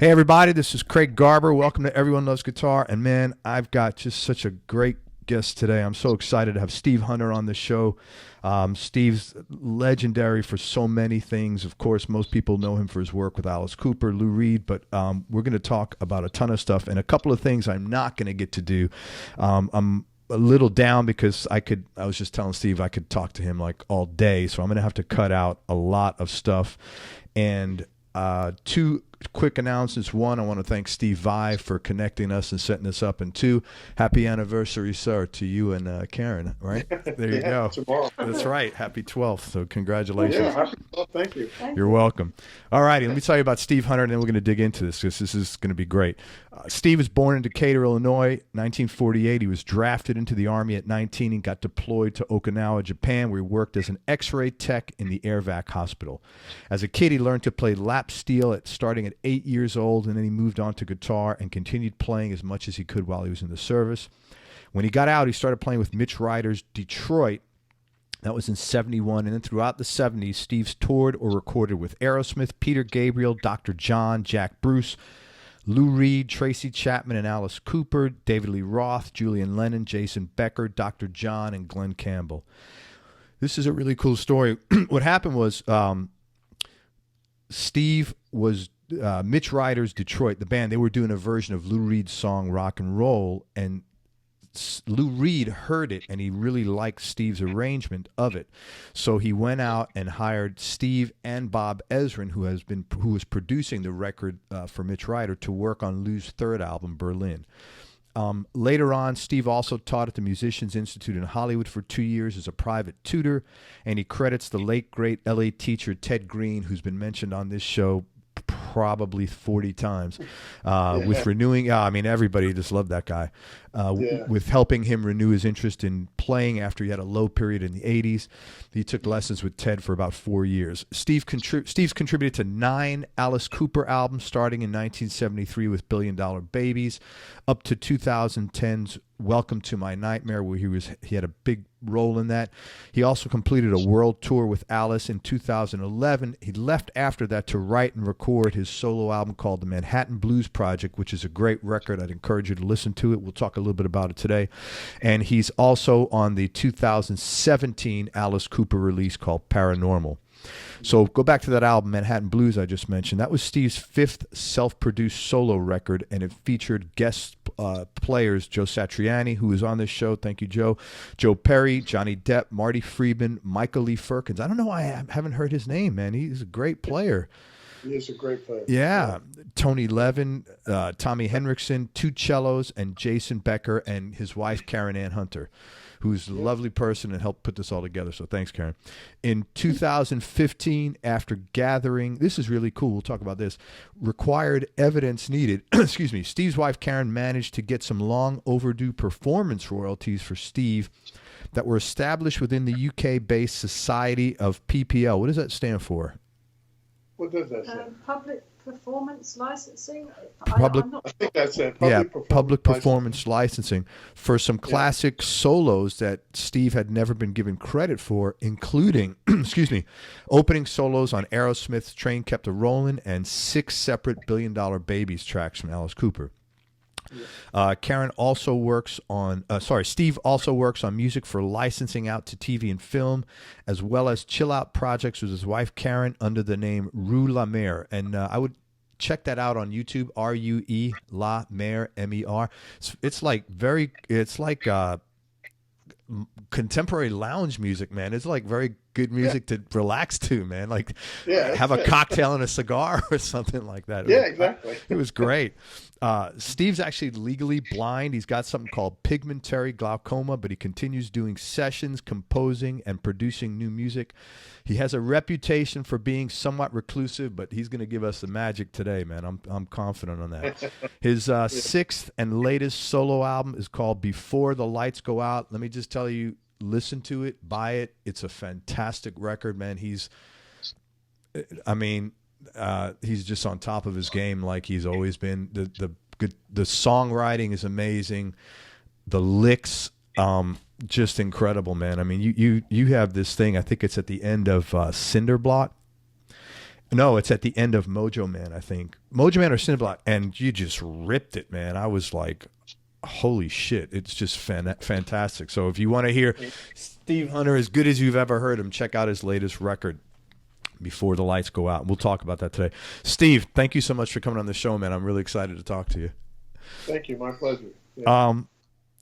Hey everybody, this is Craig Garber. Welcome to Everyone Loves Guitar. And man, I've got just such a great guest today. I'm so excited to have Steve Hunter on the show. Steve's legendary for so many things. Of course, most people know him for his work with Alice Cooper, Lou Reed, but we're going to talk about a ton of stuff and a couple of things I'm not going to get to do. I'm a little down because I was just telling Steve I could talk to him like all day, so I'm going to have to cut out a lot of stuff. And two quick announcements. One, I want to thank Steve Vai for connecting us and setting this up. And two, happy anniversary, sir, to you and Karen, right? There you go. Tomorrow. That's right. Happy 12th. So congratulations. Yeah, happy 12th. Thank you. You're welcome. All righty. Let me tell you about Steve Hunter, and then we're going to dig into this because this is going to be great. Steve was born in Decatur, Illinois, 1948. He was drafted into the Army at 19 and got deployed to Okinawa, Japan, where he worked as an X-ray tech in the air vac hospital. As a kid, he learned to play lap steel starting at 8 years old, and then he moved on to guitar and continued playing as much as he could while he was in the service. When he got out, he started playing with Mitch Ryder's Detroit. That was in 71. And then throughout the 70s, Steve's toured or recorded with Aerosmith, Peter Gabriel, Dr. John, Jack Bruce, Lou Reed, Tracy Chapman and Alice Cooper, David Lee Roth, Julian Lennon, Jason Becker, Dr. John, and Glen Campbell. This is a really cool story. What happened was Steve was Mitch Ryder's Detroit, the band. They were doing a version of Lou Reed's song Rock and Roll, and Lou Reed heard it and he really liked Steve's arrangement of it. So he went out and hired Steve and Bob Ezrin, who was producing the record for Mitch Ryder, to work on Lou's third album, Berlin. Later on, Steve also taught at the Musicians Institute in Hollywood for 2 years as a private tutor, and he credits the late, great LA teacher Ted Greene, who's been mentioned on this show probably 40 times, with renewing, I mean, everybody just loved that guy, with helping him renew his interest in playing after he had a low period in the 80s. He took lessons with Ted for about 4 years. Steve's contributed to 9 Alice Cooper albums, starting in 1973 with Billion Dollar Babies, up to 2010's Welcome to My Nightmare, where he had a big role in that. He also completed a world tour with Alice in 2011. He left after that to write and record his solo album called The Manhattan Blues Project, which is a great record. I'd encourage you to listen to it. We'll talk a little bit about it today. And he's also on the 2017 Alice Cooper release called Paranormal. So go back to that album, Manhattan Blues, I just mentioned. That was Steve's 5th self-produced solo record, and it featured guest players, Joe Satriani, who was on this show. Thank you, Joe. Joe Perry, Johnny Depp, Marty Friedman, Michael Lee Firkins. I don't know why I haven't heard his name, man. He's a great player. He is a great player. Yeah. Tony Levin, Tommy Henriksen, 2 cellos, and Jason Becker, and his wife, Karen Ann Hunter, who's a lovely person and helped put this all together. So thanks, Karen. In 2015, after gathering, this is really cool, we'll talk about this, required evidence needed, excuse me, Steve's wife, Karen, managed to get some long overdue performance royalties for Steve that were established within the UK-based Society of PPL. What does that stand for? What does that say? Public Performance Licensing. I think that's it. Public performance licensing for some classic solos that Steve had never been given credit for, including, excuse me, opening solos on Aerosmith's Train Kept a Rollin' and 6 separate Billion Dollar Babies tracks from Alice Cooper. Steve also works on music for licensing out to TV and film, as well as chill out projects with his wife Karen under the name Rue La Mer. And I would check that out on YouTube, RUE La Mer, MER. It's like contemporary lounge music, man. It's like very good music to relax to, man. Like have a cocktail and a cigar or something like that. Exactly. It was great. Steve's actually legally blind. He's got something called pigmentary glaucoma, but he continues doing sessions, composing, and producing new music. He has a reputation for being somewhat reclusive, but he's going to give us the magic today, man. I'm confident on that. His 6th and latest solo album is called Before the Lights Go Out. Let me just tell you, listen to it, buy it. It's a fantastic record, man. He's just on top of his game like he's always been. The songwriting is amazing. The licks, just incredible, man. I mean, you have this thing. I think it's at the end of Cinder Block, No, it's at the end of Mojo Man, I think. Mojo Man or Cineblock, and you just ripped it, man. I was like, holy shit. It's just fantastic. So if you want to hear Steve Hunter as good as you've ever heard him, check out his latest record, Before the Lights Go Out. We'll talk about that today. Steve, thank you so much for coming on the show, man. I'm really excited to talk to you. Thank you. My pleasure. Yeah.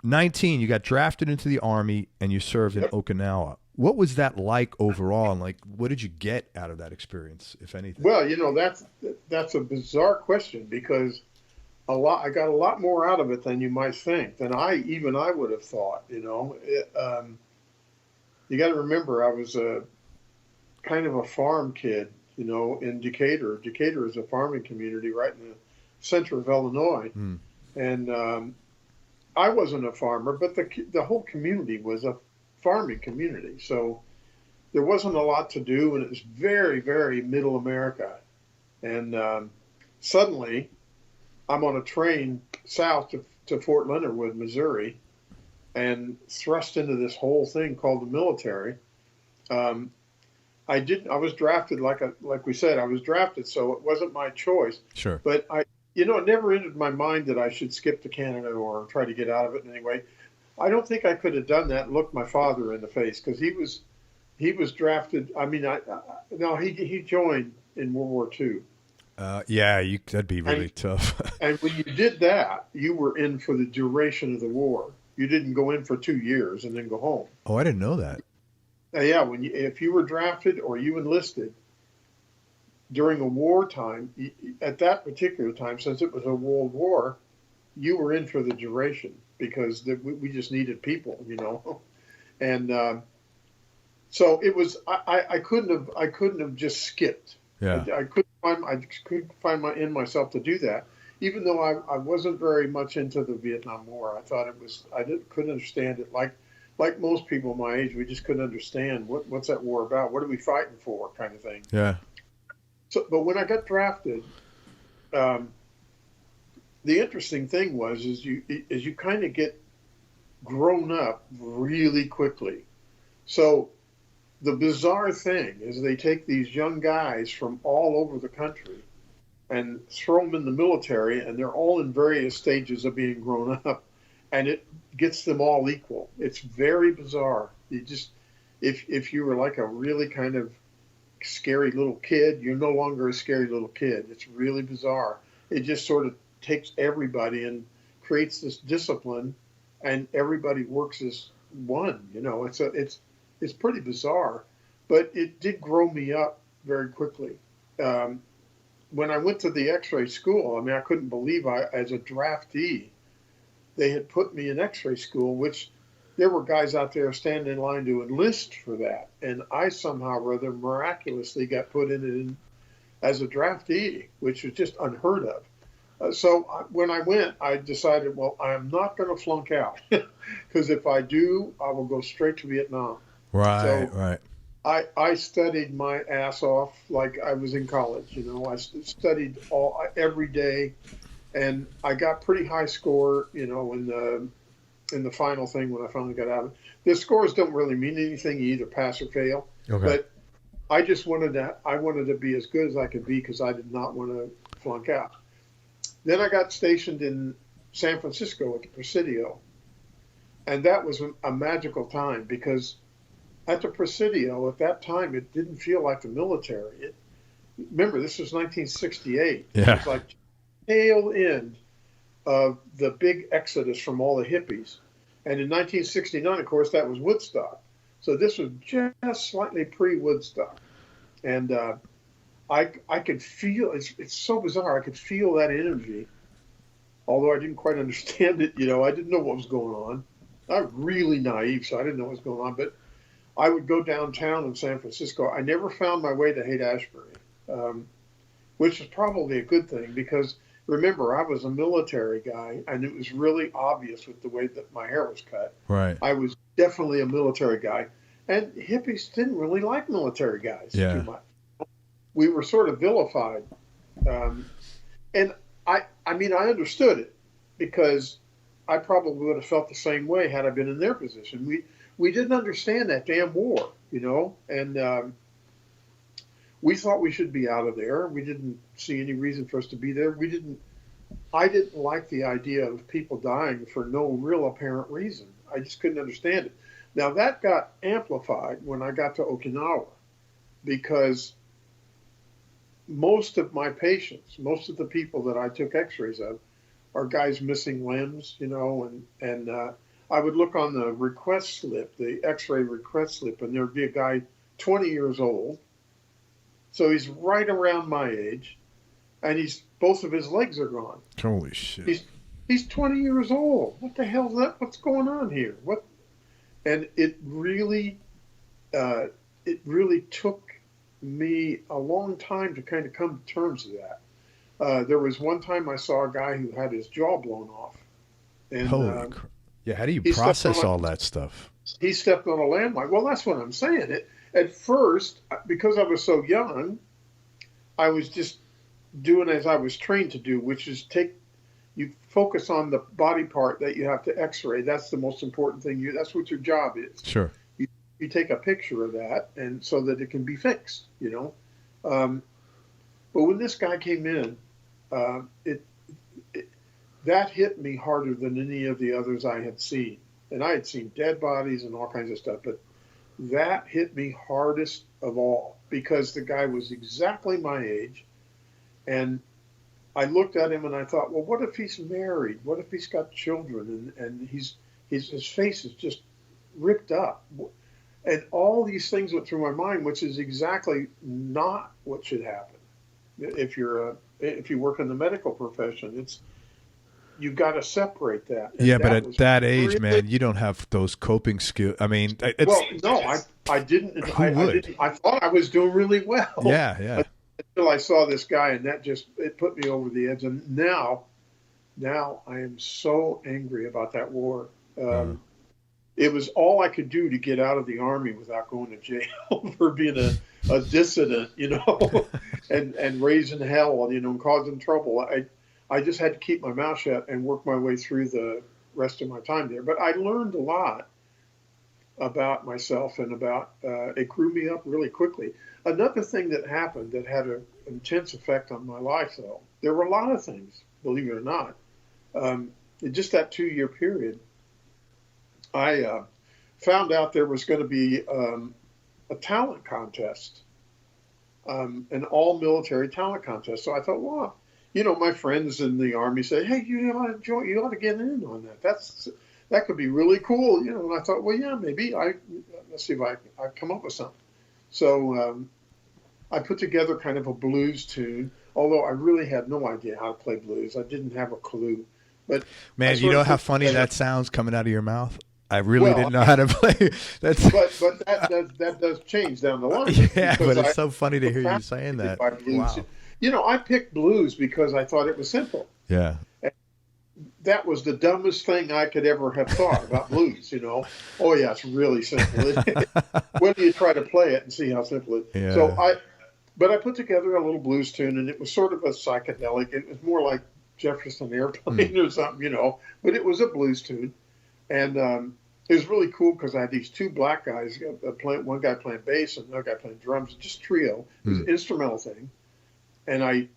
19, you got drafted into the Army and you served in Okinawa. What was that like overall, and like what did you get out of that experience, if anything? Well, that's a bizarre question, because I got a lot more out of it than you might think, than I would have thought. You got to remember, I was a kind of a farm kid, in Decatur. Decatur is a farming community right in the center of Illinois, and I wasn't a farmer, but the whole community was a farming community. So there wasn't a lot to do, and it was very, very middle America. And suddenly I'm on a train south to Fort Leonard Wood, Missouri, and thrust into this whole thing called the military. I was drafted, like we said, I was drafted, so it wasn't my choice. Sure. But it never entered my mind that I should skip to Canada or try to get out of it in any way. I don't think I could have done that and looked my father in the face, because he was drafted. I mean, he joined in World War II. That'd be really tough. And when you did that, you were in for the duration of the war. You didn't go in for 2 years and then go home. Oh, I didn't know that. Yeah, if you were drafted or you enlisted during a wartime, at that particular time, since it was a world war, you were in for the duration, because we just needed people, and so it was. I couldn't have just skipped. Yeah, I couldn't find myself to do that, even though I wasn't very much into the Vietnam War. I thought couldn't understand it. Like most people my age, we just couldn't understand what's that war about? What are we fighting for, kind of thing. Yeah. So, but when I got drafted, the interesting thing was you kind of get grown up really quickly. So the bizarre thing is they take these young guys from all over the country and throw them in the military, and they're all in various stages of being grown up, and it gets them all equal. It's very bizarre. You just, if you were like a really kind of scary little kid, you're no longer a scary little kid. It's really bizarre. It just sort of takes everybody and creates this discipline, and everybody works as one. It's pretty bizarre, but it did grow me up very quickly. When I went to the X-ray school, I mean, I couldn't believe as a draftee, they had put me in X-ray school, which there were guys out there standing in line to enlist for that, and I somehow or other miraculously got put in as a draftee, which was just unheard of. So when I went, I decided, well, I am not going to flunk out, because if I do, I will go straight to Vietnam. Right. I studied my ass off like I was in college. I studied every day, and I got pretty high score. In the final thing when I finally got out of it. The scores don't really mean anything. You either pass or fail. Okay. But I just wanted to be as good as I could be, because I did not want to flunk out. Then I got stationed in San Francisco at the Presidio, and that was a magical time, because at the Presidio at that time it didn't feel like the military. Remember, this was 1968. Yeah. It was like tail end of the big exodus from all the hippies. And in 1969, of course, that was Woodstock. So this was just slightly pre-Woodstock. And I could feel, it's so bizarre, I could feel that energy, although I didn't quite understand it. I didn't know what was going on. I'm really naive, so I didn't know what was going on. But I would go downtown in San Francisco. I never found my way to Haight-Ashbury, which is probably a good thing, because remember, I was a military guy, and it was really obvious with the way that my hair was cut. Right. I was definitely a military guy. And hippies didn't really like military guys too much. We were sort of vilified. And I understood it, because I probably would have felt the same way had I been in their position. We didn't understand that damn war, And we thought we should be out of there. We didn't see any reason for us to be there. I didn't like the idea of people dying for no real apparent reason. I just couldn't understand it. Now that got amplified when I got to Okinawa, because most of my patients, most of the people that I took x-rays of, are guys missing limbs, and I would look on the request slip, the x-ray request slip, and there'd be a guy 20 years old. So he's right around my age, and both of his legs are gone. Holy shit. He's 20 years old. What the hell is that? What's going on here? And it really took me a long time to kind of come to terms with that. There was one time I saw a guy who had his jaw blown off. And, holy crap. Yeah, how do you process all that stuff? He stepped on a landmine. Well, that's what I'm saying. At first, because I was so young, I was just doing as I was trained to do, which is you focus on the body part that you have to x-ray. That's the most important thing. That's what your job is. Sure. You take a picture of that, and so that it can be fixed, But when this guy came in, that hit me harder than any of the others I had seen. And I had seen dead bodies and all kinds of stuff, but that hit me hardest of all, because the guy was exactly my age. And I looked at him and I thought, well, what if he's married? What if he's got children? And his face is just ripped up. And all these things went through my mind, which is exactly not what should happen. If you work in the medical profession, you've got to separate that. And yeah, but at that age, man, you don't have those coping skills. I mean, I didn't. Who would? I thought I was doing really well. Yeah. Until I saw this guy, and it put me over the edge. And now I am so angry about that war. It was all I could do to get out of the Army without going to jail for being a dissident, and raising hell, and causing trouble. I just had to keep my mouth shut and work my way through the rest of my time there. But I learned a lot about myself and about it grew me up really quickly. Another thing that happened that had an intense effect on my life, though, there were a lot of things, believe it or not. In just that 2-year period, I found out there was going to be a talent contest, an all-military talent contest. So I thought, well, my friends in the Army said, hey, you ought to get in on that. That could be really cool, And I thought, well, yeah, maybe. Let's see if I come up with something. So I put together kind of a blues tune, although I really had no idea how to play blues. I didn't have a clue. But man, you know how funny that sounds coming out of your mouth? I really didn't know how to play. But that does change down the line. Yeah, but it's so funny to hear you saying that. Wow. I picked blues because I thought it was simple. Yeah. And that was the dumbest thing I could ever have thought about blues, Oh, yeah, it's really simple. When do you try to play it and see how simple it is? Yeah. But I put together a little blues tune, and it was sort of a psychedelic. It was more like Jefferson Airplane or something, But it was a blues tune. And it was really cool because I had these two black guys, one guy playing bass and another guy playing drums, just trio. It was an instrumental thing. And I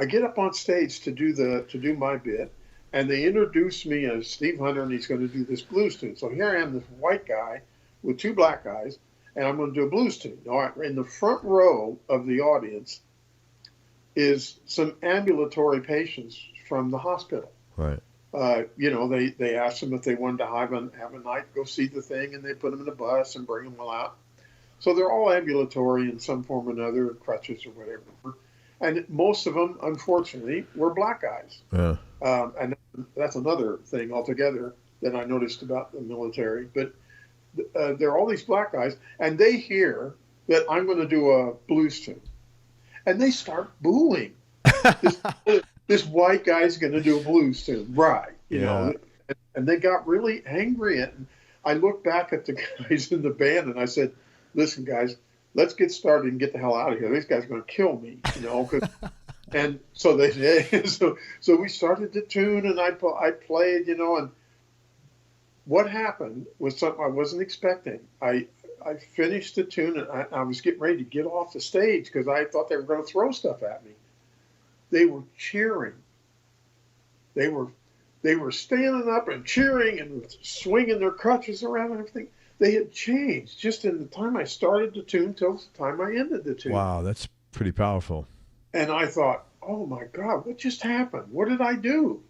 get up on stage to do my bit, and they introduce me as Steve Hunter, and he's going to do this blues tune. So here I am, this white guy with two black guys, and I'm going to do a blues tune. All right, in the front row of the audience is some ambulatory patients from the hospital. Right. They asked them if they wanted to have a night, go see the thing, and they put them in a bus and bring them all out. So they're all ambulatory in some form or another, crutches or whatever. And most of them, unfortunately, were black guys. Yeah. And that's another thing altogether that I noticed about the military. But there are all these black guys, and they hear that I'm going to do a blues tune. And they start booing. This white guy's going to do a blues tune, right? You know, and they got really angry. And I looked back at the guys in the band and I said, listen, guys, let's get started and get the hell out of here. These guys are going to kill me, And so they said, so we started the tune and I played, and what happened was something I wasn't expecting. I finished the tune, and I was getting ready to get off the stage because I thought they were going to throw stuff at me. They were cheering. They were standing up and cheering and swinging their crutches around and everything. They had changed just in the time I started the tune till the time I ended the tune. Wow, that's pretty powerful. And I thought, oh my God, what just happened? What did I do?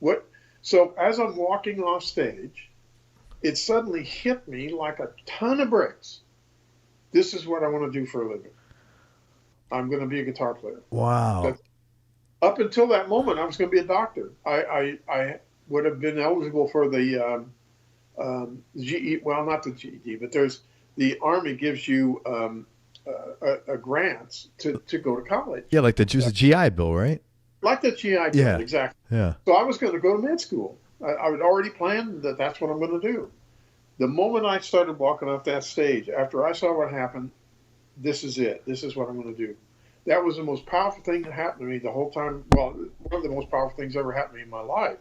What? So as I'm walking off stage, it suddenly hit me like a ton of bricks. This is what I want to do for a living. I'm going to be a guitar player. Wow. But up until that moment, I was going to be a doctor. I would have been eligible for the GE, well, not the GED, but there's the Army gives you a grants to go to college. Yeah, like the GI Bill, right? Like the GI Bill, Yeah. exactly. Yeah. So I was going to go to med school. I had already planned that that's what I'm going to do. The moment I started walking off that stage, after I saw what happened, this is it. This is what I'm going to do. That was the most powerful thing that happened to me the whole time. Well, one of the most powerful things ever happened to me in my life.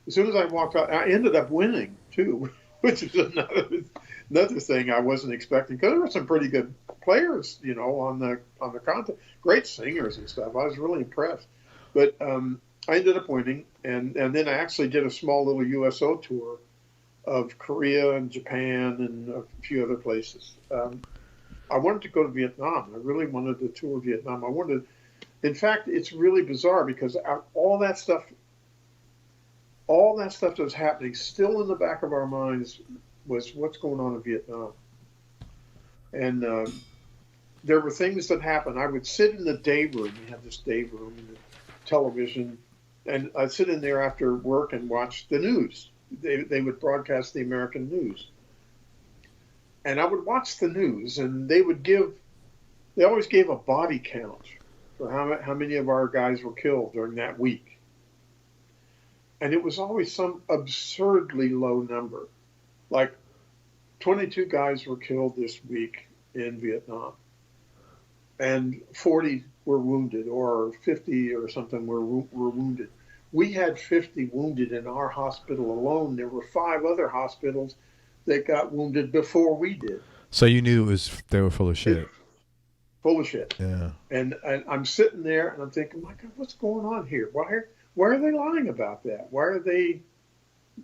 As soon as I walked out, I ended up winning too, which is another thing I wasn't expecting, because there were some pretty good players, you know, on the contest, great singers and stuff. I was really impressed. But I ended up winning, and then I actually did a small little USO tour of Korea and Japan and a few other places. I wanted to go to Vietnam. I really wanted to tour Vietnam. In fact, it's really bizarre because all that stuff that was happening, still in the back of our minds was what's going on in Vietnam. And there were things that happened. I would sit in the day room. We had this day room and television, and I'd sit in there after work and watch the news. They would broadcast the American news. And I would watch the news, and they always gave a body count for how many of our guys were killed during that week. And it was always some absurdly low number. Like 22 guys were killed this week in Vietnam, and 40 were wounded, or 50 or something were wounded. We had 50 wounded in our hospital alone. There were 5 other hospitals that got wounded before we did. So you knew they were full of shit. Full of shit. Yeah. And I'm sitting there and I'm thinking, my God, what's going on here? Why are they lying about that? Why are they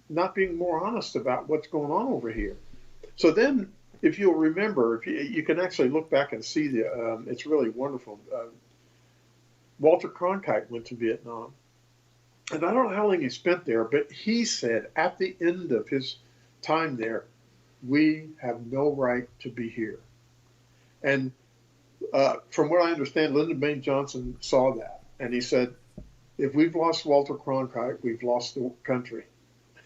not being more honest about what's going on over here? So then, if you'll remember, you can actually look back and see it's really wonderful. Walter Cronkite went to Vietnam. And I don't know how long he spent there, but he said at the end of his time there, we have no right to be here. And from what I understand, Lyndon Baines Johnson saw that. And he said, if we've lost Walter Cronkite, we've lost the country.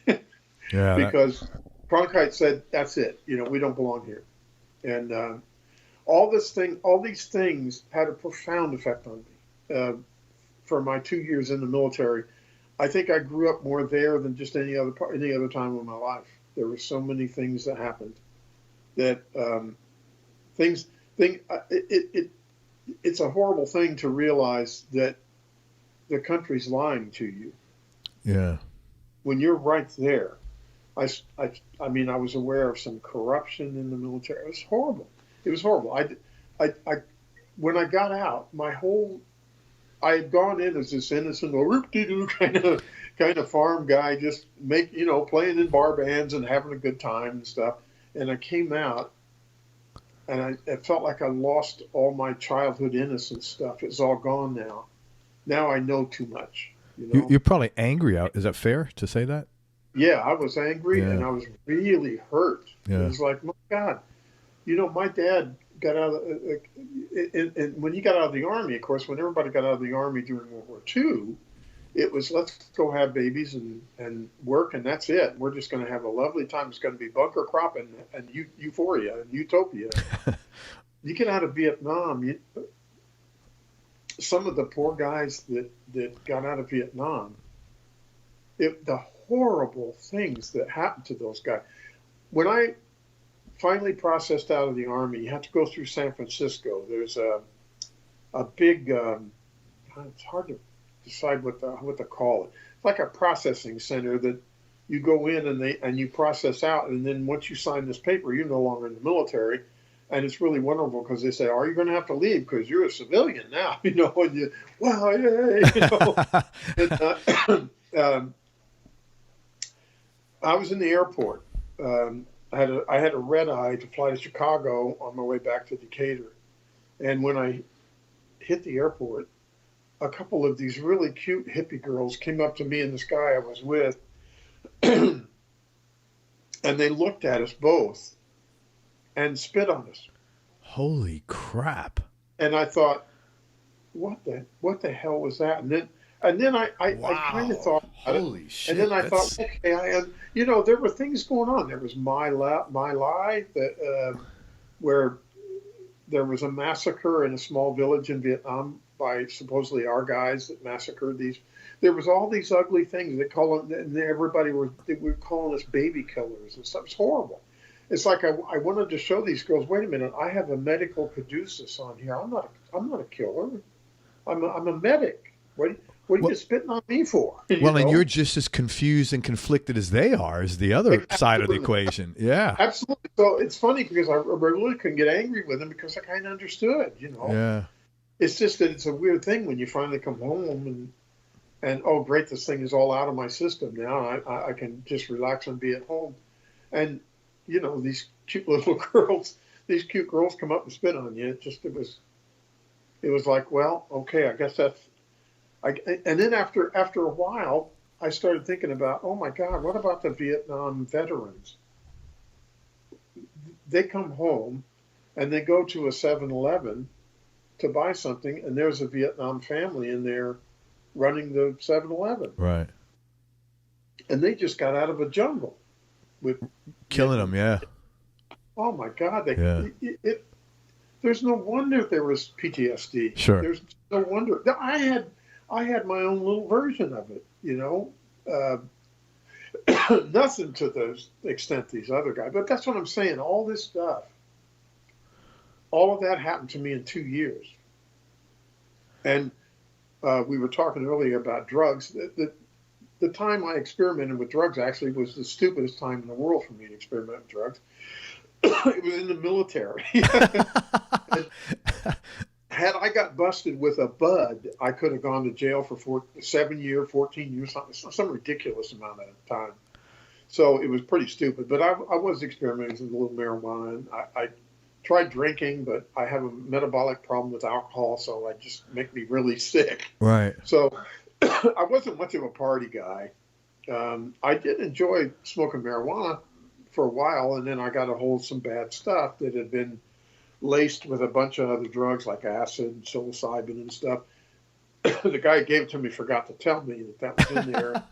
Yeah. Because Cronkite said, that's it. You know, we don't belong here. And all these things had a profound effect on me. For my 2 years in the military, I think I grew up more there than just any other time in my life. There were so many things that happened that it's a horrible thing to realize that the country's lying to you. Yeah. When you're right there. I mean, I was aware of some corruption in the military. It was horrible. When I got out, I had gone in as this innocent, kind of farm guy, just playing in bar bands and having a good time and stuff. And I came out, and I felt like I lost all my childhood innocent stuff. It's all gone now. Now I know too much. You're probably angry out. Is that fair to say that? Yeah, I was angry, and I was really hurt. Yeah. It was like, my God, my dad got out of and when he got out of the Army, of course, when everybody got out of the Army during World War II, it was, let's go have babies and work, and that's it. We're just going to have a lovely time. It's going to be bunker crop and euphoria and utopia. You get out of Vietnam, some of the poor guys that got out of Vietnam, the horrible things that happened to those guys. When I finally processed out of the Army, you have to go through San Francisco. There's a big, it's hard to decide what to call it. It's like a processing center that, you go in and you process out, and then once you sign this paper, you're no longer in the military. And it's really wonderful because they say, "Are you going to have to leave because you're a civilian now?" And you, well, yeah, And, I was in the airport. I had a red eye to fly to Chicago on my way back to Decatur, and when I hit the airport, a couple of these really cute hippie girls came up to me and this guy I was with, and they looked at us both and spit on us. Holy crap! And I thought, what the hell was that? And then I kind of thought, holy shit! And then I thought, okay, there were things going on. There was My Lai, that where there was a massacre in a small village in Vietnam by supposedly our guys that massacred these. There was all these ugly things. And everybody were calling us baby killers and stuff. It's horrible. It's like I wanted to show these girls. Wait a minute, I have a medical caduceus on here. I'm not a killer. I'm a medic. What are you spitting on me for? And you're just as confused and conflicted as they are, is the other side of the equation. Yeah. Absolutely. So it's funny because I really couldn't get angry with them because I kind of understood, Yeah. It's just that it's a weird thing when you finally come home and oh, great, this thing is all out of my system now. I can just relax and be at home. And, these cute little girls, these cute girls come up and spit on you. It was like, well, okay, I guess that's, and then after a while, I started thinking about, oh my God, what about the Vietnam veterans? They come home and they go to a 7-Eleven to buy something, and there's a Vietnam family in there running the 7-Eleven. Right. And they just got out of a jungle with killing them. Yeah. Oh my God! There's no wonder there was PTSD. Sure. There's no wonder. I had my own little version of it. Nothing to the extent these other guys. But that's what I'm saying. All this stuff, all of that happened to me in 2 years. And we were talking earlier about drugs. The time I experimented with drugs actually was the stupidest time in the world for me to experiment with drugs. It was in the military. Had I got busted with a bud, I could have gone to jail for 7 years, 14 years, some ridiculous amount of time. So it was pretty stupid. But I was experimenting with a little marijuana. And I tried drinking, but I have a metabolic problem with alcohol, so it just make me really sick. Right. So I wasn't much of a party guy. I did enjoy smoking marijuana for a while, and then I got a hold of some bad stuff that had been laced with a bunch of other drugs like acid and psilocybin and stuff. The guy who gave it to me forgot to tell me that was in there.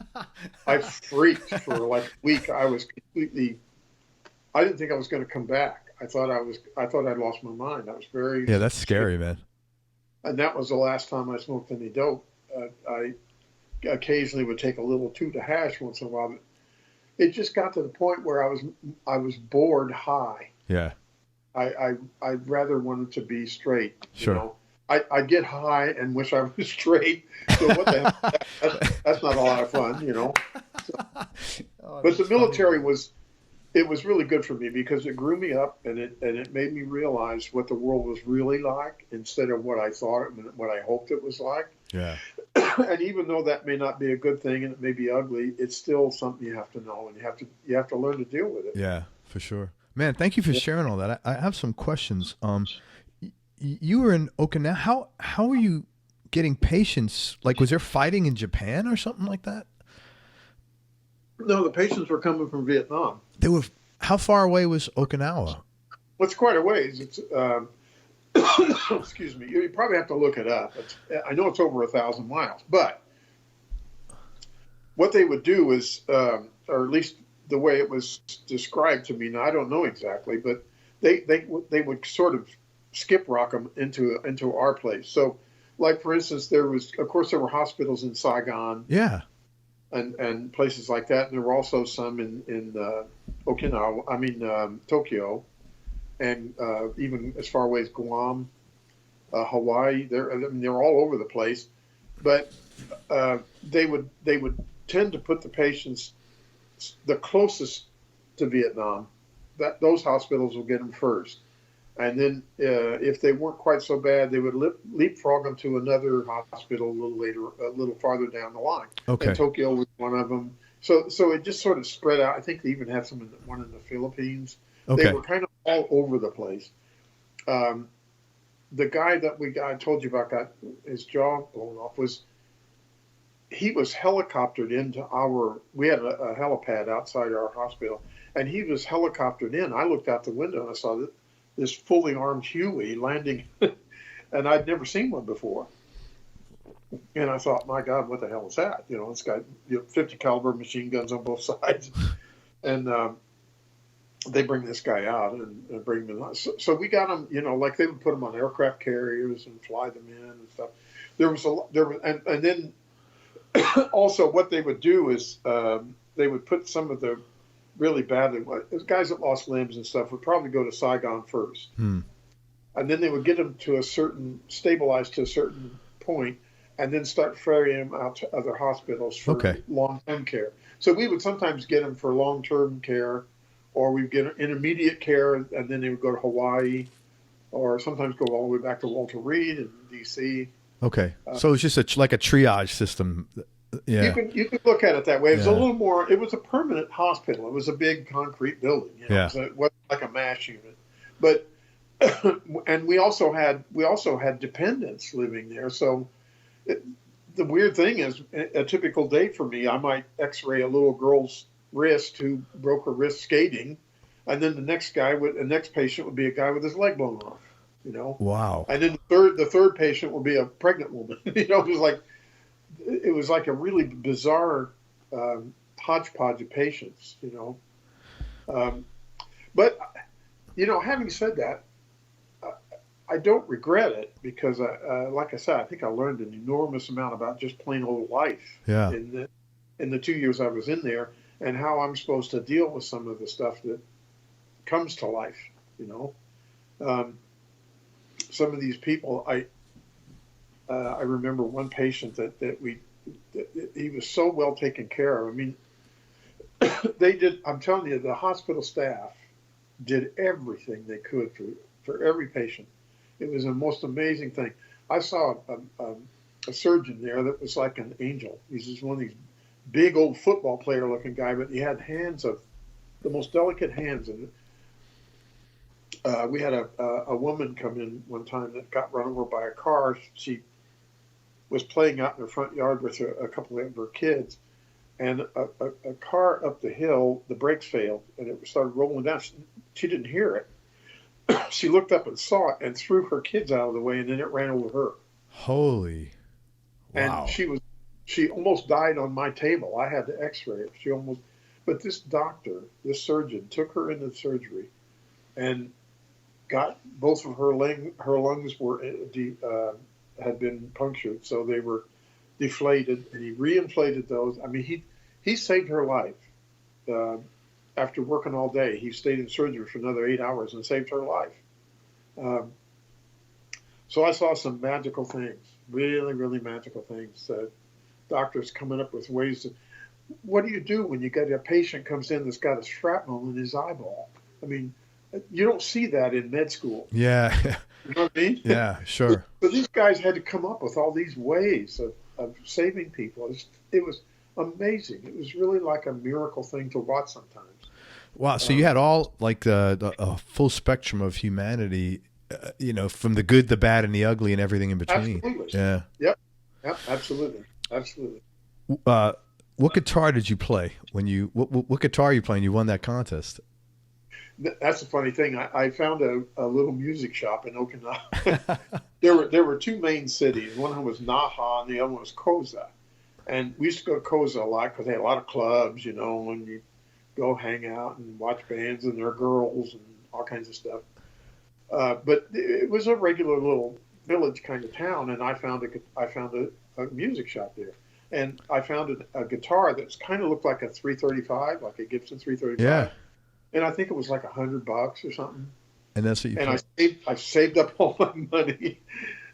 I freaked for like a week. I didn't think I was going to come back. I thought I'd lost my mind. I was very that's scary, man. And that was the last time I smoked any dope. I occasionally would take a little toot of hash once in a while, but it just got to the point where I was bored high. Yeah. I'd rather wanted to be straight. Sure. I get high and wish I was straight. So what the hell? That's not a lot of fun, So, but the military was really good for me because it grew me up and it made me realize what the world was really like instead of what I thought and what I hoped it was like. Yeah. And even though that may not be a good thing and it may be ugly, it's still something you have to know and you have to learn to deal with it. Yeah, for sure. Man, thank you for sharing all that. I have some questions. You were in Okinawa. How were you getting patients? Like, was there fighting in Japan or something like that? No, the patients were coming from Vietnam. How far away was Okinawa? Well, it's quite a ways. It's excuse me. You probably have to look it up. I know it's over 1,000 miles, but what they would do is, or at least the way it was described to me. Now I don't know exactly, but they would sort of skip rock them into our place. So, like for instance, there were hospitals in Saigon. Yeah. And places like that. And there were also some in Okinawa, Tokyo, and even as far away as Guam, Hawaii. They're all over the place. But they would tend to put the patients the closest to Vietnam, those hospitals will get them first. And then if they weren't quite so bad, they would leapfrog them to another hospital a little later, a little farther down the line. Okay. And Tokyo was one of them. So it just sort of spread out. I think they even had one in the Philippines. Okay. They were kind of all over the place. The guy that I told you about got his jaw blown off he was helicoptered into we had a helipad outside our hospital, and he was helicoptered in. I looked out the window and I saw this fully armed Huey landing, and I'd never seen one before. And I thought, my God, what the hell is that? It's got 50 caliber machine guns on both sides. And they bring this guy out and bring him in. So we got him, like they would put him on aircraft carriers and fly them in and stuff. And then also what they would do is they would put some of the really badly, guys that lost limbs and stuff would probably go to Saigon first. And then they would get them stabilized to a certain point, and then start ferrying them out to other hospitals for long-term care. So we would sometimes get them for long-term care, or we'd get intermediate care, and then they would go to Hawaii, or sometimes go all the way back to Walter Reed in D.C. Okay. So it's just like a triage system. Yeah. You can look at it that way. It was a little more. It was a permanent hospital. It was a big concrete building. So it wasn't like a MASH unit, but and we also had dependents living there. So the weird thing is, a typical day for me, I might X-ray a little girl's wrist who broke her wrist skating, and then the next patient would be a guy with his leg blown off. Wow. And then the third patient will be a pregnant woman. It was like a really bizarre hodgepodge of patients. But having said that, I don't regret it, because like I said, I think I learned an enormous amount about just plain old life. Yeah. In the 2 years I was in there, and how I'm supposed to deal with some of the stuff that comes to life. Some of these people, I remember one patient that he was so well taken care of. I mean, I'm telling you, the hospital staff did everything they could for every patient. It was the most amazing thing. I saw a surgeon there that was like an angel. He's just one of these big old football player looking guy, but he had hands of the most delicate hands. And we had a woman come in one time that got run over by a car. She was playing out in the front yard with a couple of her kids, and a car up the hill, the brakes failed, and it started rolling down. She didn't hear it. She looked up and saw it and threw her kids out of the way, and then it ran over her. Holy. Wow. And she almost died on my table. I had to X-ray it. But this surgeon took her into surgery and got both of her lungs had been punctured, so they were deflated, and he reinflated those. I mean, he saved her life. After working all day, he stayed in surgery for another 8 hours and saved her life. So I saw some magical things, really, really magical things. Doctors coming up with ways to. What do you do when you get a patient comes in that's got a shrapnel in his eyeball? I mean, you don't see that in med school. Yeah. You know what I mean? Yeah, sure. But these guys had to come up with all these ways of saving people. It was amazing. It was really like a miracle thing to watch sometimes. Wow. So you had all like a full spectrum of humanity, from the good, the bad, and the ugly, and everything in between. Absolutely. Yeah. Yep. Absolutely. Absolutely. What guitar did you play what guitar are you playing? You won that contest. That's a funny thing. I found a little music shop in Okinawa. There were two main cities. One of them was Naha, and the other one was Koza. And we used to go to Koza a lot because they had a lot of clubs, when you go hang out and watch bands and their girls and all kinds of stuff. But it was a regular little village kind of town, and I found a music shop there. And I found a guitar that's kind of looked like a 335, like a Gibson 335. Yeah. And I think it was like $100 or something. And that's what you. And I saved up all my money,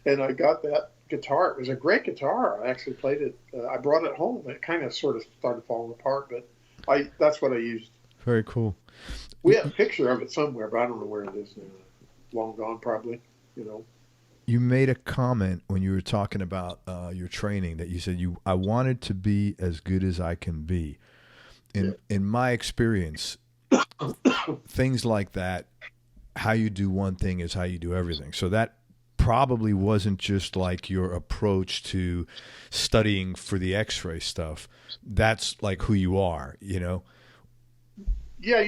and I got that guitar. It was a great guitar. I actually played it. I brought it home. It kind of sort of started falling apart, but That's what I used. Very cool. We have a picture of it somewhere, but I don't know where it is now. Long gone, probably. You made a comment when you were talking about your training that you said I wanted to be as good as I can be. In my experience, things like that, how you do one thing is how you do everything. So that probably wasn't just like your approach to studying for the X-ray stuff. That's like who you are, Yeah,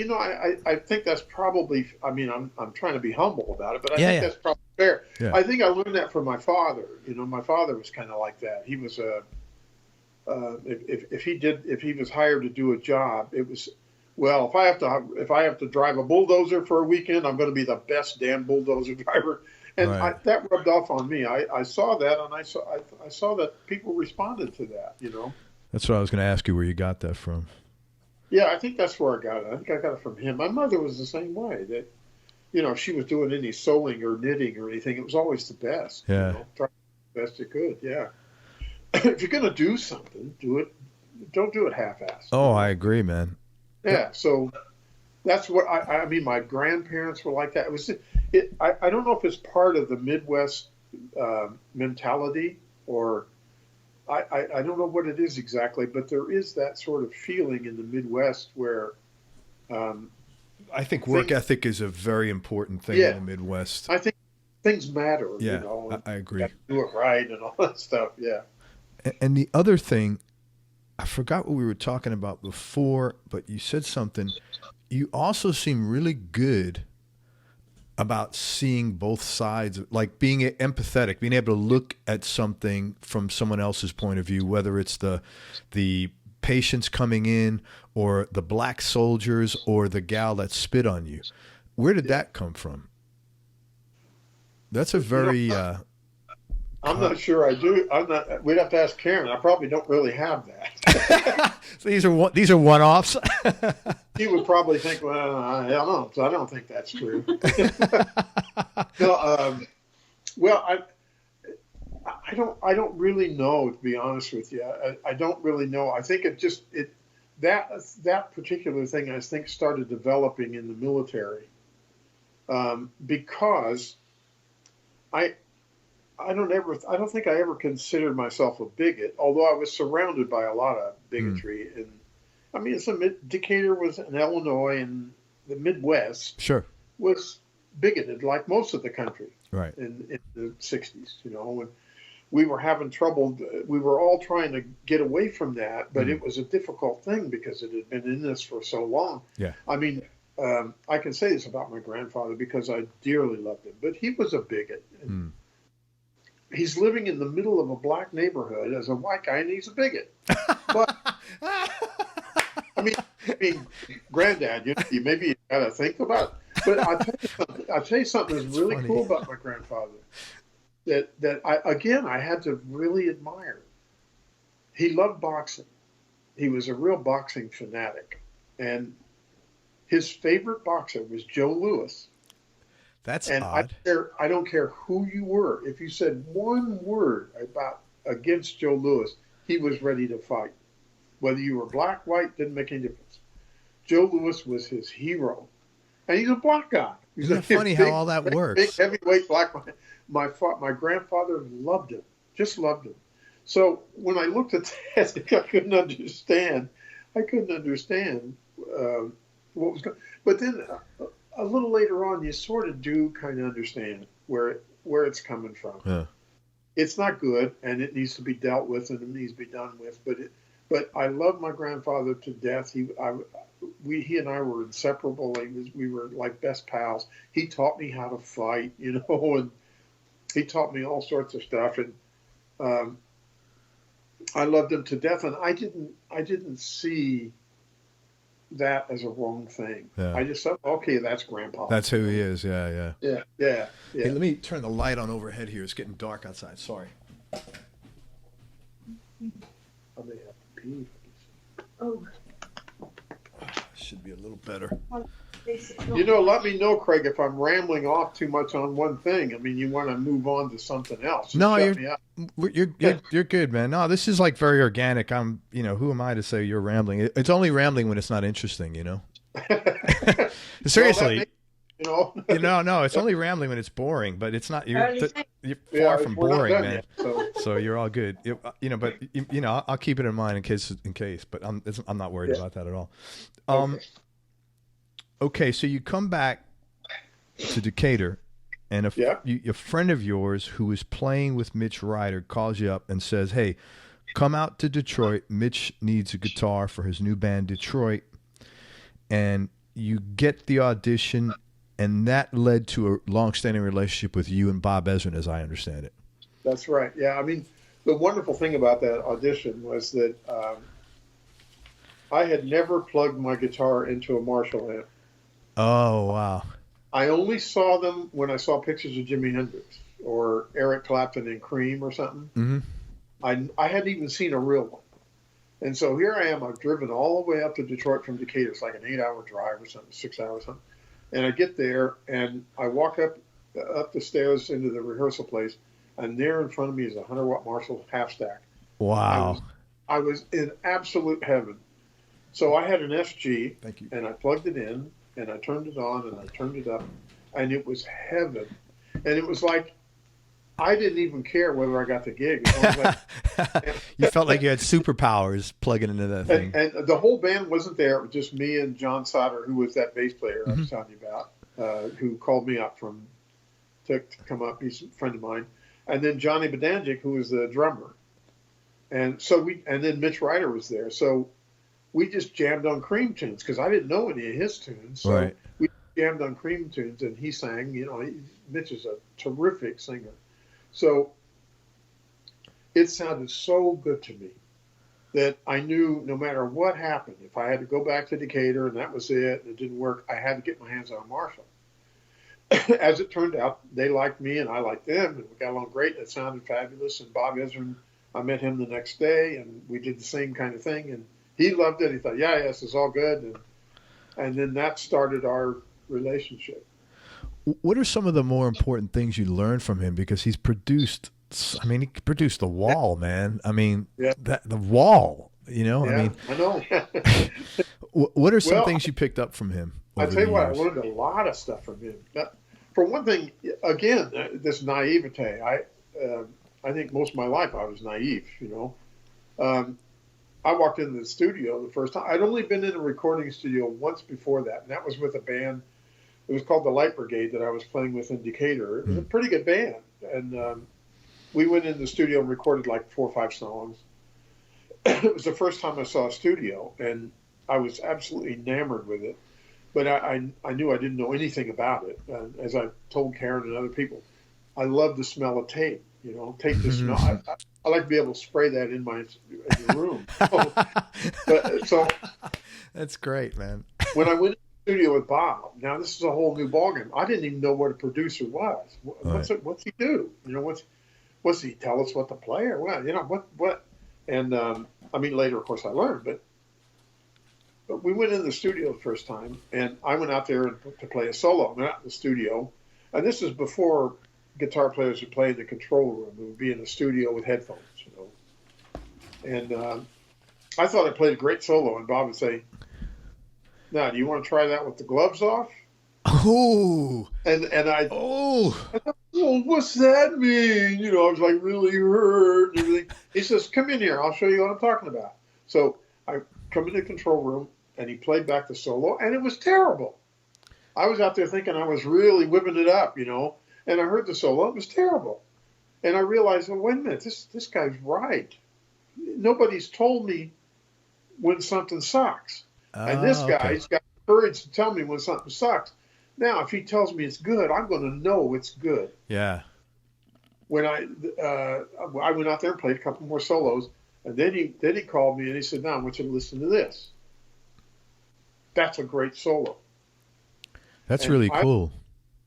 I think that's probably. I mean, I'm trying to be humble about it, but I think that's probably fair. Yeah. I think I learned that from my father. My father was kind of like that. He was if he was hired to do a job, it was, well, if I have to drive a bulldozer for a weekend, I'm going to be the best damn bulldozer driver. And Right. that rubbed off on me. I saw that, and I saw that people responded to that. That's what I was going to ask you, where you got that from. Yeah, I think that's where I got it. I think I got it from him. My mother was the same way. That, if she was doing any sewing or knitting or anything, it was always the best. Yeah. Try the best you could. Yeah. If you're going to do something, do it. Don't do it half-assed. Oh, I agree, man. Yeah. So that's what I mean. My grandparents were like that. It was. I don't know if it's part of the Midwest mentality, or I don't know what it is exactly, but there is that sort of feeling in the Midwest where I think work ethic is a very important thing in the Midwest. I think things matter. Yeah, I agree. You have to do it right and all that stuff. Yeah. And the other thing, I forgot what we were talking about before, but you said something. You also seem really good about seeing both sides, like being empathetic, being able to look at something from someone else's point of view, whether it's the patients coming in or the black soldiers or the gal that spit on you. Where did that come from? That's a very... I'm not sure I do. We'd have to ask Karen. I probably don't really have that. So these are one-offs. He would probably think, well, I don't think that's true. No, well, I don't really know, to be honest with you. I don't really know. I think that particular thing, I think, started developing in the military because I don't think I ever considered myself a bigot, although I was surrounded by a lot of bigotry. And I mean, Decatur was in Illinois, and the Midwest was bigoted, like most of the country, right? In the '60s, when we were having trouble, we were all trying to get away from that, but it was a difficult thing because it had been in this for so long. Yeah, I mean, I can say this about my grandfather because I dearly loved him, but he was a bigot. And he's living in the middle of a black neighborhood as a white guy, and he's a bigot. But I mean, Granddad, you maybe got to think about it. But I'll tell you something that's really cool about my grandfather. That I had to really admire. He loved boxing. He was a real boxing fanatic, and his favorite boxer was Joe Louis. That's and odd. I don't care who you were. If you said one word against Joe Louis, he was ready to fight. Whether you were black, white, didn't make any difference. Joe Louis was his hero, and he's a black guy. Isn't it funny how all that works? Big heavyweight black man. My grandfather loved him, just loved him. So when I looked at that, I couldn't understand. What was going. But then a little later on, you sort of do kind of understand where it's coming from. Yeah. It's not good, and it needs to be dealt with, and it needs to be done with. But I love my grandfather to death. He and I were inseparable. We were like best pals. He taught me how to fight, and he taught me all sorts of stuff. And I loved him to death. And I didn't see that as a wrong thing. Yeah. I just thought, okay, that's Grandpa. That's who he is. Yeah. Yeah. Hey, let me turn the light on overhead here. It's getting dark outside. Sorry. I may have to pee. Oh, Should be a little better. It's not You know, let me know, Craig, if I'm rambling off too much on one thing. I mean, you want to move on to something else. Just No, shut me up. you're good, man. No, this is like very organic. I'm, who am I to say you're rambling? It's only rambling when it's not interesting, Seriously. No, it's only rambling when it's boring, but it's not. You're Yeah, far from we're not boring, done man. yet, so. So you're all good. I'll keep it in mind in case. But I'm not worried about that at all. Okay, so you come back to Decatur, and a friend of yours who was playing with Mitch Ryder calls you up and says, "Hey, come out to Detroit. Mitch needs a guitar for his new band, Detroit." And you get the audition, and that led to a long-standing relationship with you and Bob Ezrin, as I understand it. That's right. Yeah, I mean, the wonderful thing about that audition was that I had never plugged my guitar into a Marshall amp. Oh, wow. I only saw them when I saw pictures of Jimi Hendrix or Eric Clapton in Cream or something. Mm-hmm. I hadn't even seen a real one. And so here I am. I've driven all the way up to Detroit from Decatur. It's like an 8-hour drive or something, 6 hours or something. And I get there, and I walk up the stairs into the rehearsal place, and there in front of me is a 100-watt Marshall half stack. Wow. I was in absolute heaven. So I had an SG, Thank you. and I plugged it in, and I turned it on, and I turned it up, and it was heaven. And it was like I didn't even care whether I got the gig. You felt like you had superpowers plugging into that thing. And the whole band wasn't there. It was just me and John Sauter, who was that bass player I was telling you about, who called me up to come up. He's a friend of mine. And then Johnny Bedanjic, who was the drummer. And then Mitch Ryder was there. So we just jammed on Cream tunes because I didn't know any of his tunes. So we jammed on Cream tunes, and he sang. Mitch is a terrific singer. So it sounded so good to me that I knew no matter what happened, if I had to go back to Decatur and that was it, and it didn't work, I had to get my hands on a Marshall. As it turned out, they liked me and I liked them, and we got along great. It sounded fabulous. And Bob Ezrin, I met him the next day, and we did the same kind of thing. And he loved it. He thought, yes, it's all good. And then that started our relationship. What are some of the more important things you learned from him? Because he produced The Wall, man. I mean, The Wall, Yeah, I know. What are some things you picked up from him? I tell you what, I learned a lot of stuff from him. For one thing, again, this naivete. I think most of my life I was naive, I walked into the studio the first time. I'd only been in a recording studio once before that, and that was with a band. It was called the Light Brigade that I was playing with in Decatur. It was a pretty good band. And we went in the studio and recorded like 4 or 5 songs. It was the first time I saw a studio, and I was absolutely enamored with it. But I knew I didn't know anything about it. As I told Karen and other people, I love the smell of tape. Tape the smell. I like to be able to spray that in the room. So that's great, man. When I went to the studio with Bob, now this is a whole new ballgame. I didn't even know what a producer was. What's he do? What's he tell us what to play or what? What? And later, of course, I learned, but we went in the studio the first time, and I went out there to play a solo. I went out in the studio, and this is before guitar players would play in the control room. It would be in the studio with headphones, And I thought I played a great solo, and Bob would say, "Now, do you want to try that with the gloves off?" Oh. And I thought, well, what's that mean? I was like really hurt and everything. He says, "Come in here. I'll show you what I'm talking about." So I come in the control room, and he played back the solo, and it was terrible. I was out there thinking I was really whipping it up, and I heard the solo. It was terrible. And I realized, well, wait a minute, this guy's right. Nobody's told me when something sucks. And this guy's got courage to tell me when something sucks. Now, if he tells me it's good, I'm going to know it's good. Yeah. When I went out there and played a couple more solos, and then he called me and he said, "Now I want you to listen to this. That's a great solo." That's really cool.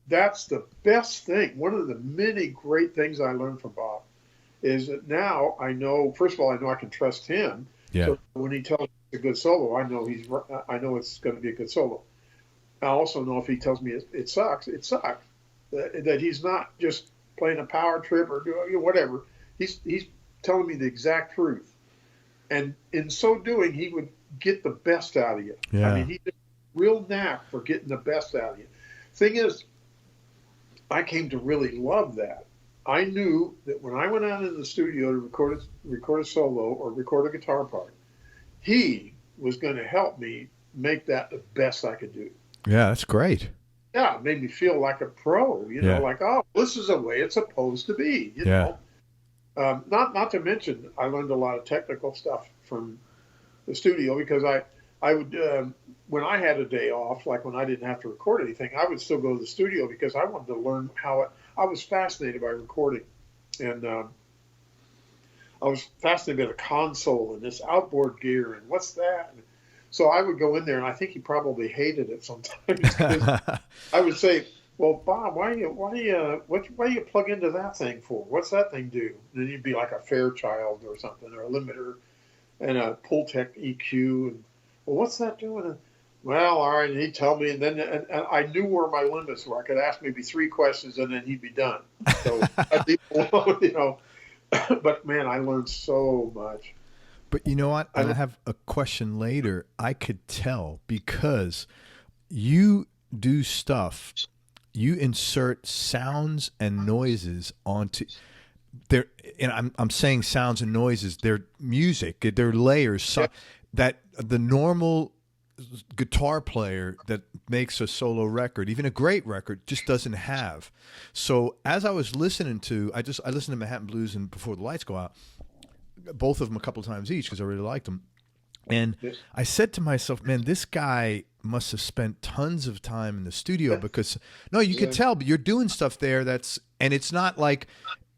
That's the best thing. One of the many great things I learned from Bob is that now I know. First of all, I know I can trust him. Yeah. So when he tells me it's a good solo, I know it's going to be a good solo. I also know if he tells me it sucks, it sucks. That he's not just playing a power trip or doing whatever. He's telling me the exact truth, and in so doing, he would get the best out of you. Yeah. I mean, he had a real knack for getting the best out of you. Thing is, I came to really love that. I knew that when I went out in the studio to record a solo or record a guitar part, he was going to help me make that the best I could do. Yeah, that's great. Yeah, it made me feel like a pro, Yeah. like, oh, this is the way it's supposed to be, you know. Not to mention, I learned a lot of technical stuff from the studio because I would, when I had a day off, like when I didn't have to record anything, I would still go to the studio because I wanted to learn I was fascinated by recording. And I was fascinated by the console and this outboard gear and what's that. And so I would go in there, and I think he probably hated it sometimes. I would say, "Well, Bob, why do you plug into that thing for? What's that thing do?" And then he'd be like a Fairchild or something, or a limiter, and a Pultec EQ. And well, what's that doing? And, well, all right. And he'd tell me, and then and I knew where my limits were. I could ask maybe 3 questions, and then he'd be done. So I'd leave him alone, you know. But man, I learned so much. But you know what? And I have a question later. I could tell because you do stuff. You insert sounds and noises onto there. And I'm saying sounds and noises. They're music. They're layers. So, that the normal guitar player that makes a solo record, even a great record, just doesn't have. So as I was listening to, I listened to Manhattan Blues and Before the Lights Go Out, both of them a couple of times each because I really liked them. And I said to myself, man, this guy must have spent tons of time in the studio because you could tell, but you're doing stuff there and it's not like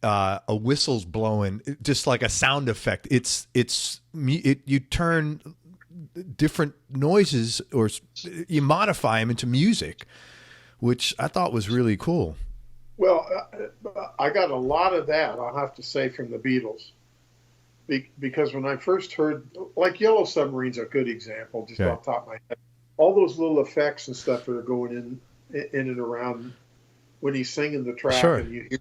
a whistle's blowing, just like a sound effect. You turn different noises or you modify them into music, which I thought was really cool. Well, I got a lot of that, I'll have to say, from the Beatles. Because when I first heard, like Yellow Submarine's a good example, just off the top of my head. All those little effects and stuff that are going in and around when he's singing the track, sure. And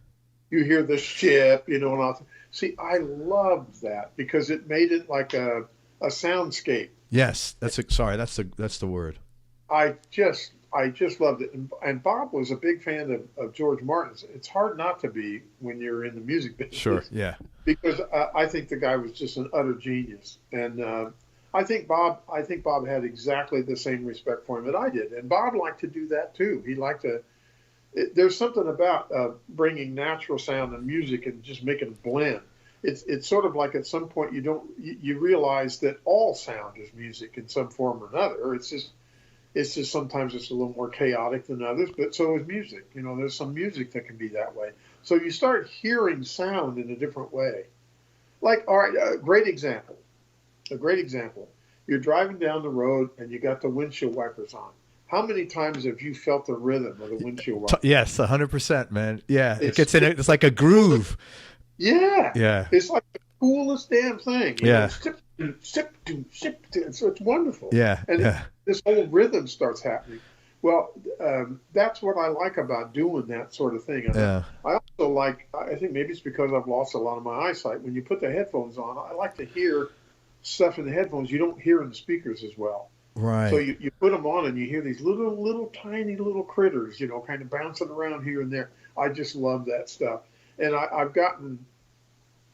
you hear the ship, you know, and all. See, I loved that because it made it like a soundscape. Yes, that's the word. I just loved it, and Bob was a big fan of George Martin's. It's hard not to be when you're in the music business. Sure, yeah. Because I think the guy was just an utter genius, and I think Bob had exactly the same respect for him that I did, and Bob liked to do that too. He liked to. There's something about bringing natural sound and music and just making it blend. It's sort of like at some point you realize that all sound is music in some form or another. It's just sometimes it's a little more chaotic than others, but so is music. You know, there's some music that can be that way. So you start hearing sound in a different way. Like, all right, a great example. You're driving down the road and you got the windshield wipers on. How many times have you felt the rhythm of the windshield wipers? Yes, 100%, man. Yeah, it gets in it. It's like a groove. Yeah. It's like the coolest damn thing. Yeah. Sip, so it's wonderful. Yeah. And this whole rhythm starts happening. Well, that's what I like about doing that sort of thing. I also like, I think maybe it's because I've lost a lot of my eyesight. When you put the headphones on, I like to hear stuff in the headphones you don't hear in the speakers as well. Right. So you put them on and you hear these little tiny little critters, you know, kind of bouncing around here and there. I just love that stuff. And I've gotten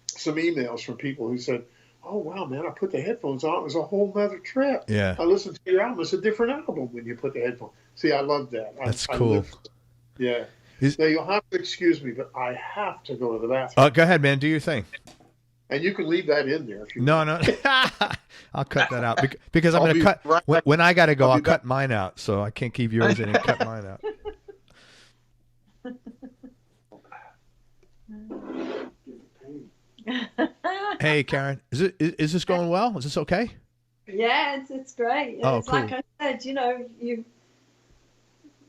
some emails from people who said, "Oh, wow, man, I put the headphones on. It was a whole nother trip. Yeah. I listened to your album. It's a different album when you put the headphones." See, I love that. That's cool. Yeah. Now, you'll have to excuse me, but I have to go to the bathroom. Go ahead, man. Do your thing. And you can leave that in there if you want. No. I'll cut that out because I'm going to cut. Right when I got to go, I'll cut mine out. So I can't keep yours in and cut mine out. Hey, Karen, is this going well? Is this okay? Yeah, it's great. It's cool. Like I said, you know, you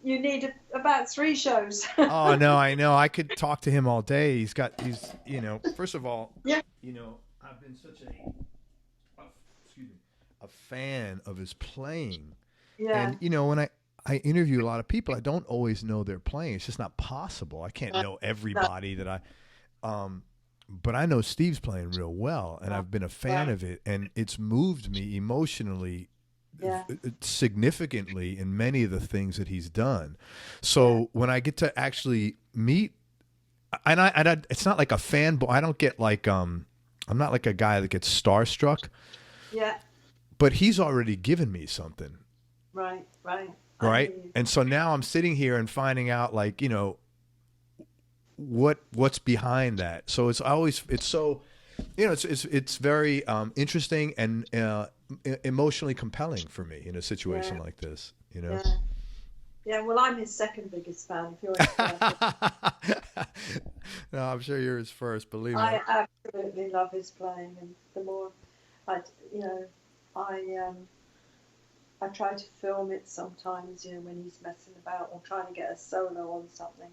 need about 3 shows. Oh no, I know. I could talk to him all day. He's you know. First of all, yeah. You know, I've been such a fan of his playing. Yeah. And you know, when I interview a lot of people. I don't always know they're playing. It's just not possible. I can't know everybody that but I know Steve's playing real well, and I've been a fan of it, and it's moved me emotionally significantly in many of the things that he's done. So when I get to actually meet, and I it's not like a fanboy. I don't get like I'm not like a guy that gets starstruck. Yeah. But he's already given me something. Right. Right. And so now I'm sitting here and finding out, like, what's behind that. So it's so, it's very interesting and emotionally compelling for me in a situation like this, Yeah, well, I'm his second biggest fan. If you're his first. No, I'm sure you're his first, believe me. I absolutely love his playing, and the more I try to film it sometimes, when he's messing about or trying to get a solo on something.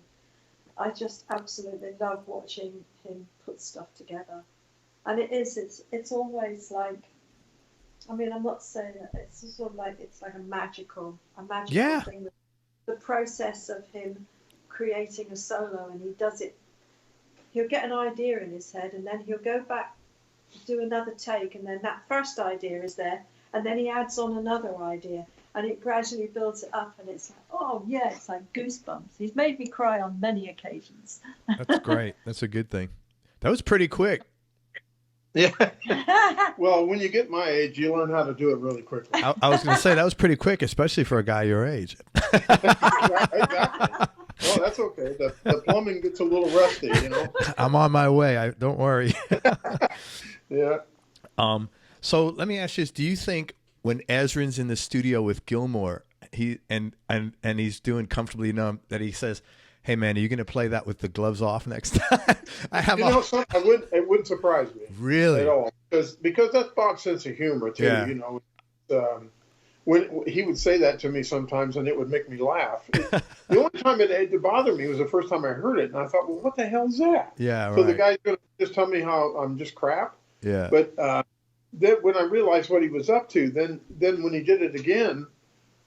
I just absolutely love watching him put stuff together. And it's always like, I'm not saying that it's sort of like, it's like a magical thing. The process of him creating a solo, and he does it, he'll get an idea in his head, and then he'll go back, do another take, and then that first idea is there, and then he adds on another idea, and it gradually builds it up, and it's like, oh yeah, it's like goosebumps. He's made me cry on many occasions. That's great. That's a good thing. That was pretty quick. Yeah. Well, when you get my age, you learn how to do it really quickly. I was going to say that was pretty quick, especially for a guy your age. Right, exactly. Oh, that's okay. The plumbing gets a little rusty, I'm on my way. Don't worry. Yeah. So let me ask you this: do you think when Ezrin's in the studio with Gilmour, and he's doing Comfortably Numb, that he says, "Hey man, are you going to play that with the gloves off next time?" It wouldn't surprise me. Really? At all, because that's Bob's sense of humor too. Yeah. When he would say that to me sometimes, and it would make me laugh. The only time it bothered me was the first time I heard it, and I thought, well, what the hell is that? Yeah. So the guy's going to just tell me how I'm just crap. Yeah. But then when I realized what he was up to, then when he did it again,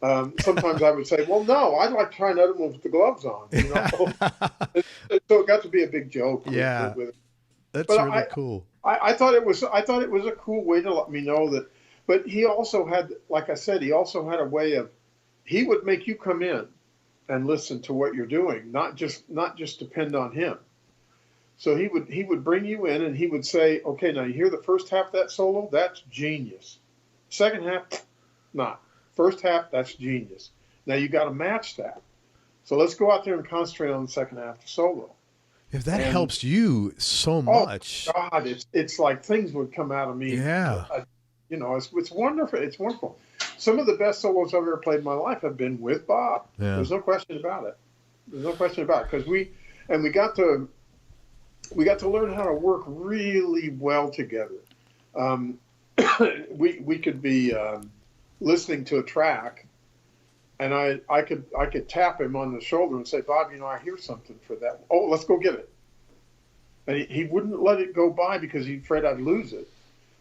sometimes I would say, well, no, I'd like to try another one with the gloves on. So it got to be a big joke. Yeah. With it. That's really cool. I thought it was a cool way to let me know that. But he also had, like I said, he also had a way of, he would make you come in and listen to what you're doing, not just depend on him. So he would bring you in and he would say, okay, now you hear the first half of that solo? That's genius. Second half, not. First half, that's genius. Now you got to match that. So let's go out there and concentrate on the second half of the solo. If that helps you so much. Oh, God, it's like things would come out of me. Yeah. It's wonderful. It's wonderful. Some of the best solos I've ever played in my life have been with Bob. Yeah. There's no question about it. Because we got to learn how to work really well together. We could be listening to a track, and I could tap him on the shoulder and say, Bob, I hear something for that. Oh, let's go get it. And he wouldn't let it go by because he's afraid I'd lose it.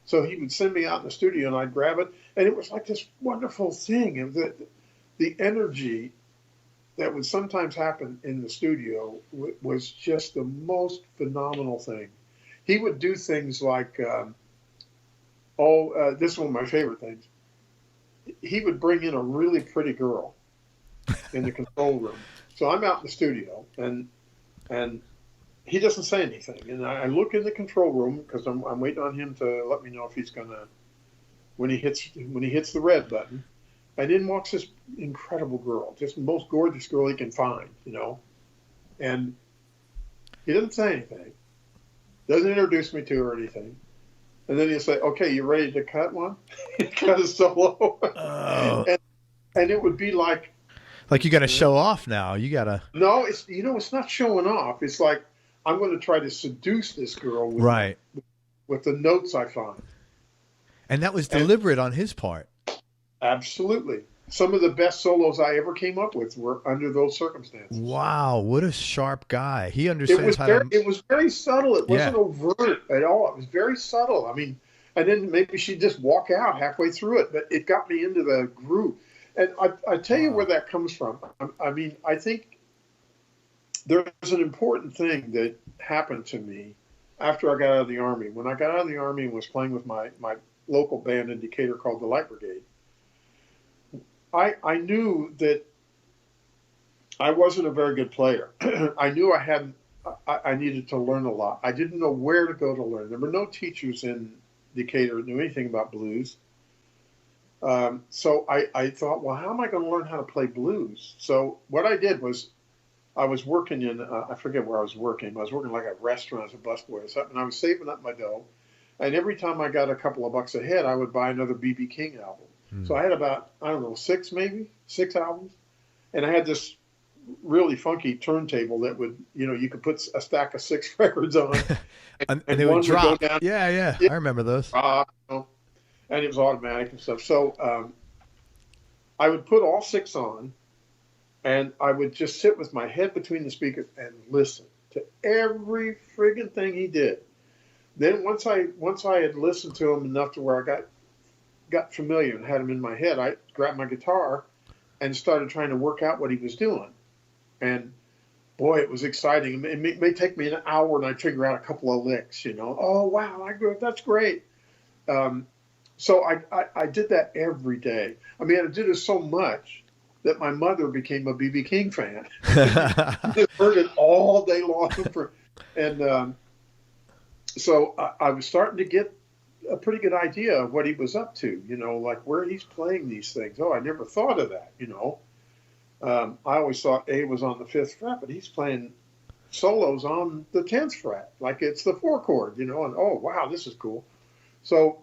So he would send me out in the studio and I'd grab it. And it was like this wonderful thing. And the energy that would sometimes happen in the studio was just the most phenomenal thing. He would do things like, this is one of my favorite things. He would bring in a really pretty girl in the control room. So I'm out in the studio and he doesn't say anything. And I look in the control room because I'm waiting on him to let me know if he's going to, when he hits the red button. And in walks this incredible girl, just the most gorgeous girl he can find, And he doesn't say anything, doesn't introduce me to her or anything. And then he'll say, okay, you ready to cut one? Cut a solo. Oh. And it would be like you got to show off now. You got to. No, it's not showing off. It's like, I'm going to try to seduce this girl with the notes I find. And that was deliberate on his part. Absolutely. Some of the best solos I ever came up with were under those circumstances. Wow, what a sharp guy. He understands It was very subtle. It wasn't overt at all. It was very subtle. I mean, and then maybe she'd just walk out halfway through it, but it got me into the groove. And I tell you where Wow. that comes from. I mean, I think there's an important thing that happened to me after I got out of the Army. When I got out of the Army and was playing with my local band in Decatur called the Light Brigade, I knew that I wasn't a very good player. I knew I needed to learn a lot. I didn't know where to go to learn. There were no teachers in Decatur that knew anything about blues. So I thought, well, how am I going to learn how to play blues? So what I did was I was working in, I forget where I was working. I was working like a restaurant as a busboy or something. And I was saving up my dough. And every time I got a couple of bucks ahead, I would buy another B.B. King album. So I had about, I don't know, six albums. And I had this really funky turntable that would, you could put a stack of 6 records on. And And they would one would go drop. down. Yeah, yeah. I remember those. And it was automatic and stuff. So I would put all 6 on, and I would just sit with my head between the speakers and listen to every friggin' thing he did. Then once I had listened to him enough to where I got familiar and had him in my head, I grabbed my guitar and started trying to work out what he was doing. And boy, it was exciting. It may take me an hour, and I'd figure out a couple of licks. Oh wow, that's great. So I did that every day. I mean, I did it so much that my mother became a B.B. King fan. She just heard it all day long. So I was starting to get a pretty good idea of what he was up to, like where he's playing these things. Oh, I never thought of that, I always thought A was on the 5th fret, but he's playing solos on the 10th fret, like it's the 4 chord, and oh, wow, this is cool. So,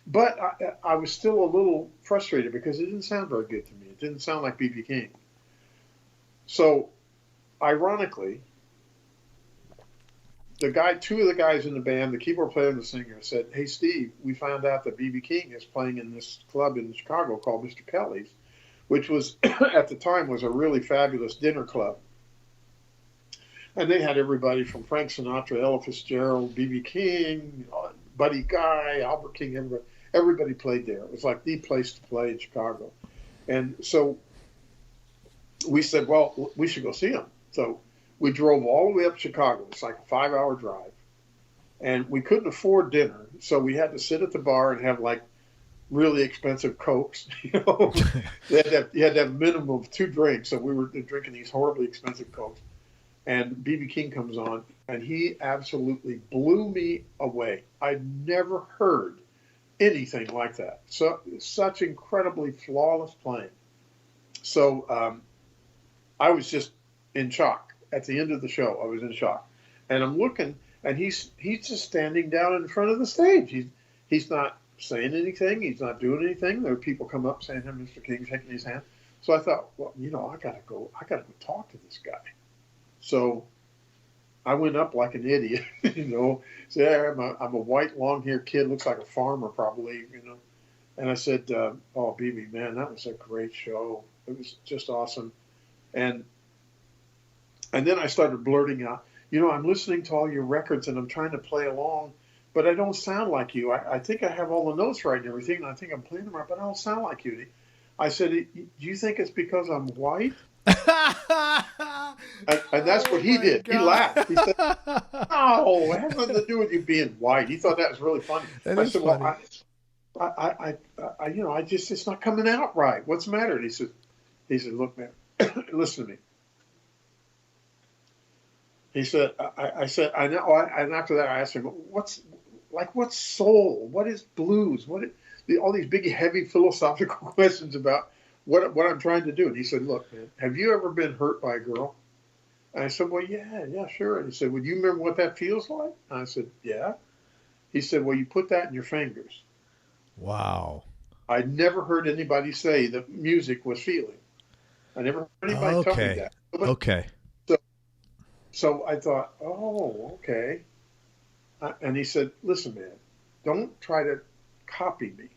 but I was still a little frustrated because it didn't sound very good to me. It didn't sound like B.B. King. So, ironically, two of the guys in the band, the keyboard player and the singer, said, "Hey, Steve, we found out that B.B. King is playing in this club in Chicago called Mr. Kelly's," which was, at the time, was a really fabulous dinner club. And they had everybody from Frank Sinatra, Ella Fitzgerald, B.B. King, Buddy Guy, Albert King, everybody played there. It was like the place to play in Chicago. And so we said, well, we should go see him. So we drove all the way up to Chicago. It's like a 5-hour drive. And we couldn't afford dinner, so we had to sit at the bar and have like really expensive Cokes. You had to have a minimum of 2 drinks, so we were drinking these horribly expensive Cokes. And B.B. King comes on, and he absolutely blew me away. I'd never heard anything like that. So such incredibly flawless playing. So I was just in shock. At the end of the show, I was in shock. And I'm looking, and he's just standing down in front of the stage. He's not saying anything. He's not doing anything. There are people come up saying, "Hey, Mr. King," shaking his hand. So I thought, well, I gotta go talk to this guy. So I went up like an idiot, said, I'm a white, long-haired kid, looks like a farmer probably, And I said, "Oh, BB, man, that was a great show. It was just awesome." And then I started blurting out, "I'm listening to all your records and I'm trying to play along, but I don't sound like you. I think I have all the notes right and everything, and I think I'm playing them right, but I don't sound like you." I said, "Do you think it's because I'm white?" And that's what he did. God. He laughed. He said, "No, it has nothing to do with you being white." He thought that was really funny. I said, funny. "Well, I just, it's not coming out right. What's the matter?" And he said, "Look, man, listen to me." He said, I said, "I know." And after that, I asked him, what's soul? What is blues? All these big, heavy philosophical questions about what I'm trying to do. And he said, "Look, man, have you ever been hurt by a girl?" And I said, "Well, yeah, sure." And he said, "Well, do you remember what that feels like?" And I said, "Yeah." He said, "Well, you put that in your fingers." Wow. I never heard anybody say that music was feeling. I never heard anybody tell me that. Okay. So I thought, oh, okay. And he said, "Listen, man, don't try to copy me.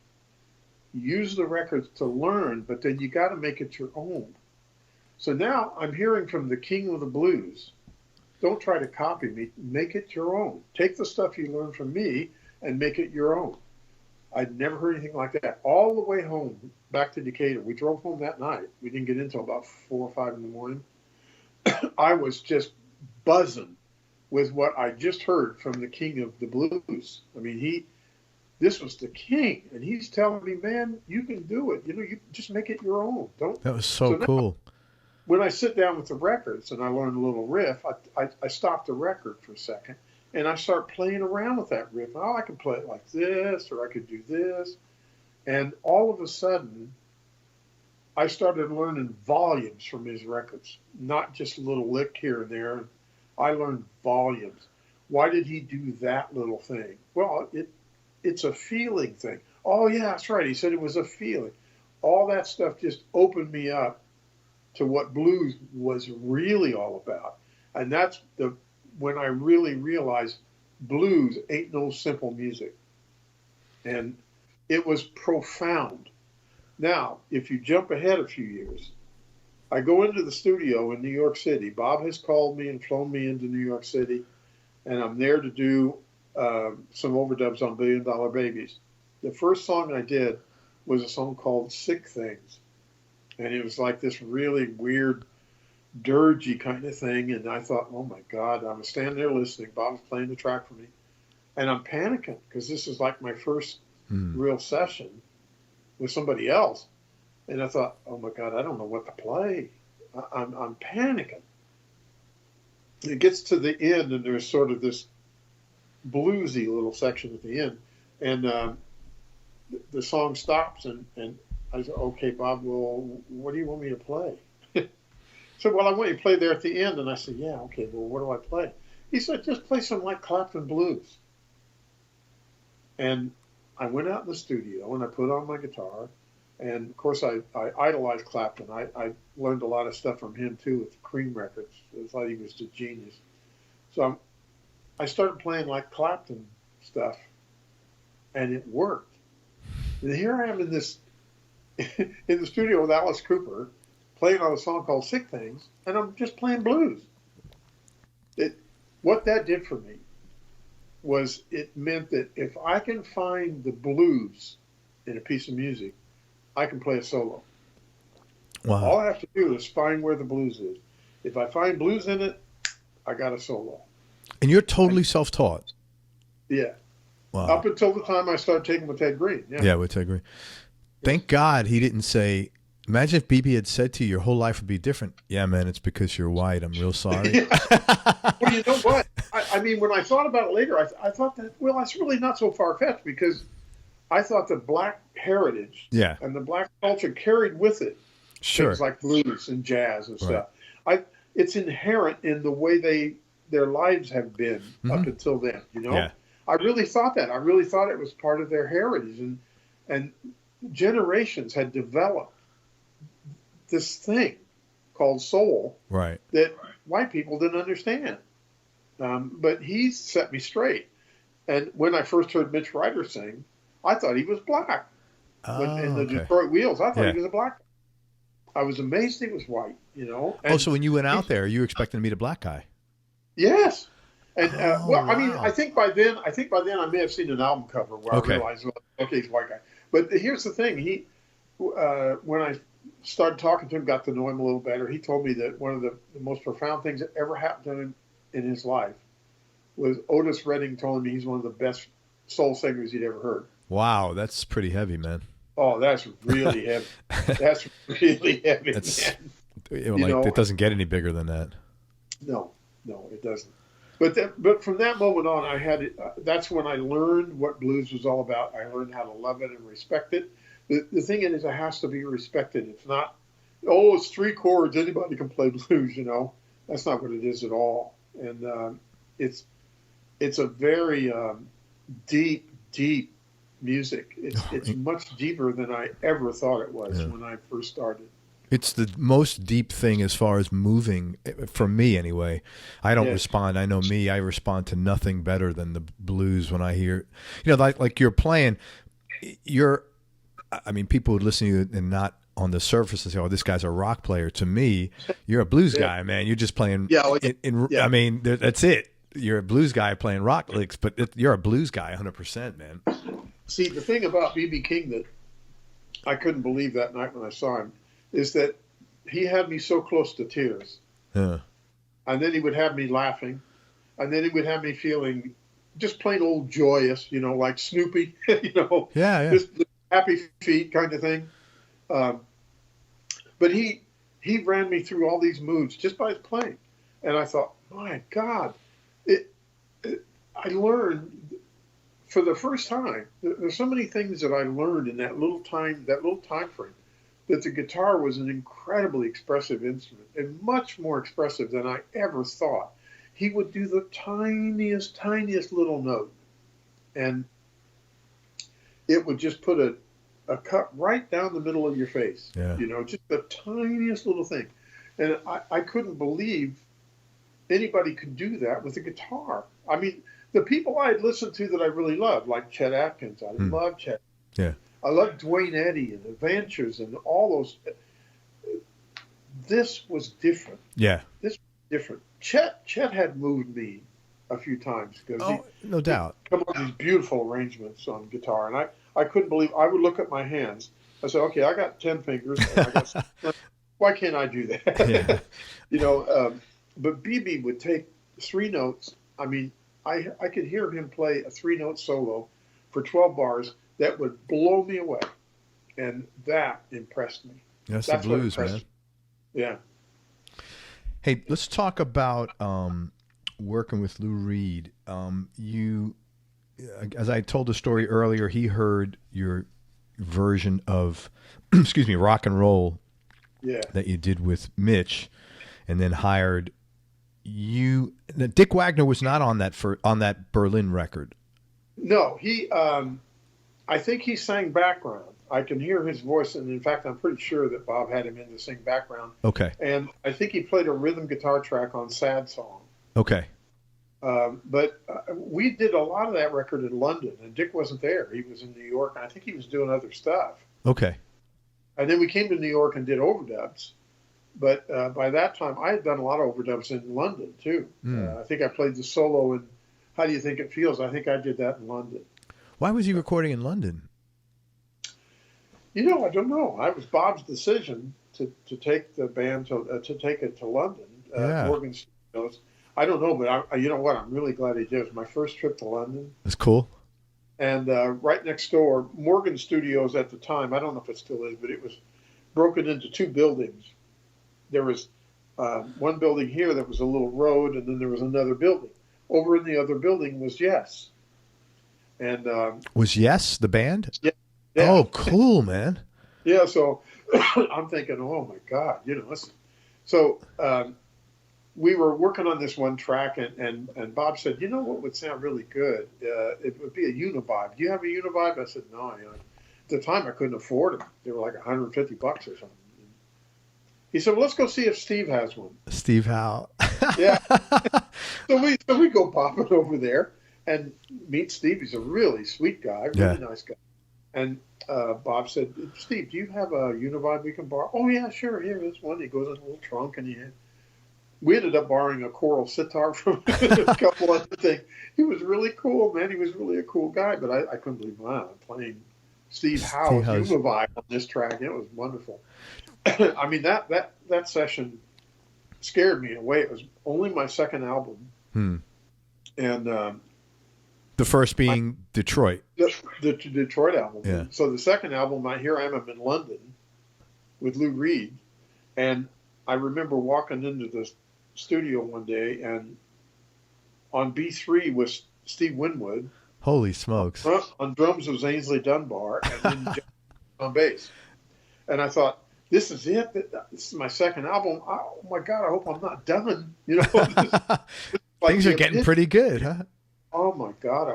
Use the records to learn, but then you got to make it your own." So now I'm hearing from the king of the blues, don't try to copy me, make it your own. Take the stuff you learned from me and make it your own. I'd never heard anything like that. All the way home, back to Decatur, we drove home that night. We didn't get in until about 4 or 5 in the morning. I was just buzzing with what I just heard from the king of the blues. I mean, this was the king, and he's telling me, man, you can do it. You just make it your own. Don't. That was so cool. When I sit down with the records and I learn a little riff, I stop the record for a second, and I start playing around with that riff. Oh, I can play it like this, or I could do this. And all of a sudden, I started learning volumes from his records, not just a little lick here and there. I learned volumes. Why did he do that little thing? Well, it's a feeling thing. Oh, yeah, that's right. He said it was a feeling. All that stuff just opened me up to what blues was really all about. And that's when I really realized blues ain't no simple music. And it was profound. Now, if you jump ahead a few years, I go into the studio in New York City. Bob has called me and flown me into New York City, and I'm there to do some overdubs on $1 Billion Babies. The first song I did was a song called Sick Things. And it was like this really weird, dirgy kind of thing. And I thought, oh, my God. I was standing there listening. Bob was playing the track for me. And I'm panicking because this is like my first real session with somebody else. And I thought, oh, my God, I don't know what to play. I'm panicking. It gets to the end, and there's sort of this bluesy little section at the end. And the song stops, and I said, okay, Bob, well, what do you want me to play? So, well, I want you to play there at the end. And I said, yeah, okay, well, what do I play? He said, just play some like Clapton blues. And I went out in the studio, and I put on my guitar. And, of course, I idolized Clapton. I learned a lot of stuff from him, too, with Cream Records. I thought he was a genius. So I started playing like Clapton stuff, and it worked. And here I am in the studio with Alice Cooper, playing on a song called Sick Things, and I'm just playing blues. What that did for me was it meant that if I can find the blues in a piece of music, I can play a solo. Wow. All I have to do is find where the blues is. If I find blues in it, I got a solo. And you're totally self-taught. Yeah. Wow. Up until the time I started taking with Ted Greene. Yeah, with Ted Greene. Thank God he didn't say, imagine if BB had said to you, your whole life would be different. Yeah, man, it's because you're white. I'm real sorry. Well, you know what? I mean, when I thought about it later, I thought that, well, that's really not so far-fetched because I thought the black heritage and the black culture carried with it things like blues and jazz and stuff. It's inherent in the way their lives have been up until then, you know? Yeah. I really thought that. I really thought it was part of their heritage. And generations had developed this thing called soul that white people didn't understand. But he set me straight. And when I first heard Mitch Ryder sing, I thought he was black. In the Detroit Wheels, I thought he was a black guy. I was amazed he was white, you know. And so when you went out there, you were expecting to meet a black guy? Yes. And I mean, I think by then I may have seen an album cover where I realized, well, okay, he's a white guy. But here's the thing: when I started talking to him, got to know him a little better, he told me that one of the most profound things that ever happened to him in his life was Otis Redding told him he's one of the best soul singers he'd ever heard. Wow, that's pretty heavy, man. Oh, that's really heavy. That's really heavy, man. It doesn't get any bigger than that. No, it doesn't. But from that moment on, that's when I learned what blues was all about. I learned how to love it and respect it. The thing is, it has to be respected. It's not, it's 3 chords, anybody can play blues, you know. That's not what it is at all. And it's a very deep music. It's much deeper than I ever thought it was when I first started. It's the most deep thing as far as moving, for me anyway. I don't respond. I know me. I respond to nothing better than the blues when I hear, like you're playing. People would listen to you and not on the surface and say, "Oh, this guy's a rock player." To me, you're a blues guy, man. You're just playing. I mean, that's it. You're a blues guy playing rock licks, but you're a blues guy, 100%, man. See, the thing about B.B. King that I couldn't believe that night when I saw him is that he had me so close to tears. Yeah. And then he would have me laughing. And then he would have me feeling just plain old joyous, like Snoopy, Yeah. just happy feet kind of thing. But he ran me through all these moods just by his playing. And I thought, my God, I learned for the first time, there's so many things that I learned in that little time frame, that the guitar was an incredibly expressive instrument and much more expressive than I ever thought. He would do the tiniest little note, and it would just put a cut right down the middle of your face. Yeah. Just the tiniest little thing. And I couldn't believe anybody could do that with a guitar. I mean, the people I had listened to that I really loved, like Chet Atkins, I loved Chet. Yeah. I loved Dwayne Eddy and the Ventures and all those. This was different. Yeah. This was different. Chet had moved me a few times because no doubt. He'd come up with these beautiful arrangements on guitar, and I couldn't believe. I would look at my hands. I said, "Okay, I got 10 fingers. And I got why can't I do that?" Yeah. But BB would take 3 notes. I mean, I could hear him play a 3-note solo for 12 bars that would blow me away, and that impressed me. That's the blues, man. Me. Yeah. Hey, let's talk about working with Lou Reed. You, as I told the story earlier, he heard your version of, rock and roll that you did with Mitch, and then hired you. Dick Wagner was not on that Berlin record. No, he. I think he sang background. I can hear his voice, and in fact, I'm pretty sure that Bob had him in to sing background. Okay. And I think he played a rhythm guitar track on Sad Song. Okay. But we did a lot of that record in London, and Dick wasn't there. He was in New York, and I think he was doing other stuff. Okay. And then we came to New York and did overdubs. But by that time, I had done a lot of overdubs in London, too. I think I played the solo in How Do You Think It Feels? I think I did that in London. Why was he recording in London? I don't know. It was Bob's decision to take the band to take it to London, Morgan Studios. I don't know, but you know what? I'm really glad he did. It was my first trip to London. That's cool. And right next door, Morgan Studios at the time, I don't know if it still is, but it was broken into 2 buildings. There was one building here that was a little road, and then there was another building. Over in the other building was Yes. And was Yes the band? Yeah. Oh, cool, man. Yeah, so I'm thinking, oh my God, So we were working on this one track, and Bob said, what would sound really good? It would be a univibe. Do you have a univibe? I said, no. At the time, I couldn't afford them. They were like $150 or something. He said, well, let's go see if Steve has one. Steve Howe. Yeah. So we go popping over there and meet Steve. He's a really sweet guy, really nice guy. And Bob said, Steve, do you have a univibe we can borrow? Oh, yeah, sure. Here is one. He goes in a little trunk, and we ended up borrowing a choral sitar from a couple other things. He was really cool, man. He was really a cool guy, but I couldn't believe, wow, I'm playing Steve Howe's univibe on this track. It was wonderful. I mean, that session scared me in a way. It was only my second album. And the first being Detroit. The Detroit album. Yeah. So the second album, here I am in London with Lou Reed. And I remember walking into the studio one day, and on B3 was Steve Winwood. Holy smokes. On drums was Ainsley Dunbar, and then on bass. And I thought, this is it. This is my second album. Oh my God! I hope I'm not done. Things are getting pretty good, huh? Oh my God!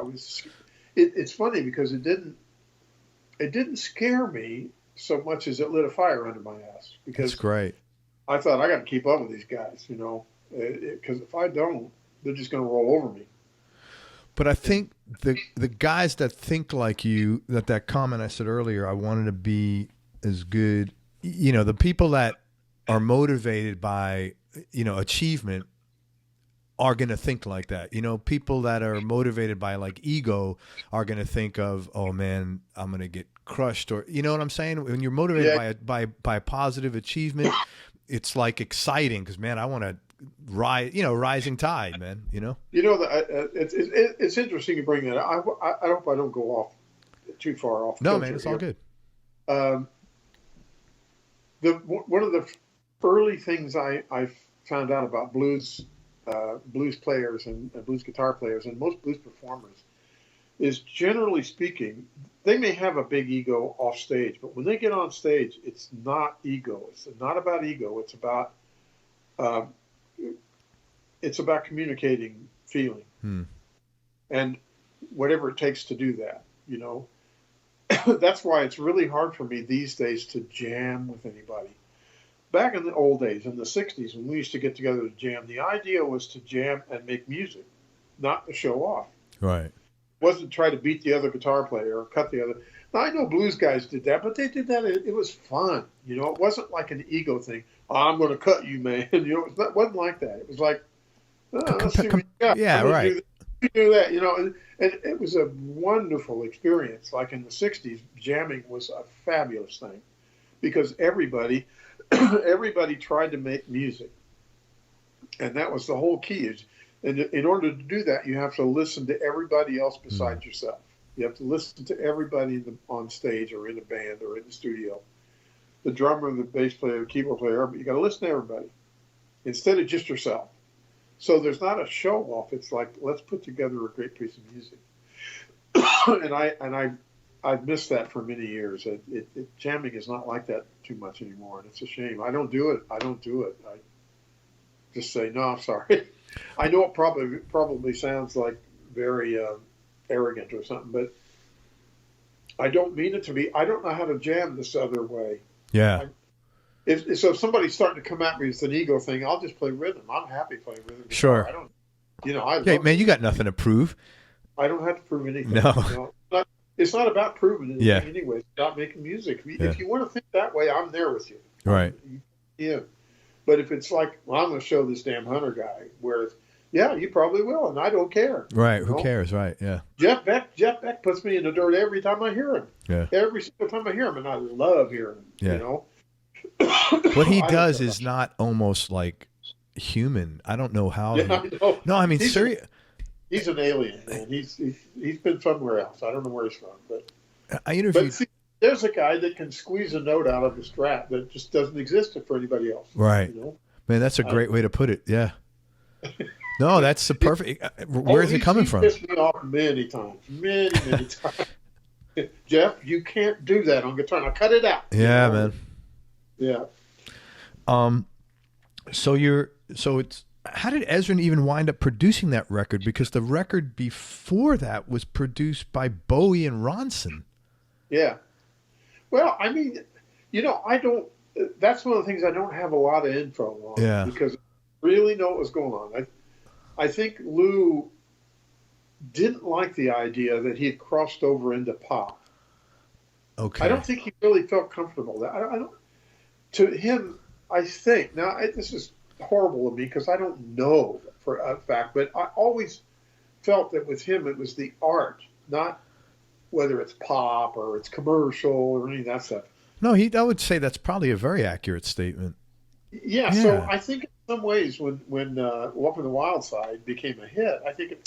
It's funny because it didn't scare me so much as it lit a fire under my ass. Because that's great. I thought I got to keep up with these guys, because if I don't, they're just going to roll over me. But I think the guys that think like you, that comment I said earlier, I wanted to be as good. The people that are motivated by, achievement, are going to think like that. You know, people that are motivated by like ego are going to think of, oh man, I'm going to get crushed, or you know what I'm saying? When you're motivated by a positive achievement, it's like exciting because man, I want to rise, rising tide, man, it's interesting you bring that up. I hope I don't go off too far off. No, man, it's all good. One of the early things I found out about blues players and blues guitar players and most blues performers is, generally speaking, they may have a big ego off stage, but when they get on stage, it's not ego. It's not about ego. It's about communicating feeling, and whatever it takes to do that. That's why it's really hard for me these days to jam with anybody. Back in the old days, in the 60s, when we used to get together to jam, the idea was to jam and make music, not to show off. Right. It wasn't try to beat the other guitar player or cut the other. Now, I know blues guys did that, but they did that. It was fun. It wasn't like an ego thing. Oh, I'm going to cut you, man. It wasn't like that. It was like, let's see what you got. Yeah, right. Do that, and it was a wonderful experience. Like in the 60s, jamming was a fabulous thing because everybody tried to make music. And that was the whole key. And in order to do that, you have to listen to everybody else besides yourself. You have to listen to everybody on stage or in a band or in the studio. The drummer, the bass player, the keyboard player, but you got to listen to everybody instead of just yourself. So there's not a show off. It's like, let's put together a great piece of music. and I've missed that for many years. Jamming is not like that too much anymore, and it's a shame. I don't do it. I just say, no, I'm sorry. I know it probably sounds like very arrogant or something, but I don't mean it to be. I don't know how to jam this other way. Yeah. If somebody's starting to come at me with an ego thing, I'll just play rhythm. I'm happy playing rhythm. Sure. I don't, hey, man, you got nothing to prove. I don't have to prove anything. No. It's not about proving anything anyway. It's about making music. If you want to think that way, I'm there with you. Right. Yeah. But if it's like, well, I'm going to show this damn Hunter guy, where it's, yeah, you probably will, and I don't care. Right. Who cares? Right. Yeah. Jeff Beck puts me in the dirt every time I hear him. Yeah. Every single time I hear him, and I love hearing him. Yeah. What he does is not almost like human. I don't know how. No, I mean, serious. He's an alien, man. He's been somewhere else. I don't know where he's from, but I interviewed. But see, there's a guy that can squeeze a note out of a Strat that just doesn't exist for anybody else. Right. Man, that's a great way to put it. Yeah. No, that's the perfect. Where is it coming from? He's pissed me off many times. Many times. Jeff, you can't do that on guitar. Now cut it out. Yeah, man. Yeah. So it's, how did Ezrin even wind up producing that record? Because the record before that was produced by Bowie and Ronson. Yeah. Well, I mean, I don't. That's one of the things I don't have a lot of info on. Yeah. Because I really know what was going on. I think Lou didn't like the idea that he had crossed over into pop. Okay. I don't think he really felt comfortable. I don't. To him, I think, now this is horrible of me because I don't know for a fact, but I always felt that with him it was the art, not whether it's pop or it's commercial or any of that stuff. No, I would say that's probably a very accurate statement. Yeah. So I think in some ways when Walk on the Wild Side became a hit, I think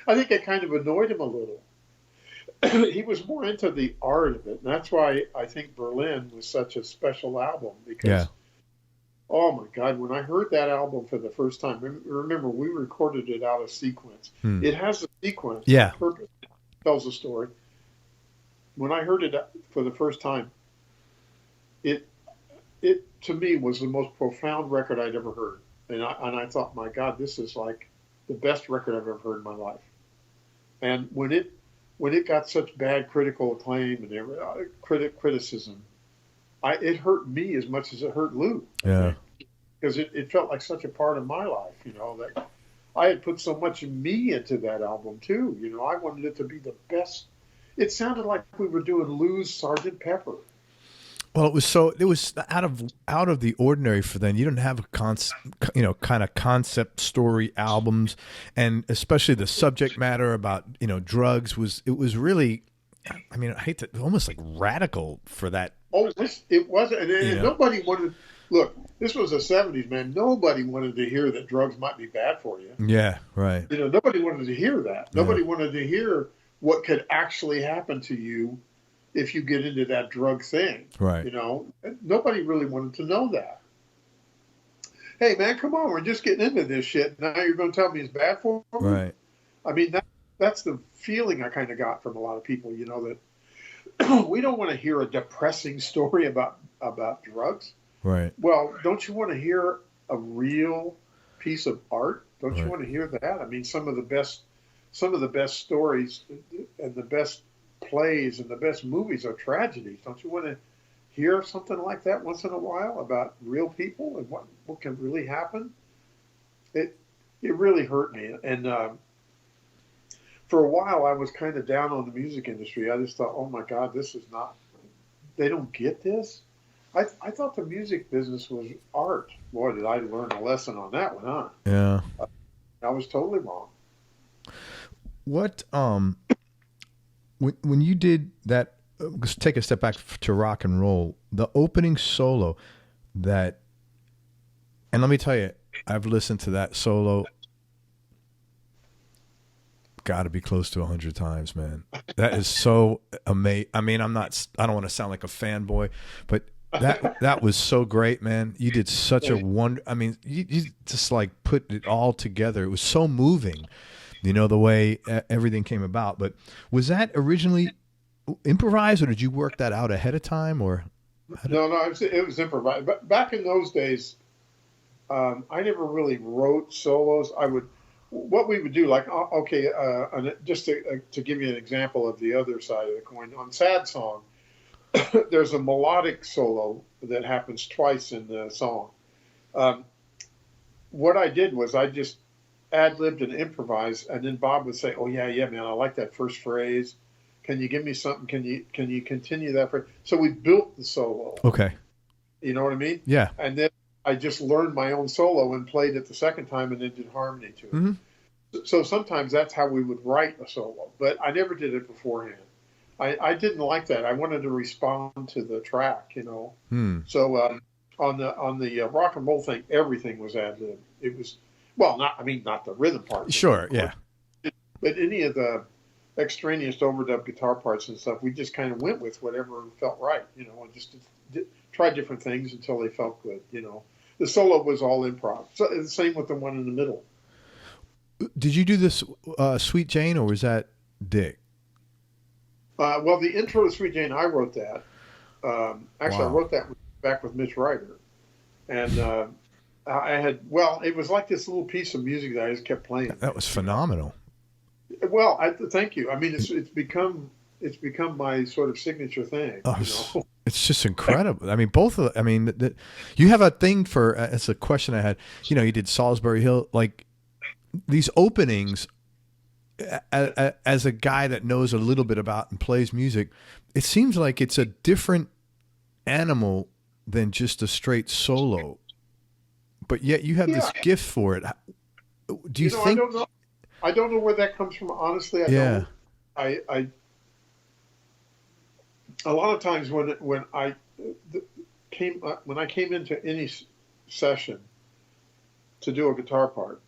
I think it kind of annoyed him a little. He was more into the art of it, and that's why I think Berlin was such a special album because, oh my God, when I heard that album for the first time, remember we recorded it out of sequence. It has a sequence. Yeah. Purpose. It tells a story. When I heard it for the first time, it to me was the most profound record I'd ever heard, and I thought, my God, this is like the best record I've ever heard in my life. And when it got such bad critical acclaim and criticism, it hurt me as much as it hurt Lou. Yeah. Because it felt like such a part of my life, that I had put so much of me into that album too. I wanted it to be the best. It sounded like we were doing Lou's Sgt. Pepper. Well, it was out of the ordinary for them. You didn't have kind of concept story albums, and especially the subject matter about drugs was really, I mean, I hate to, almost like radical for that. Oh, it wasn't, and nobody wanted. Look, this was the '70s, man. Nobody wanted to hear that drugs might be bad for you. Yeah, right. Nobody wanted to hear that. Nobody wanted to hear what could actually happen to you if you get into that drug thing. Right. Nobody really wanted to know that. Hey, man, come on. We're just getting into this shit. Now you're going to tell me it's bad for me? Right. I mean, that's the feeling I kind of got from a lot of people, that we don't want to hear a depressing story about drugs. Right. Well, don't you want to hear a real piece of art? Don't you want to hear that? I mean, some of the best stories and the best plays and the best movies are tragedies. Don't you want to hear something like that once in a while about real people and what can really happen? It really hurt me. And for a while, I was kind of down on the music industry. I just thought, oh my God, they don't get this. I thought the music business was art. Boy, did I learn a lesson on that one, huh? Yeah. I was totally wrong. What when you did that, let's take a step back to rock and roll, the opening solo and let me tell you, I've listened to that solo got to be close to 100 times, man. That is so amazing. I mean, I don't want to sound like a fanboy, but that was so great, man. You did such a I mean, you just like put it all together. It was so moving. The way everything came about. But was that originally improvised, or did you work that out ahead of time? Or No, it was improvised. But back in those days, I never really wrote solos. What we would do, like, just to give you an example of the other side of the coin, on Sad Song, there's a melodic solo that happens twice in the song. What I did was I just ad-libbed and improvised, and then Bob would say, "Oh yeah, man, I like that first phrase. Can you give me something? Can you continue that phrase?" So we built the solo. Okay. You know what I mean? Yeah. And then I just learned my own solo and played it the second time, and then did harmony to it. Mm-hmm. So sometimes that's how we would write a solo, but I never did it beforehand. I didn't like that. I wanted to respond to the track, So on the rock and roll thing, everything was ad-lib. It was. Well, not the rhythm part. Sure, yeah. But any of the extraneous overdub guitar parts and stuff, we just kind of went with whatever felt right, and just tried different things until they felt good, The solo was all improv. So the same with the one in the middle. Did you do this Sweet Jane, or was that Dick? Well, the intro to Sweet Jane, I wrote that. Actually, Wow. I wrote that back with Mitch Ryder. And it was like this little piece of music that I just kept playing. That was phenomenal. Well, thank you. I mean, it's become my sort of signature thing. Oh, it's just incredible. I mean, both of. I mean, you have a thing for. It's a question I had. You did Salisbury Hill, like these openings. As a guy that knows a little bit about and plays music, it seems like it's a different animal than just a straight solo. But yet you have this gift for it. Do you think? I don't know where that comes from. Honestly, I don't. I a lot of times when I came into any session to do a guitar part,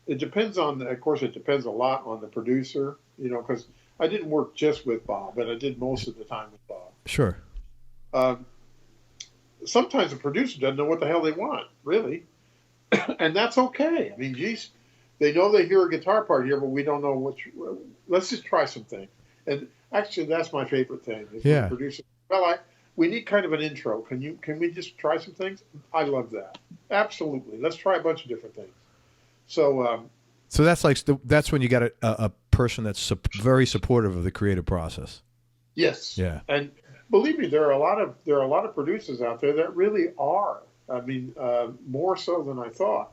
it depends on. Of course, it depends a lot on the producer. Because I didn't work just with Bob, but I did most of the time with Bob. Sure. Sometimes the producer doesn't know what the hell they want, really. And that's okay. I mean, geez, they know they hear a guitar part here, but we don't know let's just try some things. And actually, that's my favorite thing. Is when the producer, we need kind of an intro. Can we just try some things? I love that. Absolutely. Let's try a bunch of different things. So that's when you got a person that's very supportive of the creative process. Yes. Yeah. And believe me, there are a lot of producers out there that really are. I mean, more so than I thought.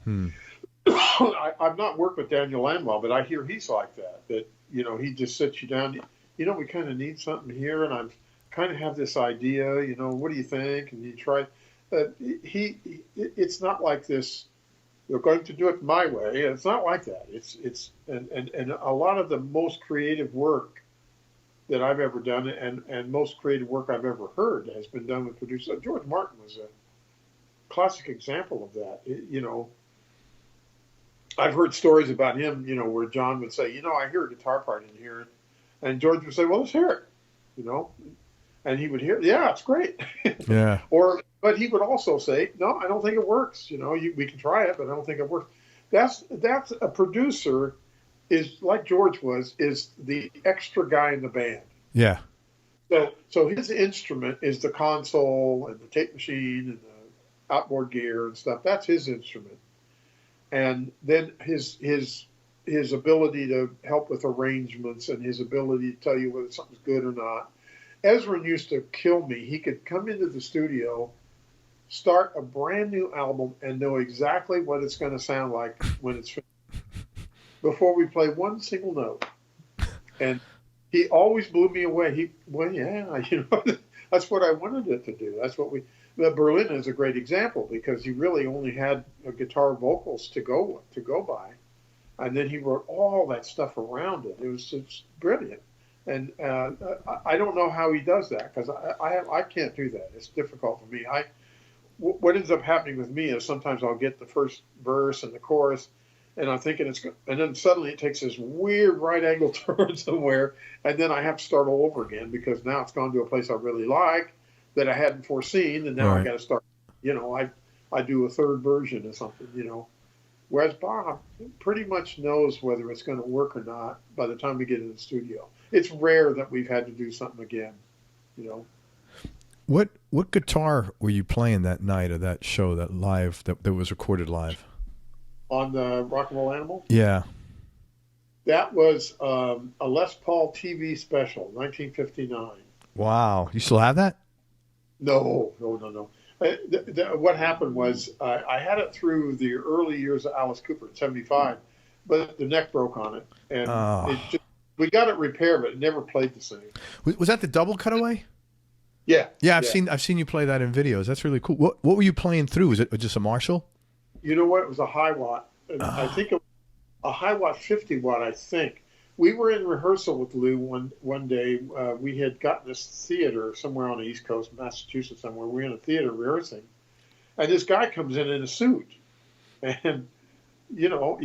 I've not worked with Daniel Landwell, but I hear he's like that. That he just sits you down. We kind of need something here, and I'm kind of have this idea, you know, what do you think? And you try. It's not like this. You're going to do it my way. It's not like that. And a lot of the most creative work that I've ever done, and most creative work I've ever heard, has been done with producers. George Martin was a classic example of that. You know, I've heard stories about him, you know, where John would say, you know, I hear a guitar part in here, and George would say, well, let's hear it, you know, and he would hear, yeah, it's great. Yeah. But he would also say, no, I don't think it works. You know, we can try it, but I don't think it works. That's a producer is like George was, is the extra guy in the band. Yeah. So his instrument is the console and the tape machine and the outboard gear and stuff. That's his instrument. And then his ability to help with arrangements and his ability to tell you whether something's good or not. Ezrin used to kill me. He could come into the studio, start a brand new album, and know exactly what it's going to sound like when it's finished before we play one single note. And he always blew me away. Yeah, you know, that's what I wanted it to do. That's what Berlin is a great example because he really only had guitar vocals to go by. And then he wrote all that stuff around it. It was just brilliant. And I don't know how he does that because I can't do that. It's difficult for me. What ends up happening with me is sometimes I'll get the first verse and the chorus, and I'm thinking and then suddenly it takes this weird right angle turn somewhere, and then I have to start all over again because now it's gone to a place I really like that I hadn't foreseen, and now I got to start. You know, I do a third version or something. You know, whereas Bob pretty much knows whether it's going to work or not by the time we get in the studio. It's rare that we've had to do something again. You know. What guitar were you playing that night of that show, that live that was recorded live? On the Rock and Roll Animal? Yeah. That was a Les Paul TV special, 1959. Wow. You still have that? No. What happened was I had it through the early years of Alice Cooper in 75, but the neck broke on it. And we got it repaired, but it never played the same. Was that the double cutaway? Yeah. Yeah, I've seen you play that in videos. That's really cool. What were you playing through? Was it just a Marshall? You know what? It was a high watt. I think it was a high watt 50 watt, I think. We were in rehearsal with Lou one day. We had gotten this theater somewhere on the East Coast, Massachusetts somewhere. We were in a theater rehearsing. And this guy comes in a suit. And, you know,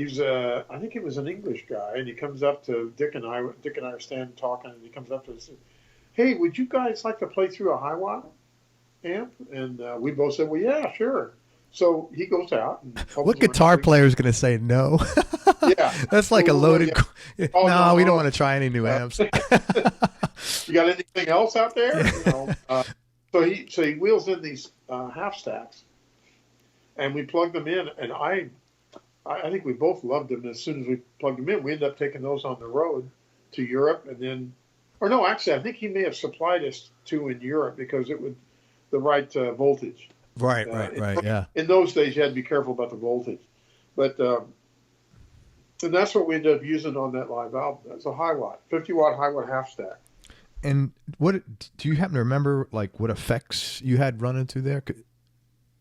I think he was an English guy. And he comes up to Dick and I are standing talking. And he comes up to us and says, hey, would you guys like to play through a high watt amp? And we both said, well, yeah, sure. So he goes out. And what guitar player is going to say no? Yeah. That's like a loaded. Yeah. No, we don't want to try any new amps. You got anything else out there? You know? So he wheels in these half stacks, and we plug them in. And I think we both loved them. As soon as we plugged them in, we ended up taking those on the road to Europe, and then. Or no, actually, I think he may have supplied us two in Europe because it would the right voltage. Right, yeah. In those days, you had to be careful about the voltage. But and that's what we ended up using on that live album. That's a high watt, 50 watt high watt half stack. And what do you happen to remember? Like what effects you had running through there?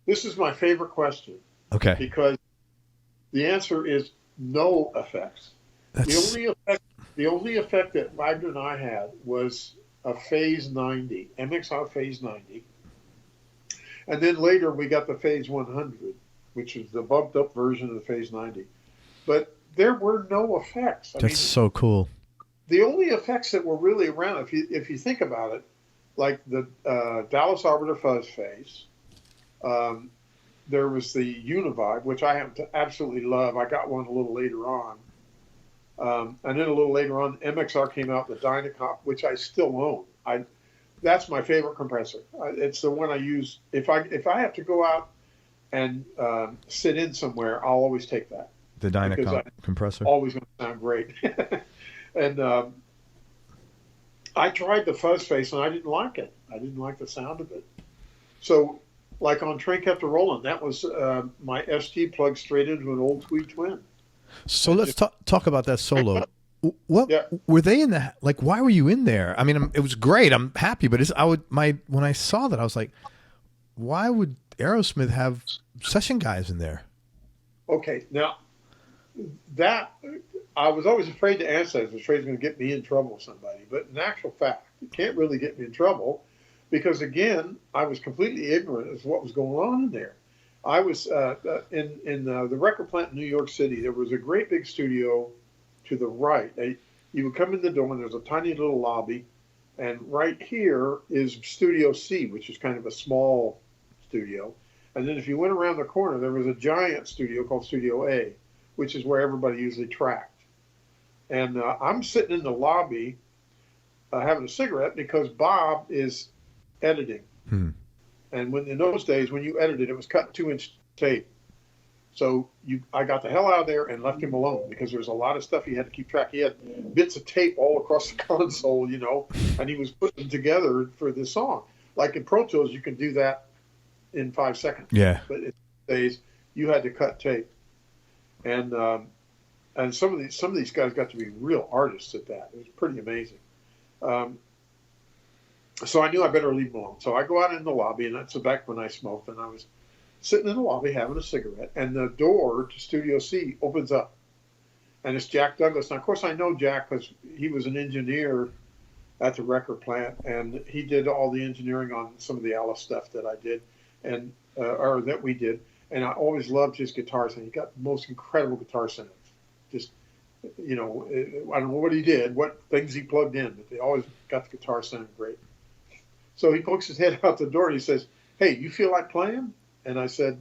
This is my favorite question. Okay. Because the answer is no effects. The only effect that Wagner and I had was a Phase 90, MXR Phase 90. And then later we got the Phase 100, which is the bumped up version of the Phase 90. But there were no effects. That's so cool. The only effects that were really around, if you think about it, like the Dallas Arbiter Fuzz Phase, there was the Univibe, which I happen to absolutely love. I got one a little later on. And then a little later on, MXR came out, the Dynacop, which I still own. That's my favorite compressor. It's the one I use. If I have to go out and sit in somewhere, I'll always take that. The Dynacop compressor? Always going to sound great. And I tried the Fuzz Face, and I didn't like it. I didn't like the sound of it. So, like on Train Kept a Rollin', that was my ST plugged straight into an old Tweed Twin. So let's talk about that solo. What Yeah. were they in the like? Why were you in there? I mean, it was great. I'm happy, but when I saw that, I was like, why would Aerosmith have session guys in there? Okay, now that I was always afraid to answer that. I was afraid it was going to get me in trouble with somebody. But in actual fact, it can't really get me in trouble because, again, I was completely ignorant of what was going on in there. I was in the record plant in New York City. There was a great big studio to the right. You would come in the door, and there's a tiny little lobby. And right here is Studio C, which is kind of a small studio. And then if you went around the corner, there was a giant studio called Studio A, which is where everybody usually tracked. And I'm sitting in the lobby having a cigarette because Bob is editing. And in those days, when you edited, it was cut 2-inch tape. So I got the hell out of there and left him alone because there was a lot of stuff he had to keep track. He had bits of tape all across the console, and he was putting them together for this song. Like in Pro Tools, you can do that in 5 seconds. Yeah. But in those days, you had to cut tape. And some of these guys got to be real artists at that. It was pretty amazing. So I knew I better leave him alone. So I go out in the lobby, and that's back when I smoked, and I was sitting in the lobby having a cigarette, and the door to Studio C opens up, and it's Jack Douglas. Now, of course, I know Jack because he was an engineer at the record plant, and he did all the engineering on some of the Alice stuff that I did, or that we did. And I always loved his guitar sound. He got the most incredible guitar sounds. Just, I don't know what he did, what things he plugged in, but they always got the guitar sounding great. So he pokes his head out the door and he says, "Hey, you feel like playing?" And I said,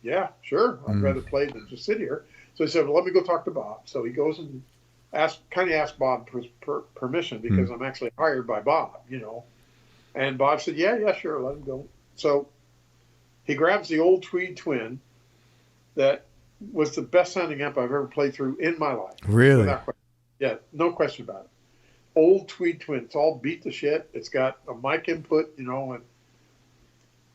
"Yeah, sure. I'd rather play than just sit here." So he said, "Well, let me go talk to Bob." So he goes and asked Bob for permission because I'm actually hired by Bob, And Bob said, yeah, sure, let him go. So he grabs the old Tweed Twin that was the best sounding amp I've ever played through in my life. Really? Yeah, no question about it. Old Tweed Twin. It's all beat to shit. It's got a mic input, and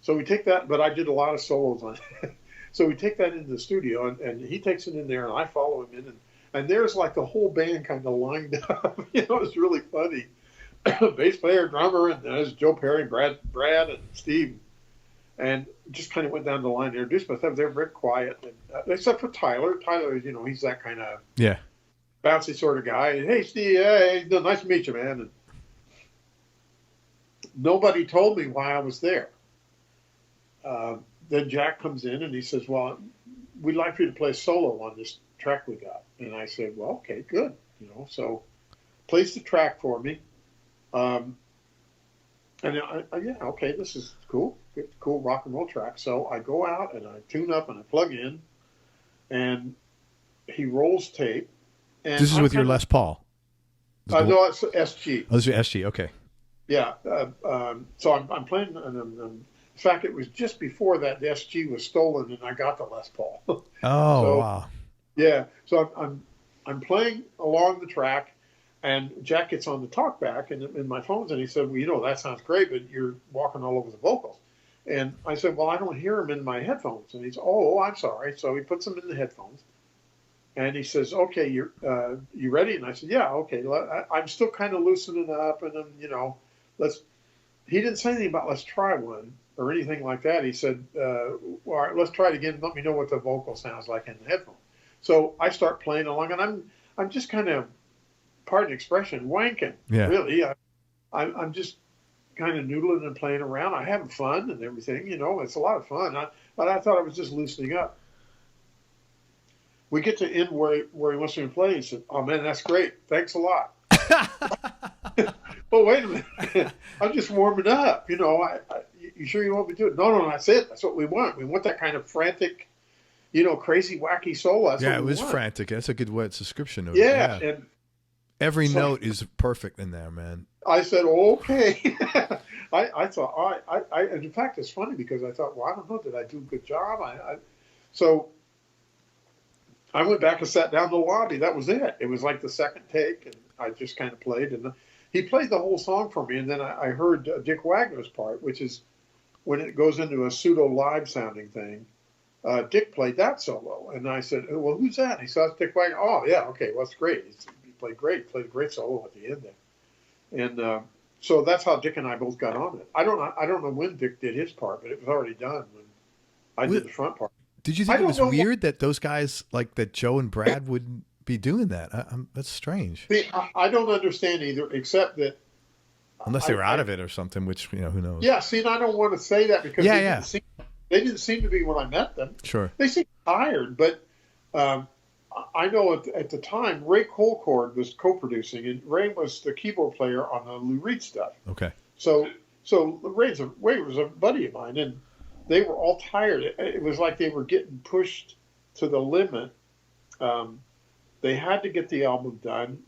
so we take that, but I did a lot of solos on it. So we take that into the studio, and he takes it in there, and I follow him in, and there's like the whole band kind of lined up. It's really funny. Bass player, drummer, and there's Joe Perry, Brad, and Steve. And just kind of went down the line, introduced myself. They're very quiet, except for Tyler. Tyler, he's that kind of bouncy sort of guy. And, "Hey, Steve, hey, nice to meet you, man." And nobody told me why I was there. Then Jack comes in and he says, "Well, we'd like for you to play solo on this track we got." And I said, "Well, okay, good." So plays the track for me. And okay, this is cool. Cool rock and roll track. So I go out and I tune up and I plug in, and he rolls tape. And this is with your Les Paul? No, it's SG. Oh, this is your SG, okay. Yeah. So I'm playing, and in fact, it was just before that the SG was stolen, and I got the Les Paul. Wow. Yeah. So I'm playing along the track. And Jack gets on the talkback in my phones, and he said, "Well, that sounds great, but you're walking all over the vocals." And I said, "Well, I don't hear them in my headphones." And he said, "Oh, I'm sorry." So he puts them in the headphones, and he says, "Okay, you ready?" And I said, "Yeah, okay." I'm still kind of loosening up, and then let's. He didn't say anything about let's try one or anything like that. He said, "All right, let's try it again. Let me know what the vocal sounds like in the headphones." So I start playing along, and I'm just kind of, pardon the expression, wanking. Yeah. Really. I'm just kind of noodling and playing around. I'm having fun and everything, it's a lot of fun. But I thought I was just loosening up. We get to end where he wants me to play. He said, "Oh man, that's great. Thanks a lot." Well, wait a minute. I'm just warming up. You sure you want me to do it? No, that's it. That's what we want. We want that kind of frantic, crazy, wacky solo. That's what it we was want. frantic. That's a good word description of Yeah. it. And every note is perfect in there, man. I said, "Okay." I thought, and in fact, it's funny because I thought, well, I don't know, did I do a good job? So I went back and sat down in the lobby. That was it. It was like the second take, and I just kind of played. And he played the whole song for me, and then I heard Dick Wagner's part, which is when it goes into a pseudo-live sounding thing. Dick played that solo, and I said, "Well, who's that?" And he said, "It's Dick Wagner." "Oh, yeah, okay, well, that's great. He's played great. He played a great solo at the end there. And so that's how Dick and I both got on it. I don't know when Dick did his part, but it was already done when I did the front part. Did you think it was weird that those guys, like that Joe and Brad, would be doing that? That's strange. See, I don't understand either, except that unless they were out of it or something, which who knows? Yeah, see, and I don't want to say that because they didn't seem to be when I met them. Sure, they seemed tired, but I know at the time Ray Colcord was co-producing, and Ray was the keyboard player on the Lou Reed stuff. Okay, so Ray was a buddy of mine, and they were all tired. It was like they were getting pushed to the limit. They had to get the album done.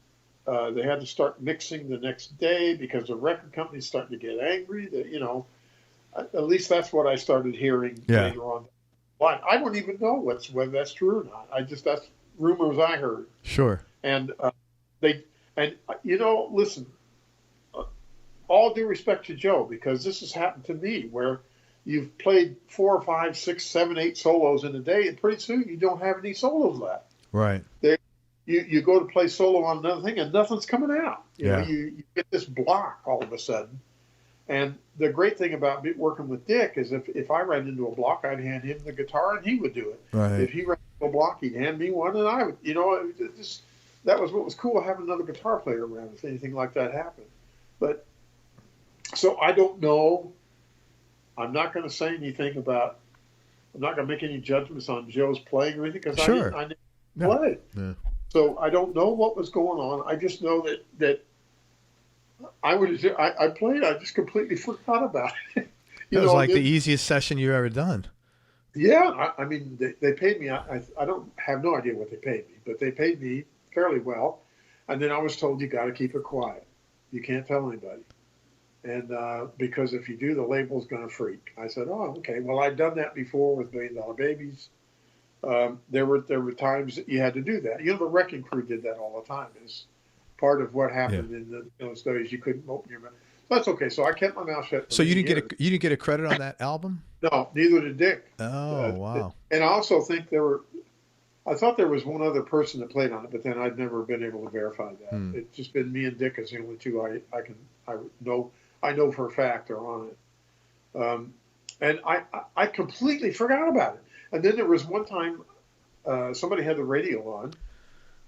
They had to start mixing the next day because the record company's starting to get angry. That at least that's what I started hearing later on. But I don't even know whether that's true or not. That's rumors I heard. Sure. And listen. All due respect to Joe, because this has happened to me, where you've played 4, 5, 6, 7, 8 solos in a day, and pretty soon you don't have any solos left. Right. You go to play solo on another thing, and nothing's coming out. You get this block all of a sudden. And the great thing about working with Dick is if I ran into a block, I'd hand him the guitar, and he would do it. Right. If he ran into a block, he'd hand me one, and I would. That was what was cool, having another guitar player around if anything like that happened. But so I don't know. I'm not going to say anything about. I'm not going to make any judgments on Joe's playing or anything because I didn't play. Yeah. So I don't know what was going on. I just know that I played. I just completely forgot about it. It was like the easiest session you've ever done. Yeah, I mean they paid me. I don't have no idea what they paid me, but they paid me fairly well. And then I was told you got to keep it quiet. You can't tell anybody. And because if you do, the label's going to freak. I said, oh, okay. Well, I'd done that before with $1 Million Babies. There were times that you had to do that. The Wrecking Crew did that all the time. It's part of what happened in those days. You couldn't open your mouth. That's okay. So I kept my mouth shut. So you didn't get a credit on that album? No, neither did Dick. Oh, wow. And I also think I thought there was one other person that played on it, but then I'd never been able to verify that. It's just been me and Dick as the only two I know for a fact are on it. And I completely forgot about it. And then there was one time somebody had the radio on,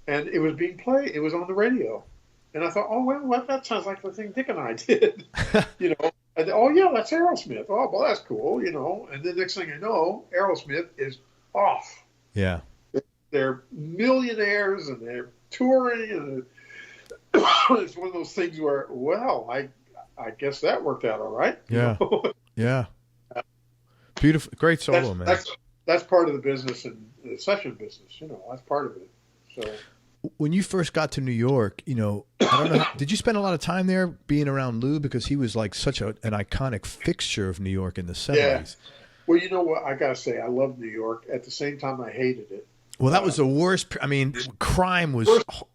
and it was being played. It was on the radio. And I thought, oh, well, that sounds like the thing Dick and I did. And, oh, yeah, that's Aerosmith. Oh, well, that's cool, And the next thing I know, Aerosmith is off. Yeah. They're millionaires, and they're touring. And it's one of those things where, well, I guess that worked out all right. Yeah. Yeah. Beautiful. Great solo, man. That's part of the business and the session business. That's part of it. So when you first got to New York, I don't know, did you spend a lot of time there being around Lou? Because he was like such an iconic fixture of New York in the 70s. Yeah. Well, you know what? I got to say, I love New York. At the same time, I hated it. Well, that was the worst. I mean, crime was,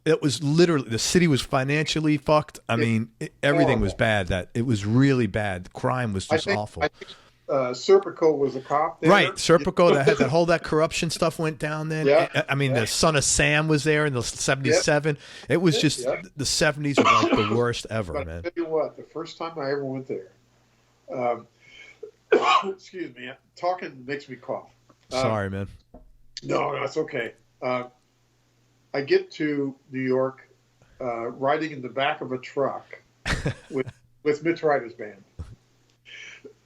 it was literally, the city was financially fucked. I mean, everything was bad. It was really bad. Crime was just awful. I think Serpico was a cop there. Right. Serpico, that corruption stuff went down then. Yeah. I mean, the Son of Sam was there in the 77. It was just, the 70s were like the worst ever, but man. I'll tell you what, the first time I ever went there, excuse me, talking makes me cough. Sorry, man. No, that's okay. I get to New York riding in the back of a truck with Mitch Ryder's band.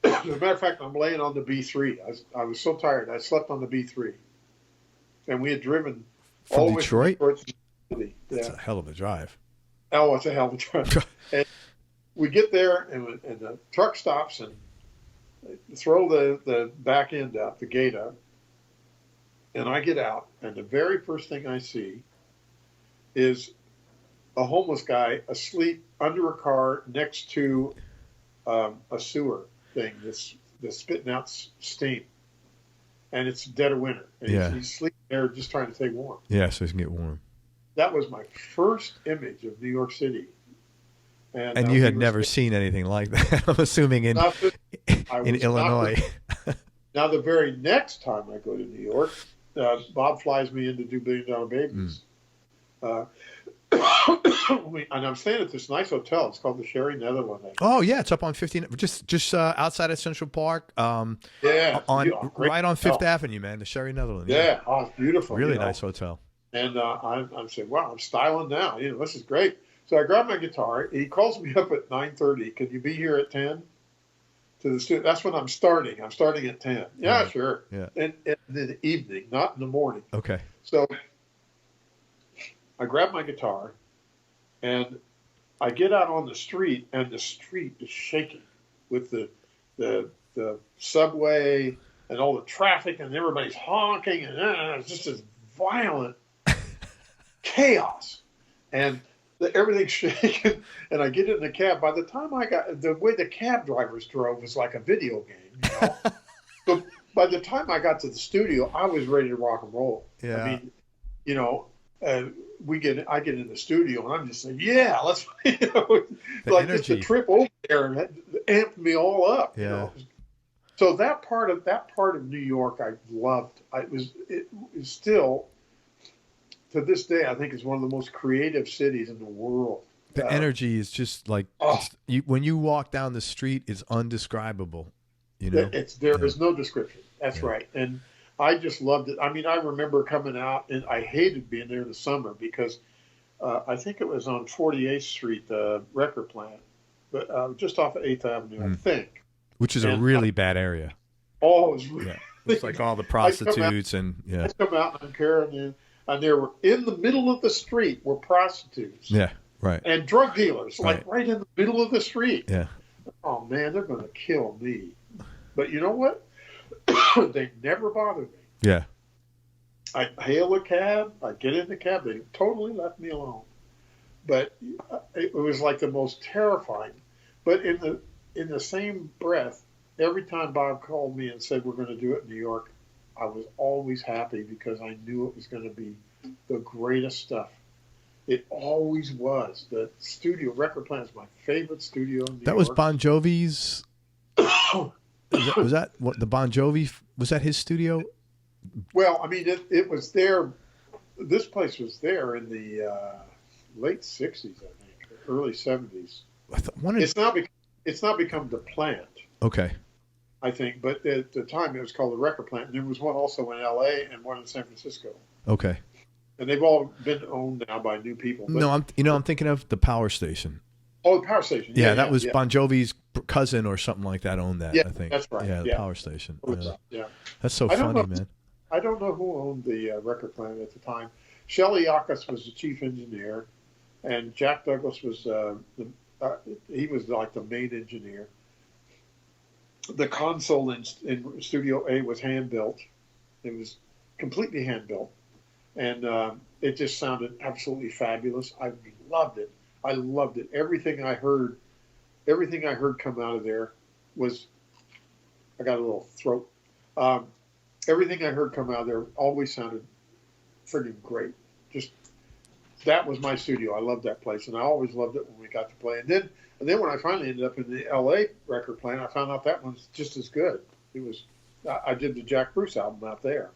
As a matter of fact, I'm laying on the B3. I was so tired. I slept on the B3. And we had driven all the way Detroit? From Detroit to the city. That's a hell of a drive. Oh, it's a hell of a drive. And we get there, and the truck stops, and throw the back end up, the gate up. And I get out, and the very first thing I see is a homeless guy asleep under a car next to a sewer thing that's spitting out steam. And it's dead of winter. And he's sleeping there just trying to stay warm. Yeah, so he can get warm. That was my first image of New York City. And you had never seen anything like that, I'm assuming, in Illinois. Now, the very next time I go to New York, Bob flies me in to do $1 Million Babies. And I'm staying at this nice hotel. It's called the Sherry Netherland. Oh yeah, it's up on 15, just outside of Central Park. Yeah, right on Fifth hotel. Avenue, man. The Sherry Netherland. Yeah, oh, it's beautiful. Really nice hotel. And I'm saying, wow, I'm styling now. This is great. So I grab my guitar. He calls me up at 9:30. Can you be here at 10 to the studio? That's when I'm starting. I'm starting at 10. Yeah, sure. Yeah. And in the evening, not in the morning. Okay. So I grab my guitar, and I get out on the street, and the street is shaking with the subway and all the traffic, and everybody's honking, and it's just this violent chaos, and everything's shaking. And I get in the cab. By the time the way the cab drivers drove was like a video game, But by the time I got to the studio, I was ready to rock and roll. Yeah. I mean, I get in the studio, and I'm just saying, yeah, let's, like just the trip over there and amped me all up. Yeah. So that part of New York, I loved. It was still, to this day, I think is one of the most creative cities in the world. The energy is just like when you walk down the street, it's undescribable. There is no description. That's right. And I just loved it. I mean, I remember coming out, and I hated being there in the summer because I think it was on 48th Street, the record plant, but just off of 8th Avenue, I think. Which is a really bad area. Oh, it was it's like all the prostitutes I come out and I'm carrying and there were in the middle of the street were prostitutes. Yeah, right. And drug dealers, like right in the middle of the street. Yeah. Oh man, they're going to kill me. But you know what? They never bothered me. Yeah. I hail a cab. I get in the cab. They totally left me alone. But it was like the most terrifying. But in the same breath, every time Bob called me and said we're going to do it in New York, I was always happy because I knew it was going to be the greatest stuff. It always was. The studio record plant is my favorite studio in New York. That was Bon Jovi's. was that what the Bon Jovi? Was that his studio? Well, I mean, it was there. This place was there in the late '60s, I think, early '70s. It's not become the plant. Okay. I think, but at the time it was called the record plant, and there was one also in L.A. and one in San Francisco. Okay. And they've all been owned now by new people. But, no, I'm thinking of the power station. Oh, the power station. Yeah, that was Bon Jovi's cousin or something like that owned that. Yeah, I think that's right. Yeah, the power station. Yeah. That's so funny, man. I don't know who owned the record plant at the time. Shelley Yakus was the chief engineer, and Jack Douglas was he was like the main engineer. The console in Studio A was hand built. It was completely hand built, and it just sounded absolutely fabulous. I loved it. I loved it. Everything I heard come out of there was. I got a little throat. Everything I heard come out of there always sounded friggin' great. Just that was my studio. I loved that place, and I always loved it when we got to play. And then when I finally ended up in the L.A. record plant, I found out that one's just as good. It was. I did the Jack Bruce album out there.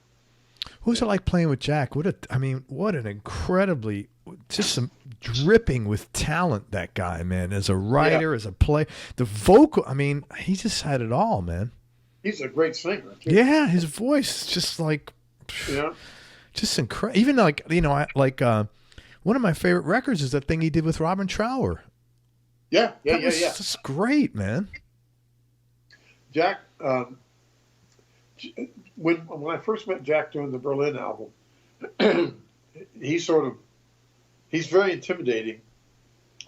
What was it like playing with Jack? What an incredibly, just some dripping with talent, that guy, man. As a writer, as a player, the vocal. I mean, he just had it all, man. He's a great singer, too. Yeah, his voice just like, just incredible. Even like one of my favorite records is that thing he did with Robin Trower. Yeah. That's great, man. Jack, when I first met Jack doing the Berlin album, he's very intimidating.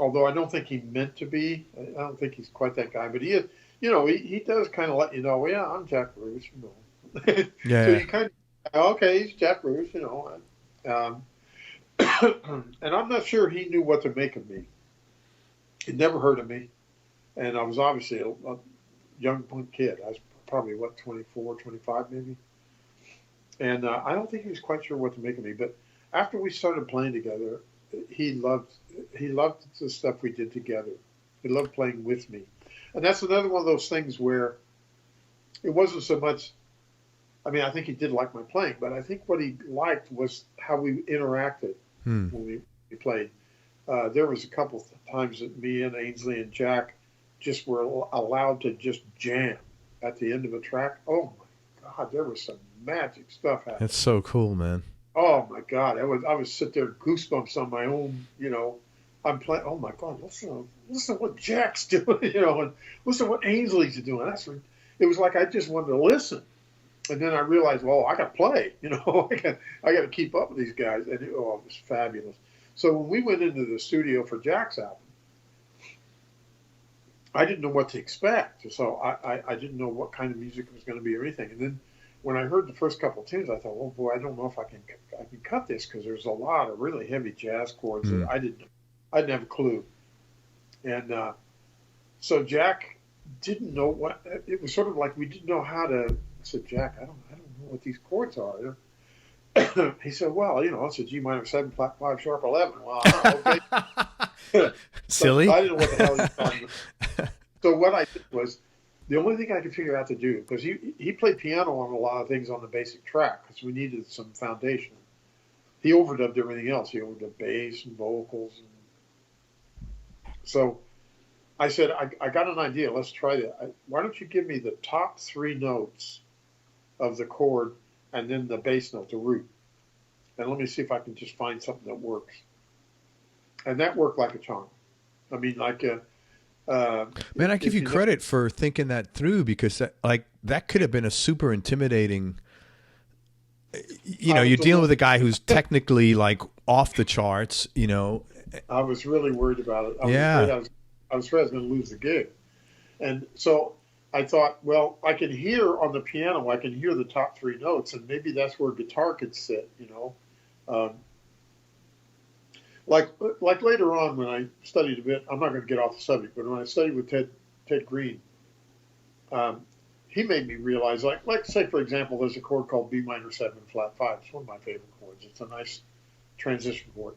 Although I don't think he meant to be. I don't think he's quite that guy, but he is. He does kind of let you know, yeah, I'm Jack Bruce, Yeah. So you kind of, okay, he's Jack Bruce, and I'm not sure he knew what to make of me. He'd never heard of me, and I was obviously a young punk kid. I was probably, 24, 25 maybe. And I don't think he was quite sure what to make of me. But after we started playing together, he loved the stuff we did together. He loved playing with me. And that's another one of those things where it wasn't so much, I mean, I think he did like my playing, but I think what he liked was how we interacted when we played. there was a couple times that me and Ainsley and Jack just were allowed to just jam at the end of a track. Oh my God, there was some magic stuff happening. That's so cool, man. Oh my God, I would sit there goosebumps on my own. I'm playing. Oh my God, listen to what Jack's doing. And listen to what Ainsley's doing. It was like I just wanted to listen. And then I realized, well, I got to play. I got to keep up with these guys. And it was fabulous. So when we went into the studio for Jack's album, I didn't know what to expect. So I didn't know what kind of music it was going to be or anything. And then when I heard the first couple of tunes, I thought, oh boy, I don't know if I can cut this, because there's a lot of really heavy jazz chords that I didn't have a clue. And so Jack didn't know what. It was sort of like we didn't know how to. I said, Jack, I don't know what these chords are. He said, well, it's a G minor 7 flat 5 sharp 11. Well, okay. Silly. I didn't know what the hell he was talking about. So what I did was, the only thing I could figure out to do, because he played piano on a lot of things on the basic track, because we needed some foundation. He overdubbed everything else. He overdubbed bass and vocals. So I said, I got an idea. Let's try that. Why don't you give me the top 3 notes of the chord and then the bass note, the root. And let me see if I can just find something that works. And that worked like a charm. I mean, like a... Man, I give you credit for thinking that through, because that could have been a super intimidating... you're dealing with a guy who's technically like off the charts, I was really worried about it. I was afraid I was going to lose the gig. And so I thought, well, I can hear on the piano, I can hear the top 3 notes, and maybe that's where guitar could sit, Like later on when I studied a bit, I'm not going to get off the subject, but when I studied with Ted Greene, he made me realize, like say, for example, there's a chord called B minor 7 flat 5. It's one of my favorite chords. It's a nice transition chord.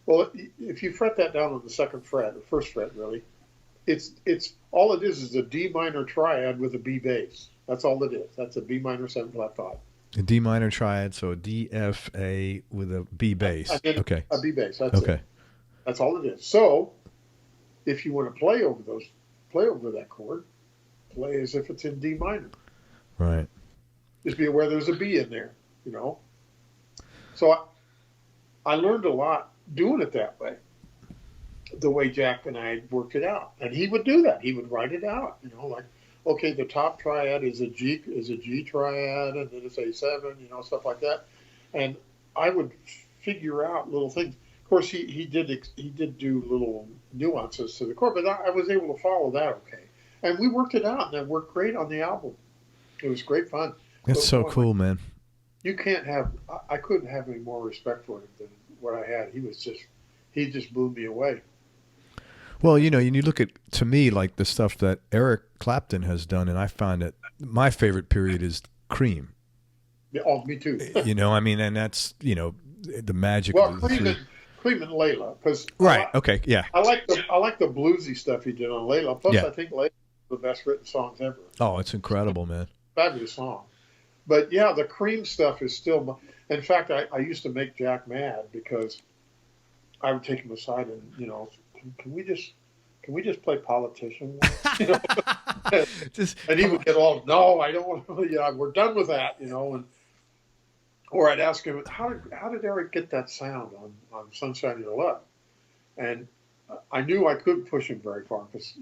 Well, if you fret that down on the 2nd fret, or 1st fret, really, it's all it is a D minor triad with a B bass. That's all it is. That's a B minor 7 flat 5. A D minor triad, so a D, F, A with a B bass. Okay. A B bass. That's it. That's all it is. So, if you want to play over that chord, play as if it's in D minor. Right. Just be aware there's a B in there, So I learned a lot doing it that way, the way Jack and I worked it out. And he would do that. He would write it out, like, okay, the top triad is a G triad, and then it's A7, stuff like that. And I would figure out little things. Of course, he did do little nuances to the chord, but I was able to follow that okay. And we worked it out, and it worked great on the album. It was great fun. That's so cool, man. You can't I couldn't have any more respect for him than what I had. He just blew me away. Well, and you look at, to me, like the stuff that Eric Clapton has done, and I find that my favorite period is Cream. Yeah, oh, me too. And that's, the magic. Well, Cream and Layla, because right, okay, yeah. I like the bluesy stuff he did on Layla. Plus, I think Layla's the best written songs ever. Oh, it's incredible, man. Fabulous song. But yeah, the Cream stuff is still. In fact, I used to make Jack mad because I would take him aside and can we just play Politician? And he would get all, no, I don't want to. We're done with that, or I'd ask him, how did Eric get that sound on Sunshine of Your Love? And I knew I couldn't push him very far because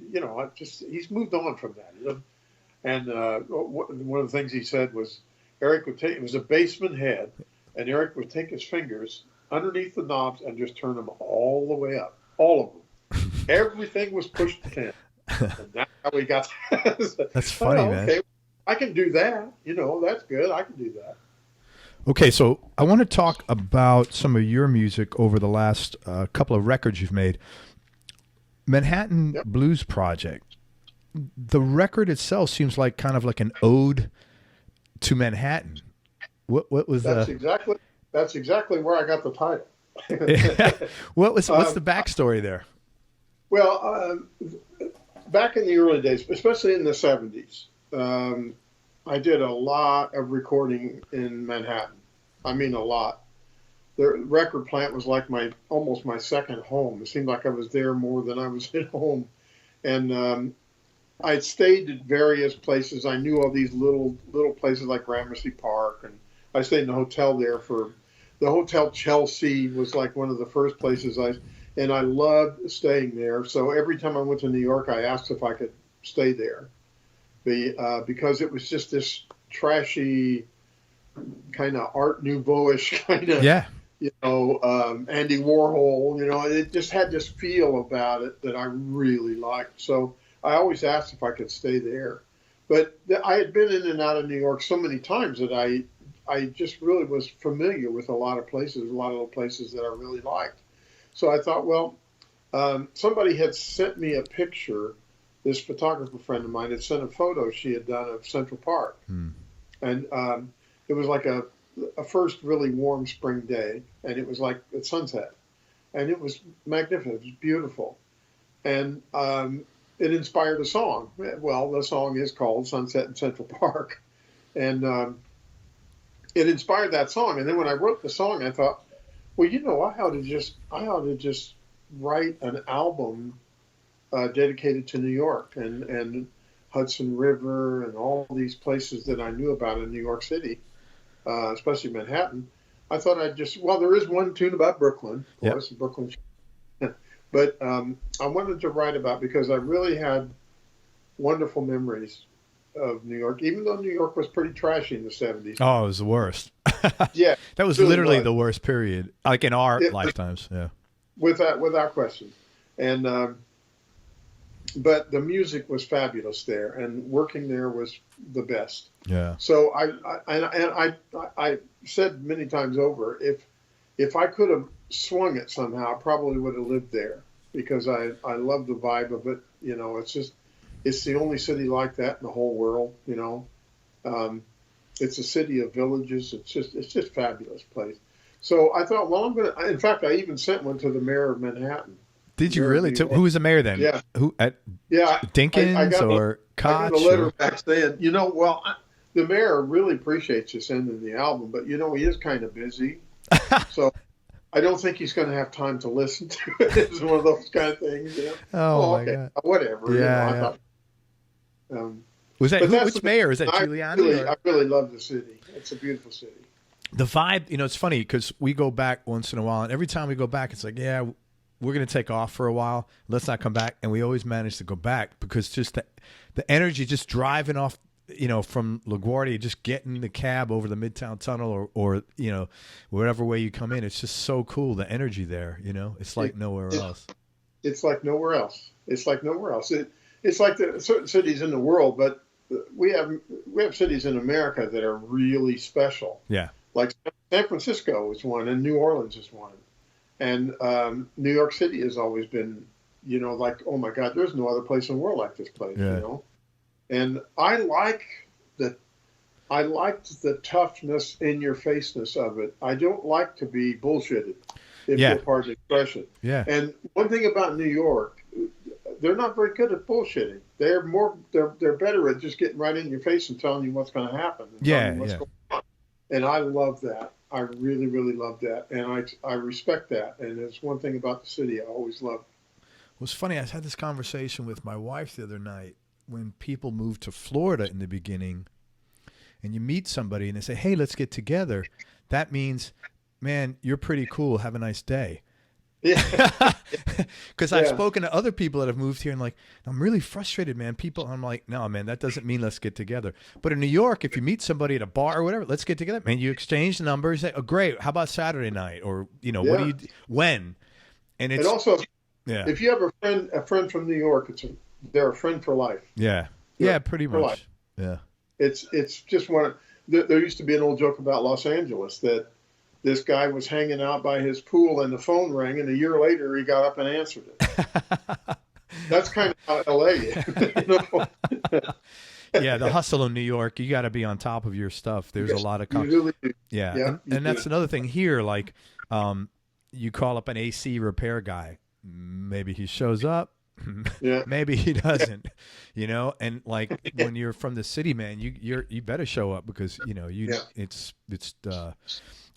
he's moved on from that. And one of the things he said was, Eric would take, it was a bassman head, and Eric would take his fingers underneath the knobs and just turn them all the way up, all of them. Everything was pushed to 10. And that's how we got. That's funny, man. Okay, I can do that. That's good. I can do that. Okay, so I want to talk about some of your music over the last couple of records you've made. Manhattan Blues Project. The record itself seems like kind of like an ode to Manhattan. What was that's exactly where I got the title. What's the backstory there? Well, back in the early days, especially in the 70s, I did a lot of recording in Manhattan. I mean, a lot. the record plant was like almost my second home. It seemed like I was there more than I was at home. And I stayed at various places. I knew all these little places like Gramercy Park, and I stayed in a hotel there the Hotel Chelsea was like one of the first places and I loved staying there. So every time I went to New York, I asked if I could stay there, because it was just this trashy kind of Art Nouveau-ish kind of, Andy Warhol, it just had this feel about it that I really liked. So I always asked if I could stay there. But I had been in and out of New York so many times that I just really was familiar with a lot of the places that I really liked. So I thought, well, somebody had sent me a picture. This photographer friend of mine had sent a photo she had done of Central Park. And it was like a first really warm spring day, and it was like at sunset. And it was magnificent. It was beautiful. And it inspired a song. Well, the song is called Sunset in Central Park. And it inspired that song. And then when I wrote the song, I thought, well, I ought to just write an album dedicated to New York and Hudson River and all these places that I knew about in New York City, especially Manhattan. I thought there is one tune about Brooklyn, of course, Brooklyn. But I wanted to write about, because I really had wonderful memories of New York, even though New York was pretty trashy in the 70s. Oh, it was the worst. Yeah. That was really literally the worst period, like in our lifetimes. Yeah. Without question. And but the music was fabulous there, and working there was the best. Yeah. So I said many times over, if I could have swung it somehow, I probably would have lived there, because I love the vibe of it. It's the only city like that in the whole world. It's a city of villages. It's just a fabulous place. So I thought, well, in fact, I even sent one to the mayor of Manhattan. Did you really? Who was the mayor then? Yeah. Who Dinkins I got or Koch? I got a letter back saying, the mayor really appreciates you sending the album, but he is kind of busy, so I don't think he's going to have time to listen to it. It's one of those kind of things. Oh my God. Whatever. I thought, was that which mayor? Is that Giuliani? I really love the city. It's a beautiful city. The vibe, it's funny because we go back once in a while, and every time we go back, it's like, yeah, we're going to take off for a while. Let's not come back. And we always manage to go back, because just the energy, just driving off, from LaGuardia, just getting the cab over the Midtown Tunnel or whatever way you come in. It's just so cool. The energy there, it's like nowhere else. It's like nowhere else. It's like nowhere else. It's like the certain cities in the world, but we have cities in America that are really special. Yeah. Like San Francisco is one, and New Orleans is one. And New York City has always been, like, oh my God, there's no other place in the world like this place, And I liked the toughness, in your faceness of it. I don't like to be bullshitted, if you'll pardon the expression. Yeah. And one thing about New York, they're not very good at bullshitting. They're better at just getting right in your face and telling you what's going to happen. Going on. And I love that. I really, really love that. And I respect that. And it's one thing about the city I always loved. Well, it's funny. I had this conversation with my wife the other night. When people move to Florida in the beginning and you meet somebody and they say, hey, let's get together, that means, man, you're pretty cool. Have a nice day. Yeah. Because I've spoken to other people that have moved here and like, I'm really frustrated, man. I'm like, no, man, that doesn't mean let's get together. But in New York, if you meet somebody at a bar or whatever, let's get together. Man, you exchange numbers. Say, oh, great. How about Saturday night? Or, what do you, when? And it's also, if you have a friend from New York, they're a friend for life. Yeah. Yeah, pretty much. Life. Yeah. It's just one. There used to be an old joke about Los Angeles that this guy was hanging out by his pool and the phone rang, and a year later he got up and answered it. That's kind of how LA is. Yeah, the hustle in New York, you got to be on top of your stuff. There's a lot of really do. Yeah. And that's another thing here. Like, you call up an AC repair guy. Maybe he shows up. Yeah. Maybe he doesn't, and like when you're from the city, man, you better show up because it's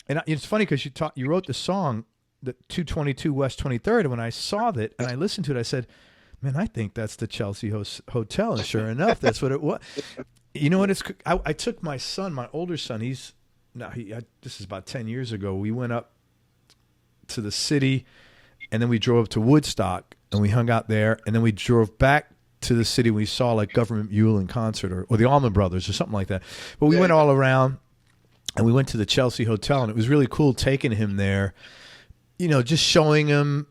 And it's funny because you wrote the song, the 222 West 23rd, and when I saw that and I listened to it, I said, man, I think that's the Chelsea Hotel. And sure enough, that's what it was. You know what? I took my son, my older son. This is about 10 years ago. We went up to the city, and then we drove up to Woodstock, and we hung out there, and then we drove back to the city. We saw like Government Mule in concert, or the Allman Brothers, or something like that. But we went all around, and we went to the Chelsea Hotel, and it was really cool taking him there. You know, just showing him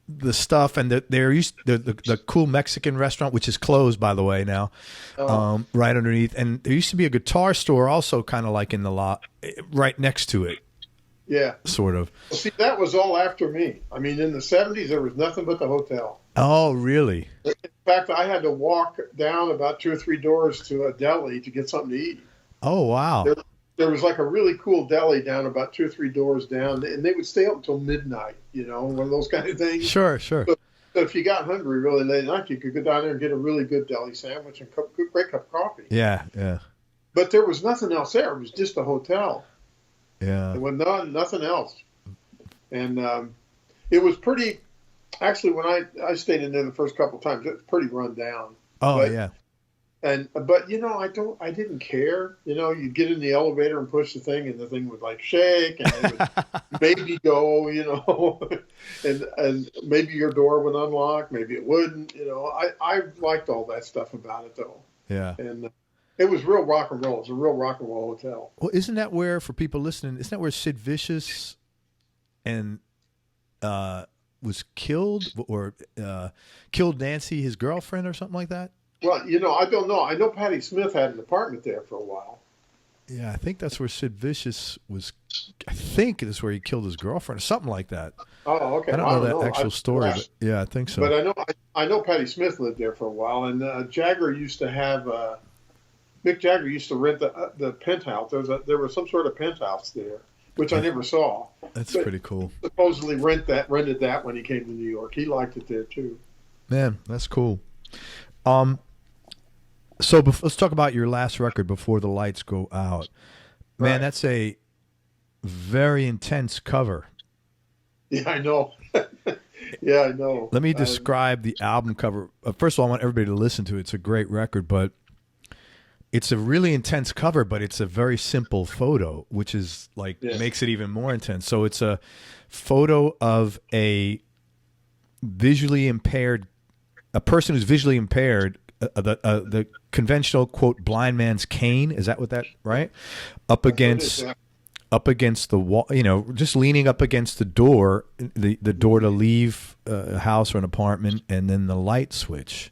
the stuff, and the cool Mexican restaurant, which is closed, by the way, now, right underneath. And there used to be a guitar store also kind of like in the lot right next to it. Yeah. Sort of. Well, see, that was all after me. I mean, in the 70s, there was nothing but the hotel. Oh, really? In fact, I had to walk down about 2 or 3 doors to a deli to get something to eat. Oh, wow. There was like a really cool deli down about 2 or 3 doors down, and they would stay up until midnight, you know, one of those kind of things. Sure. So if you got hungry really late at night, you could go down there and get a really good deli sandwich and a great cup of coffee. Yeah. But there was nothing else there. It was just a hotel. Yeah. There was nothing else. And it was pretty, actually, when I stayed in there the first couple of times, it was pretty run down. Oh, yeah. But you know, I didn't care. You know, you'd get in the elevator and push the thing, and the thing would like shake, and it would maybe go, you know, and maybe your door would unlock, maybe it wouldn't. You know, I liked all that stuff about it though. Yeah. And it was real rock and roll. It was a real rock and roll hotel. Well, isn't that where, for people listening, isn't that where Sid Vicious and was killed, or killed Nancy, his girlfriend, or something like that? Well, you know, I don't know. I know Patti Smith had an apartment there for a while. Yeah, I think that's where Sid Vicious was. I think that's where he killed his girlfriend, or something like that. Oh, okay. I don't know that actual story, but yeah, I think so. But I know Patti Smith lived there for a while, and Jagger used to have Mick Jagger used to rent the penthouse. There was some sort of penthouse there, which I never saw. That's pretty cool. Supposedly rented that when he came to New York. He liked it there too. Man, that's cool. So let's talk about your last record, Before the Lights Go Out. Man, Right. That's a very intense cover. Yeah, I know. Yeah, I know. Let me describe the album cover. First of all, I want everybody to listen to it. It's a great record, but it's a really intense cover, but it's a very simple photo, which is makes it even more intense. So it's a photo of a person who's visually impaired, the conventional quote blind man's cane. Is that what that right? Up against the wall, you know, just leaning up against the door door to leave a house or an apartment, and then the light switch.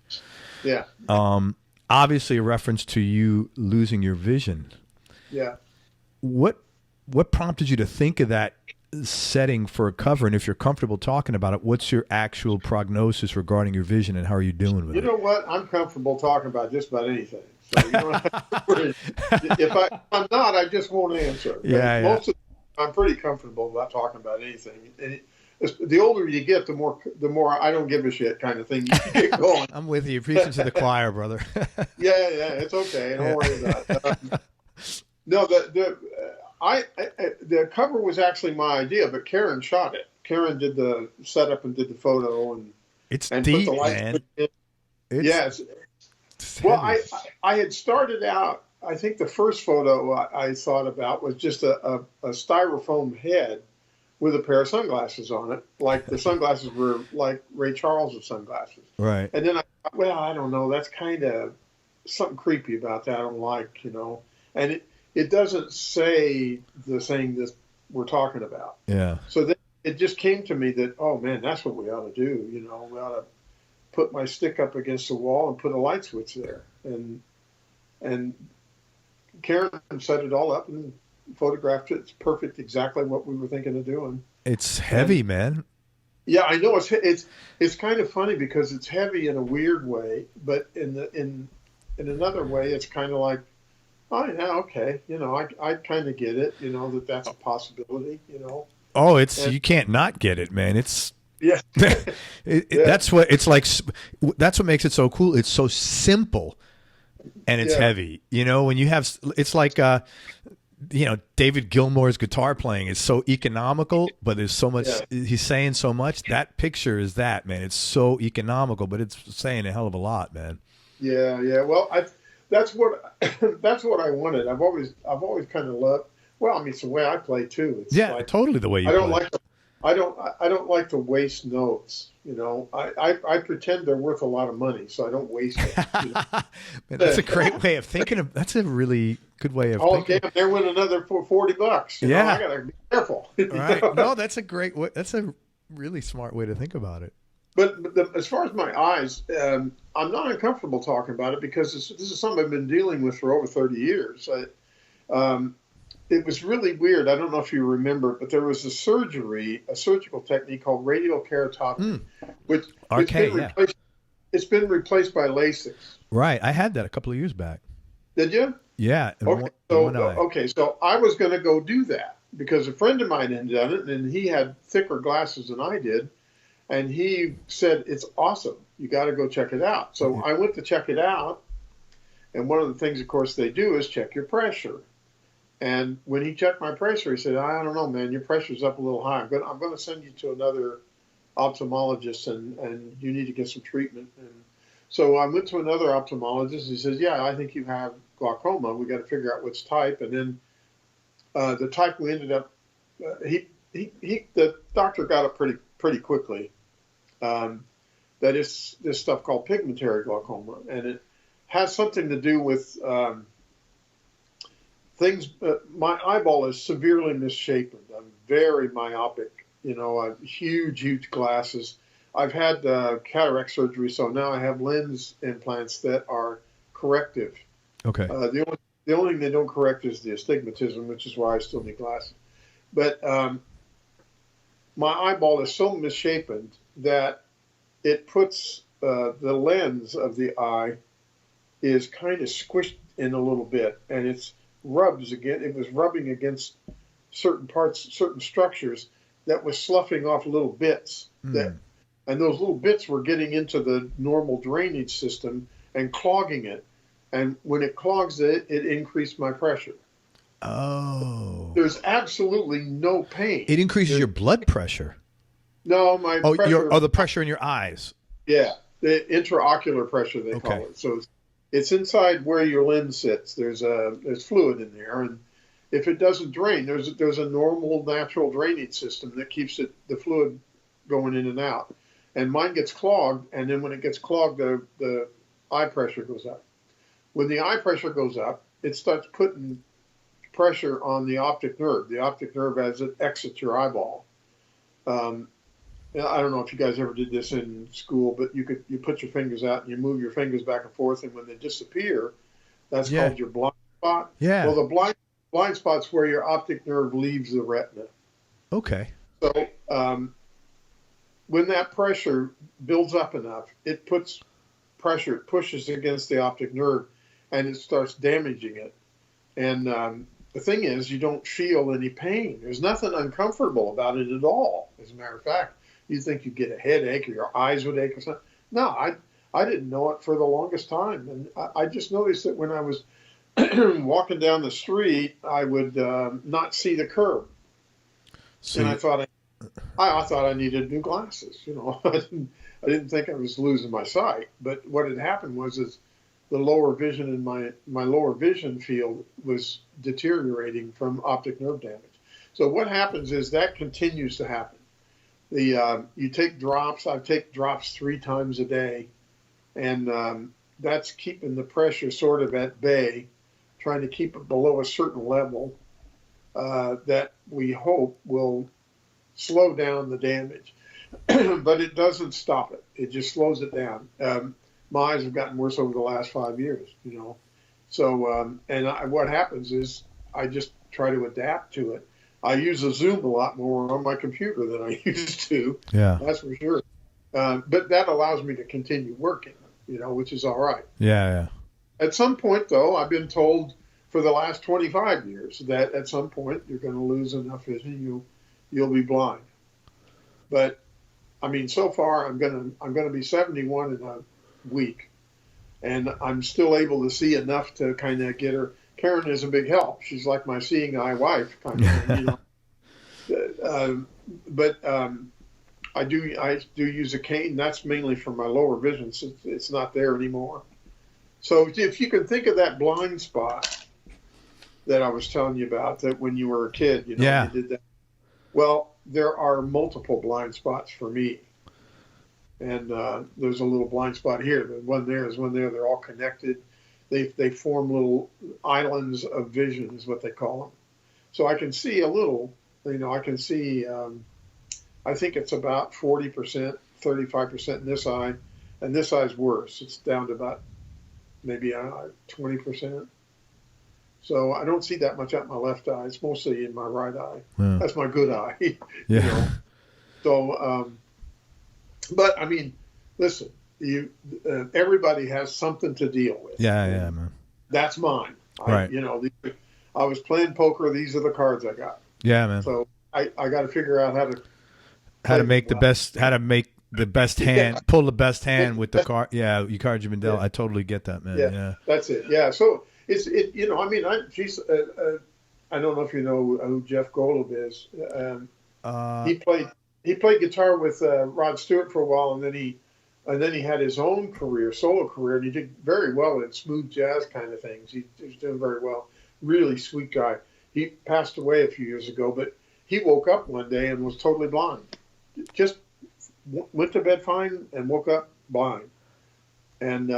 Yeah. Obviously a reference to you losing your vision. Yeah. What prompted you to think of that setting for a cover? And if you're comfortable talking about it, what's your actual prognosis regarding your vision, and how are you doing with it? You know what? I'm comfortable talking about just about anything. So you don't have to worry. If I'm not, I just won't answer. Yeah, Most of the time, I'm pretty comfortable about talking about anything. And the older you get, the more I don't give a shit kind of thing you get going. I'm with you. You're preaching to the choir, brother. Yeah, it's okay. Don't worry about it. No, the cover was actually my idea, but Karen shot it. Karen did the setup and did the photo, and it's and deep, put the lights man. in. Yes. Well, I had started out. I think the first photo I thought about was just a styrofoam head with a pair of sunglasses on it, like the sunglasses were like Ray Charles' sunglasses. Right. And then I thought, well, I don't know. That's kind of something creepy about that. I don't like, you know. And it doesn't say the thing that we're talking about. Yeah. So then it just came to me that, oh, man, that's what we ought to do. You know, we ought to put my stick up against the wall and put a light switch there. And Karen set it all up and photographed it. It's perfect, exactly what we were thinking of doing. It's heavy, man. Yeah, I know. It's kind of funny because it's heavy in a weird way, but in another way, it's kind of like, oh yeah, okay, you know, I kind of get it, you know, that's a possibility, you know. Oh, you can't not get it, man. It's yeah. That's what it's like. That's what makes it so cool. It's so simple, and it's heavy. You know, when you have, it's like David Gilmour's guitar playing is so economical, but there's so much, he's saying so much. That picture is that, man. It's so economical, but it's saying a hell of a lot, man. Yeah. Well, that's what I wanted. I've always kind of loved. Well, I mean, it's the way I play too. It's totally the way you play. I don't like to waste notes. I pretend they're worth a lot of money, so I don't waste it. Man, that's a great way of thinking. That's a really good way of thinking. Damn, there went another for $40. I gotta be careful. Right? No, that's a great way. That's a really smart way to think about it. But as far as my eyes, I'm not uncomfortable talking about it because this is something I've been dealing with for over 30 years. It was really weird. I don't know if you remember, but there was a surgical technique called radial keratotomy, which it's been replaced by LASIK. Right. I had that a couple of years back. Did you? Yeah. So I was going to go do that because a friend of mine had done it, and he had thicker glasses than I did, and he said, it's awesome. You got to go check it out. So I went to check it out, and one of the things, of course, they do is check your pressure. And when he checked my pressure, he said, I don't know, man, your pressure's up a little high. I'm going to send you to another ophthalmologist, and you need to get some treatment. And so I went to another ophthalmologist. He says, I think you have glaucoma. We got to figure out which type. And then the type we ended up, the doctor got it pretty quickly. That is this stuff called pigmentary glaucoma, and it has something to do with things. My eyeball is severely misshapen. I'm very myopic. I have huge glasses. I've had cataract surgery, so now I have lens implants that are corrective. Okay. The only thing they don't correct is the astigmatism, which is why I still need glasses. But my eyeball is so misshapen that it puts the lens of the eye is kind of squished in a little bit, and it was rubbing against certain parts, certain structures that was sloughing off little bits and those little bits were getting into the normal drainage system and clogging it. And when it clogs it increased my pressure. Oh. There's absolutely no pain. It increases your blood pressure. No, my pressure. The pressure in your eyes. Yeah, the intraocular pressure they call it. So it's inside where your lens sits. There's fluid in there, and if it doesn't drain, there's a normal natural drainage system that keeps the fluid going in and out. And mine gets clogged, and then when it gets clogged, the eye pressure goes up. When the eye pressure goes up, it starts putting pressure on the optic nerve. The optic nerve as it exits your eyeball. I don't know if you guys ever did this in school, but you put your fingers out and you move your fingers back and forth, and when they disappear, that's called your blind spot. Yeah. Well, the blind spot's where your optic nerve leaves the retina. Okay. So when that pressure builds up enough, it puts pressure, it pushes against the optic nerve, and it starts damaging it. And the thing is, you don't feel any pain. There's nothing uncomfortable about it at all. As a matter of fact, you think you'd get a headache or your eyes would ache or something. No, I didn't know it for the longest time. And I just noticed that when I was walking down the street, I would not see the curb. And I thought I needed new glasses. I didn't think I was losing my sight. But what had happened was the lower vision in my lower vision field was deteriorating from optic nerve damage. So what happens is that continues to happen. You take drops. I take drops 3 times a day, and that's keeping the pressure sort of at bay, trying to keep it below a certain level that we hope will slow down the damage. But it doesn't stop it. It just slows it down. My eyes have gotten worse over the last 5 years, So, what happens is I just try to adapt to it. I use a Zoom a lot more on my computer than I used to. Yeah, that's for sure. But that allows me to continue working, which is all right. Yeah. At some point, though, I've been told for the last 25 years that at some point you're going to lose enough vision, you'll be blind. But I mean, so far I'm going to be 71 in a week, and I'm still able to see enough to kind of get her. Karen is a big help. She's like my seeing eye wife kind of thing, you know. But I do use a cane. That's mainly for my lower vision. So it's not there anymore. So if you can think of that blind spot that I was telling you about, that when you were a kid, you know, Yeah. you did that. Well, there are multiple blind spots for me. And there's a little blind spot here. The one there is one there. They're all connected. They form little islands of vision is what they call them. So I can see a little, you know, I can see, I think it's about 40%, 35% in this eye. And this eye's worse. It's down to about maybe 20%. So I don't see that much out my left eye. It's mostly in my right eye. Yeah. That's my good eye. Yeah. You know? So, but I mean, listen, everybody has something to deal with. Yeah, man. That's mine. Right. You know, I was playing poker. These are the cards I got. Yeah, man. So I got to figure out how to make the best hand, pull the best hand with the card. Yeah, you cards you've been dealt. Yeah. I totally get that, man. Yeah, Yeah. that's it. Yeah. So you know, I mean, I don't know if you know who Jeff Golub is. He played guitar with Rod Stewart for a while, and then he had his own career, solo career, and he did very well in smooth jazz kind of things. He was doing very well. Really sweet guy. He passed away a few years ago, but he woke up one day and was totally blind. Just went to bed fine and woke up blind. And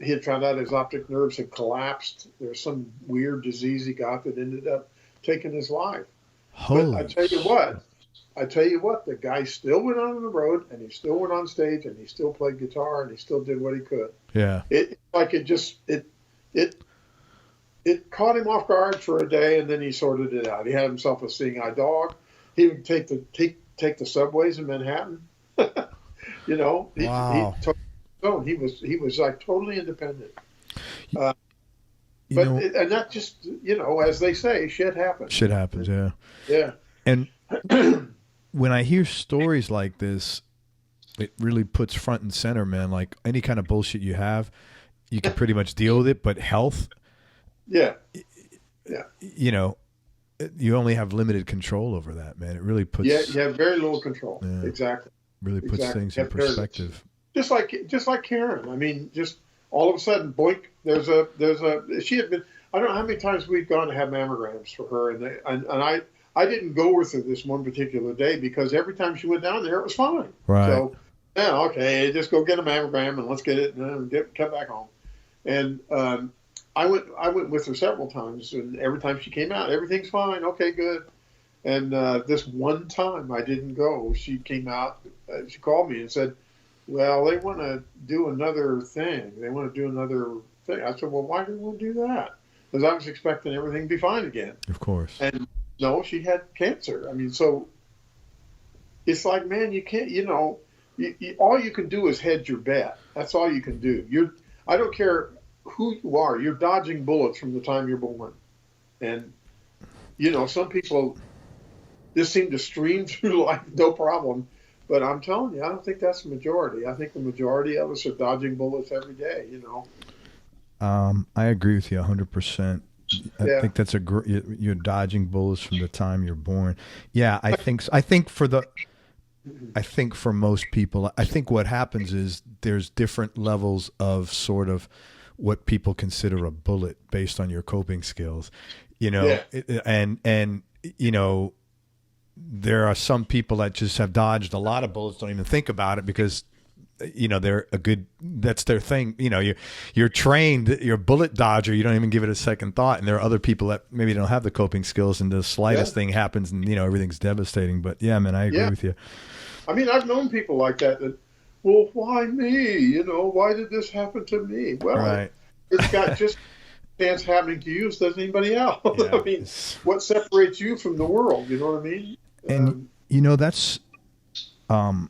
he had found out his optic nerves had collapsed. There was some weird disease he got that ended up taking his life. Holy But I tell you what, the guy still went on the road, and he still went on stage, and he still played guitar, and he still did what he could. Yeah. It caught him off guard for a day, and then he sorted it out. He had himself a seeing eye dog. He would take the subways in Manhattan. You know, Wow. he was like totally independent. And that just, you know, as they say, shit happens. Shit happens. Yeah. Yeah. And when I hear stories like this, it really puts front and center, man. Like any kind of bullshit you have, you can pretty much deal with it. But health, yeah, you know, you only have limited control over that, man. It really puts. Yeah, you have very little control. Yeah. Exactly. Really puts things in perspective. Just like Karen. I mean, just all of a sudden, boink. There's a. She had been. I don't know how many times we'd gone to have mammograms for her, and I didn't go with her this one particular day because every time she went down there, it was fine. Right. So, yeah, okay, just go get a mammogram and let's get it and come back home. And I went with her several times, and every time she came out, everything's fine. Okay, good. And this one time I didn't go. She came out. She called me and said, "Well, they want to do another thing. They want to do another thing." I said, "Well, why do they want to do that?" Because I was expecting everything to be fine again. Of course. And no, she had cancer. I mean, so it's like, man, you can't, you know, all you can do is hedge your bet. That's all you can do. I don't care who you are. You're dodging bullets from the time you're born. And, you know, some people just seem to stream through life, no problem. But I'm telling you, I don't think that's the majority. I think the majority of us are dodging bullets every day, you know. I agree with you 100%. I think that's you're dodging bullets from the time you're born. Yeah, I think for most people, I think what happens is there's different levels of sort of what people consider a bullet based on your coping skills, you know, and you know, there are some people that just have dodged a lot of bullets, don't even think about it because, you know, that's their thing. You know, you're trained, you're a bullet dodger. You don't even give it a second thought. And there are other people that maybe don't have the coping skills and the slightest thing happens and, you know, everything's devastating. But yeah, man, I agree with you. I mean, I've known people like that, well, why me? You know, why did this happen to me? Well, it's got just chance happening to you as does anybody else. Yeah. I mean, what separates you from the world? You know what I mean? And, you know, that's my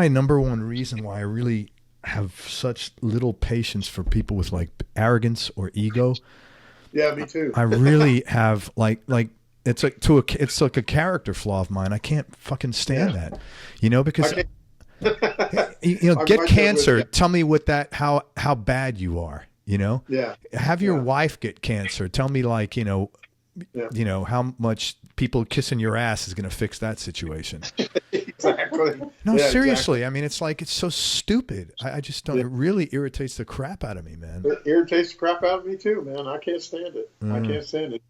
number one reason why I really have such little patience for people with like arrogance or ego. Yeah, me too. I really have like it's like a character flaw of mine. I can't fucking stand that, you know, because you know, get cancer. Tell me how bad you are. You know, Yeah. Have your wife get cancer. Tell me, like, how much people kissing your ass is going to fix that situation. Exactly. No, Yeah, seriously. exactly. I mean, it's like, it's so stupid. I just don't. Yeah. It really irritates the crap out of me, man. It irritates the crap out of me too, man. I can't stand it. I can't stand it.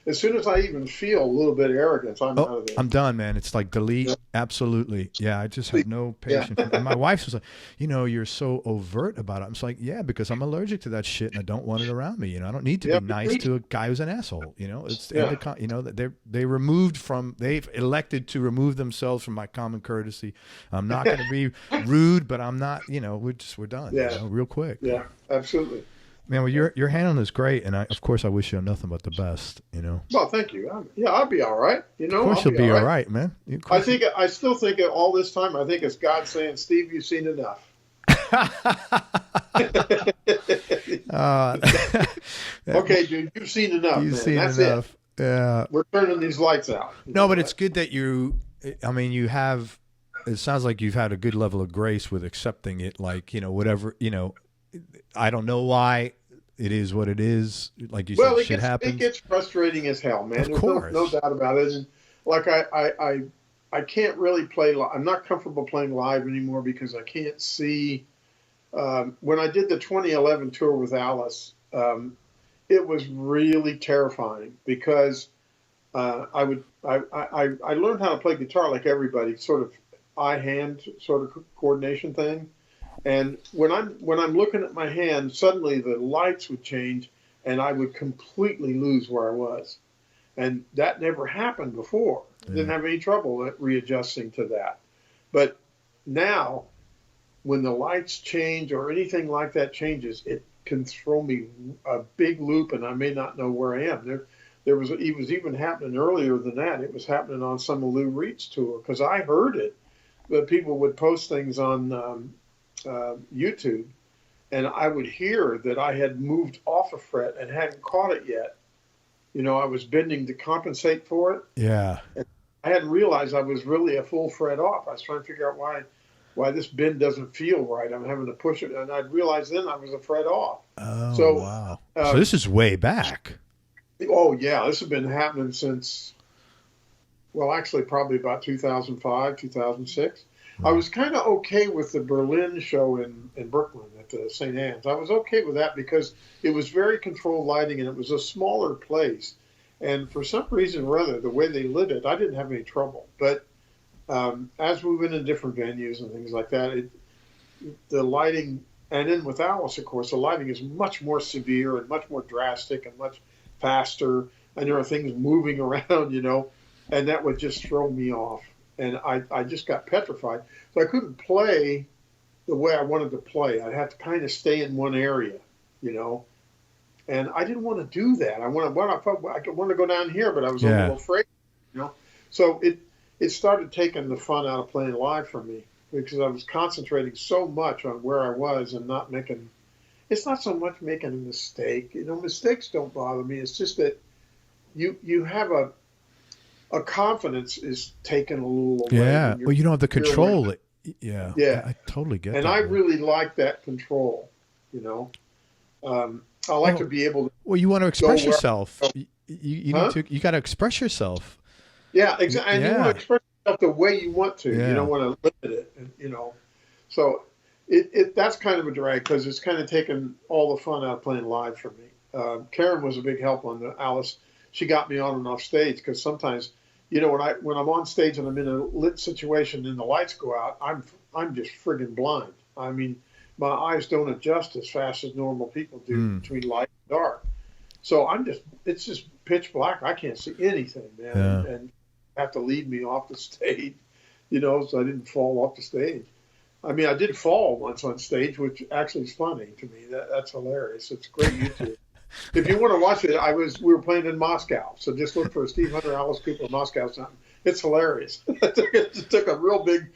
As soon as I even feel a little bit of arrogance, I'm out of there. I'm done, man. It's like delete. Yeah. Absolutely. Yeah, I just have no patience. Yeah. And my wife was like, you're so overt about it. I'm just like, yeah, because I'm allergic to that shit and I don't want it around me. I don't need to be nice to a guy who's an asshole. It's they've elected to remove themselves from my common courtesy. I'm not going to be rude, but I'm not. We're done. Yeah. Real quick. Yeah, absolutely. Man, well, your handling is great, and of course I wish you nothing but the best. Well, thank you. I'll be all right. Of course you'll be all right, man. I still think all this time. I think it's God saying, "Steve, you've seen enough." Okay, dude, you've seen enough. You've seen That's enough. It. Yeah. We're turning these lights out. But it's good that you have. It sounds like you've had a good level of grace with accepting it. Like, whatever. I don't know why. It is what it is. Like you said, shit happens. It gets frustrating as hell, man. Of course. No doubt about it. And like I can't really play. I'm not comfortable playing live anymore because I can't see. When I did the 2011 tour with Alice, it was really terrifying because I learned how to play guitar like everybody, sort of eye-hand sort of coordination thing. And when I'm looking at my hand, suddenly the lights would change, and I would completely lose where I was, and that never happened before. Yeah. Didn't have any trouble readjusting to that, but now, when the lights change or anything like that changes, it can throw me a big loop, and I may not know where I am. It was even happening earlier than that. It was happening on some of Lou Reed's tour because I heard it, but people would post things on YouTube, and I would hear that I had moved off a fret and hadn't caught it yet. I was bending to compensate for it. Yeah. And I hadn't realized I was really a full fret off. I was trying to figure out why this bend doesn't feel right. I'm having to push it, and I'd realized then I was a fret off. Oh, wow. So this is way back. Oh, yeah. This has been happening since, well, actually probably about 2005, 2006. I was kind of okay with the Berlin show in Brooklyn at the St. Anne's. I was okay with that because it was very controlled lighting and it was a smaller place. And for some reason or other, the way they lit it, I didn't have any trouble. But as we went in different venues and things like that, the lighting, and then with Alice, of course, the lighting is much more severe and much more drastic and much faster. And there are things moving around, and that would just throw me off. And I just got petrified. So I couldn't play the way I wanted to play. I had to kind of stay in one area, And I didn't want to do that. I wanted to go down here, but I was a little afraid, So it started taking the fun out of playing live for me because I was concentrating so much on where I was and not making. It's not so much making a mistake. Mistakes don't bother me. It's just that you have a confidence is taken a little away. Yeah, well, you don't have the control. Yeah, I totally get that. And I really like that control, I like to be able to. Well, you want to express yourself. You need to. You got to express yourself. Yeah, exactly. And you want to express yourself the way you want to. Yeah. You don't want to limit it, So that's kind of a drag because it's kind of taken all the fun out of playing live for me. Karen was a big help on the Alice. She got me on and off stage because sometimes, when I'm on stage and I'm in a lit situation and the lights go out, I'm just friggin' blind. I mean, my eyes don't adjust as fast as normal people do between light and dark. So it's just pitch black. I can't see anything, man, and have to lead me off the stage, so I didn't fall off the stage. I mean, I did fall once on stage, which actually is funny to me. That's hilarious. It's great YouTube. If you want to watch it, we were playing in Moscow, so just look for Steve Hunter, Alice Cooper, Moscow something. It's hilarious. It took a real big,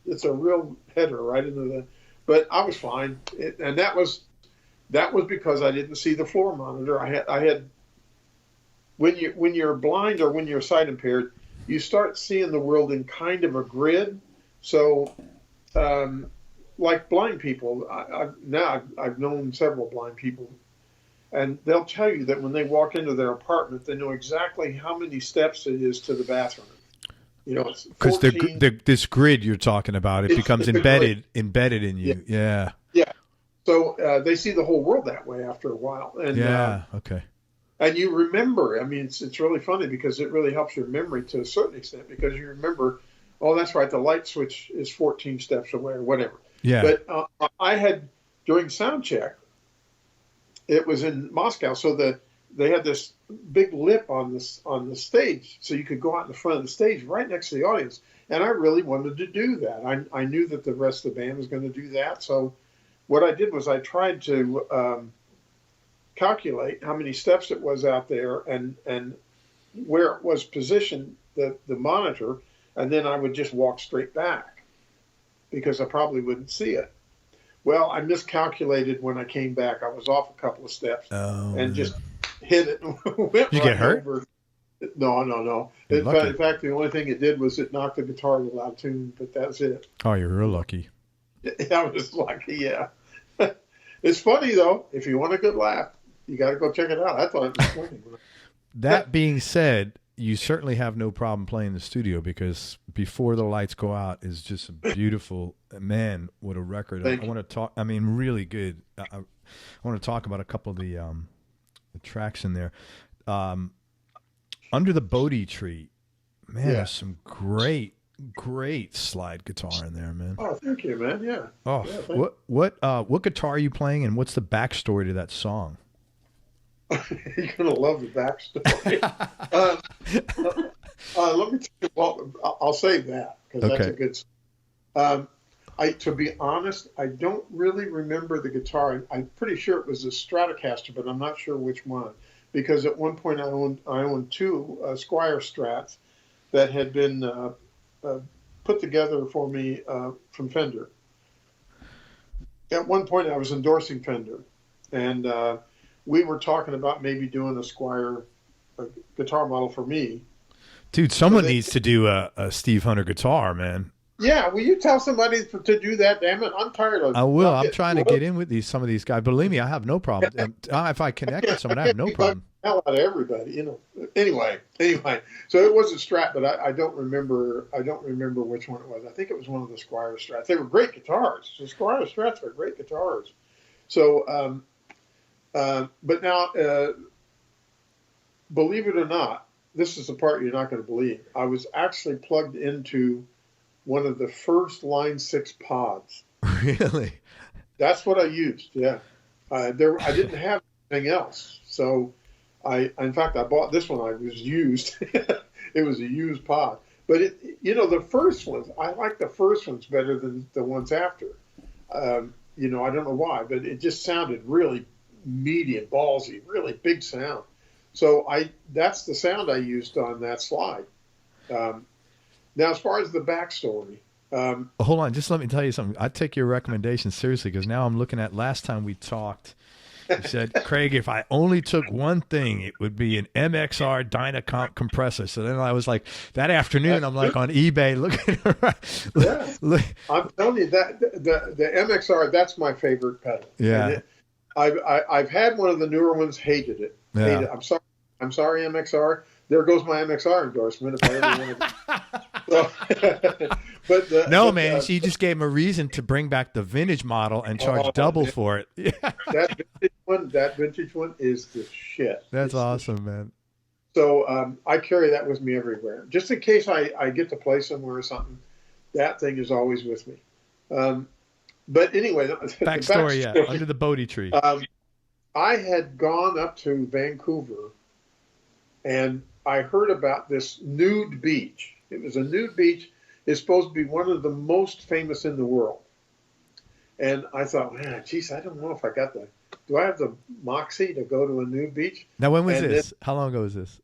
it's a real header right into the, but I was fine, and that was because I didn't see the floor monitor. I had when you're blind or when you're sight impaired, you start seeing the world in kind of a grid. So like blind people. I've known several blind people, and they'll tell you that when they walk into their apartment, they know exactly how many steps it is to the bathroom. You know, it's because 14. this grid you're talking about, it becomes embedded in you. Yeah. So they see the whole world that way after a while. And okay. And you remember. I mean, it's really funny because it really helps your memory to a certain extent, because you remember, oh, that's right, the light switch is 14 steps away or whatever. Yeah. But I had, during sound check, it was in Moscow, so they had this big lip on the stage, so you could go out in the front of the stage right next to the audience. And I really wanted to do that. I knew that the rest of the band was going to do that. So what I did was I tried to calculate how many steps it was out there and where it was positioned, the monitor, and then I would just walk straight back because I probably wouldn't see it. Well, I miscalculated when I came back. I was off a couple of steps and just hit it and went Did you right get hurt? over. No. In fact, the only thing it did was it knocked the guitar a little out of tune, but that's it. Oh, you're real lucky. I was lucky, yeah. It's funny, though. If you want a good laugh, you got to go check it out. I thought it was funny. That being said, you certainly have no problem playing in the studio, because Before the Lights Go Out is just a beautiful, man, what a record. I want to talk, I mean, really good. I want to talk about a couple of the tracks in there. Under the Bodhi Tree, man, there's some great slide guitar in there, man. Oh, thank you, man. Yeah. Oh, yeah, what guitar are you playing, and what's the backstory to that song? You're gonna love the backstory. Let me tell you. Well, I'll save that because that's a good. To be honest, I don't really remember the guitar. I'm pretty sure it was a Stratocaster, but I'm not sure which one, because at one point I owned two Squier Strats that had been put together for me from Fender. At one point I was endorsing Fender, and we were talking about maybe doing a Squier guitar model for me. Dude, someone needs to do a Steve Hunter guitar, man. Yeah, will you tell somebody to do that? Damn it, I'm tired of. I will. I'm trying to get in with some of these guys. Believe me, I have no problem. If I connect with someone, I have no problem. Hell out of everybody, you know. Anyway. So it was a Strat, but I don't remember. I don't remember which one it was. I think it was one of the Squier Strats. They were great guitars. The Squier Strats are great guitars. So, but now, believe it or not, this is the part you're not going to believe. I was actually plugged into one of the first Line 6 pods. Really? That's what I used, yeah. I didn't have anything else. So, in fact, I bought this one. I was used. It was a used pod. But, the first ones, I like the first ones better than the ones after. I don't know why, but it just sounded really meaty and ballsy, really big sound. So that's the sound I used on that slide. Now, as far as the backstory. Hold on, just let me tell you something. I take your recommendation seriously, because now I'm looking at last time we talked. You said, Craig, if I only took one thing, it would be an MXR Dynacomp compressor. So then I was like, that afternoon, I'm like on eBay looking around. I'm telling you that the MXR, that's my favorite pedal. Yeah. I've had one of the newer ones, hated it. Yeah. Hated it. I'm sorry, MXR. There goes my MXR endorsement if I ever wanted to. Man, she just gave him a reason to bring back the vintage model and charge double for it. Yeah. That vintage one is the shit. That's awesome, man. So I carry that with me everywhere. Just in case I get to play somewhere or something, that thing is always with me. But anyway, backstory, Under the Bodhi Tree. I had gone up to Vancouver, and I heard about this nude beach. It was a nude beach. It's supposed to be one of the most famous in the world. And I thought, man, geez, I don't know if do I have the moxie to go to a nude beach? Now, when was this? How long ago was this?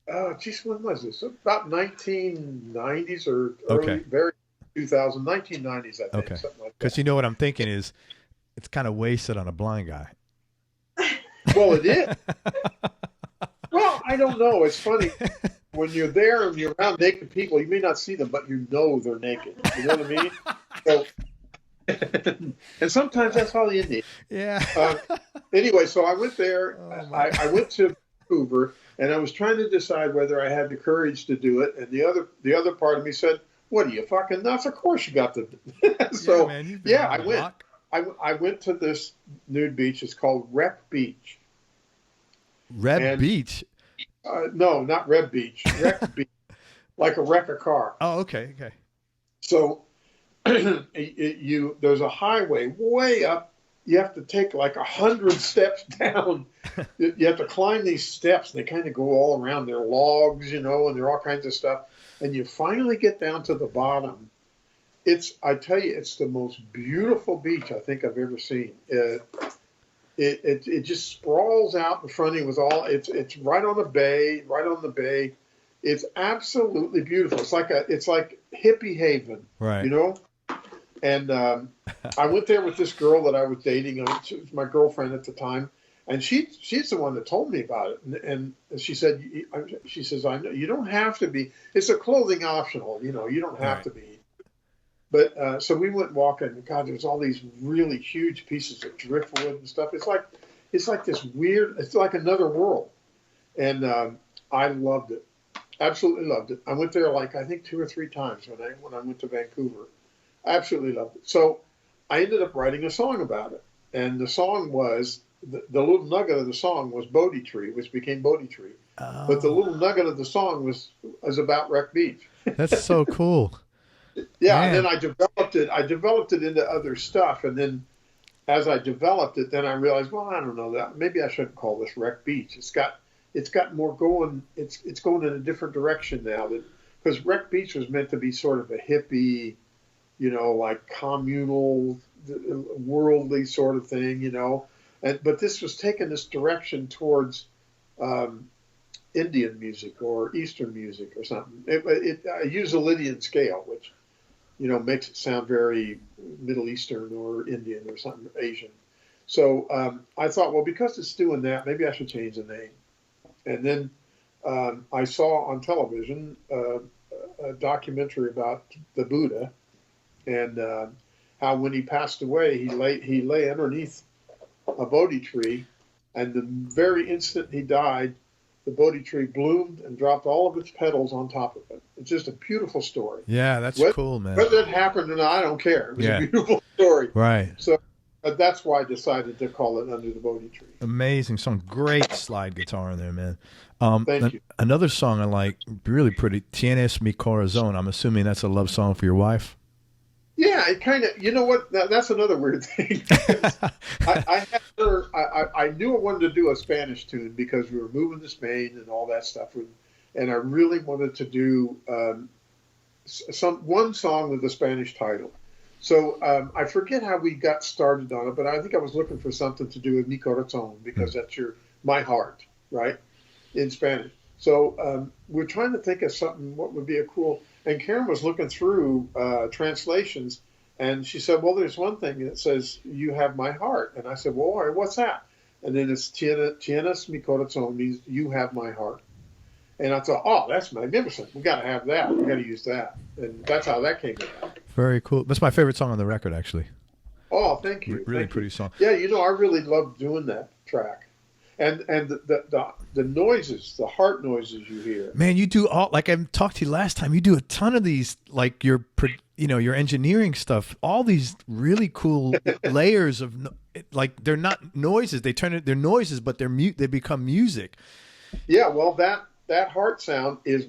Oh, geez, when was this? About 1990s or early, very 1990s, I think. Okay. Something like that. Because you know what I'm thinking is, it's kind of wasted on a blind guy. Well, it is. Well, I don't know. It's funny. When you're there and you're around naked people, you may not see them, but you know they're naked. You know what I mean? So And sometimes that's all you need. Yeah. Anyway, so I went there. Oh, I went to Vancouver, and I was trying to decide whether I had the courage to do it. And the other part of me said, "What are you fucking nuts? Of course you got to." So man, you've been I on the went. block. I went to this nude beach. It's called Rep Beach. Beach. No, not Rep Beach. Rep Beach, like a wreck a car. Oh, okay. So there's a highway way up. You have to take like 100 steps down. You have to climb these steps. They kind of go all around. They're logs, and they're all kinds of stuff. And you finally get down to the bottom. I tell you, it's the most beautiful beach I think I've ever seen. It just sprawls out in front of you with all. It's right on the bay. It's absolutely beautiful. It's like hippie haven, Right. And I went there with this girl that I was dating. She was my girlfriend at the time, and she's the one that told me about it. And she says, "I know you don't have to be. It's a clothing optional. You don't have Right. to be." But so we went walking. And God, there's all these really huge pieces of driftwood and stuff. It's like this weird. It's like another world, and I loved it. Absolutely loved it. I went there I think 2 or 3 times when I went to Vancouver. I absolutely loved it. So I ended up writing a song about it, and the song was the little nugget of the song was Bodhi Tree, which became Bodhi Tree. Oh, But the little nugget of the song was about Wreck Beach. that's so cool. Yeah, Man. and then I developed it into other stuff, and then as I developed it, then I realized, well, I don't know that maybe I shouldn't call this Wreck Beach. It's got more going. It's going in a different direction now. Because Wreck Beach was meant to be sort of a hippie, like communal, worldly sort of thing, but this was taking this direction towards Indian music or Eastern music or something. I use a Lydian scale, which makes it sound very Middle Eastern or Indian or something Asian. So I thought, well, because it's doing that, maybe I should change the name. And then I saw on television a documentary about the Buddha and how when he passed away, he lay underneath a Bodhi tree, and the very instant he died, the Bodhi tree bloomed and dropped all of its petals on top of it. It's just a beautiful story. Yeah, that's cool, man. Whether it happened or not, I don't care. It was Yeah. a beautiful story. Right. So that's why I decided to call it Under the Bodhi Tree. Amazing song. Great slide guitar in there, man. Thank you. Another song I like, really pretty, Tienes mi corazón. I'm assuming that's a love song for your wife. Yeah, it kind of. You know what? That's another weird thing. I had her. I knew I wanted to do a Spanish tune because we were moving to Spain and all that stuff, and I really wanted to do one song with a Spanish title. So I forget how we got started on it, but I think I was looking for something to do with mi corazón because that's my heart, right, in Spanish. So we're trying to think of something. What would be a cool? And Karen was looking through translations, and she said, well, there's one thing that says, you have my heart. And I said, well, all right, what's that? And then it's Tienes mi corazón, means you have my heart. And I thought, oh, that's magnificent. We got to have that. We got to use that. And that's how that came about. Very cool. That's my favorite song on the record, actually. Oh, thank you. Really Thank pretty you. song. Yeah, I really love doing that track. And the noises, the heart noises you hear. Man, you do all, like I talked to you last time, you do a ton of these, like your engineering stuff, all these really cool layers of, like, they're not noises. They're noises, but they become music. Yeah, well, that heart sound is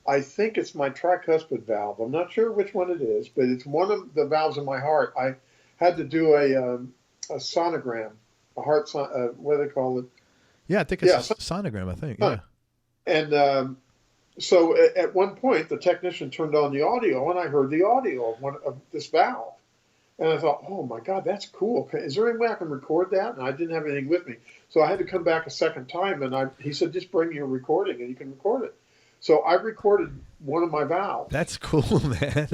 I think it's my tricuspid valve. I'm not sure which one it is, but it's one of the valves in my heart. I had to do a sonogram. A heart, what do they call it? Yeah, I think it's a sonogram, I think. Yeah. And so at one point, the technician turned on the audio, and I heard the audio of this valve. And I thought, oh, my God, that's cool. Is there any way I can record that? And I didn't have anything with me. So I had to come back a second time, and he said, just bring your recording, and you can record it. So I recorded one of my valves. That's cool, man.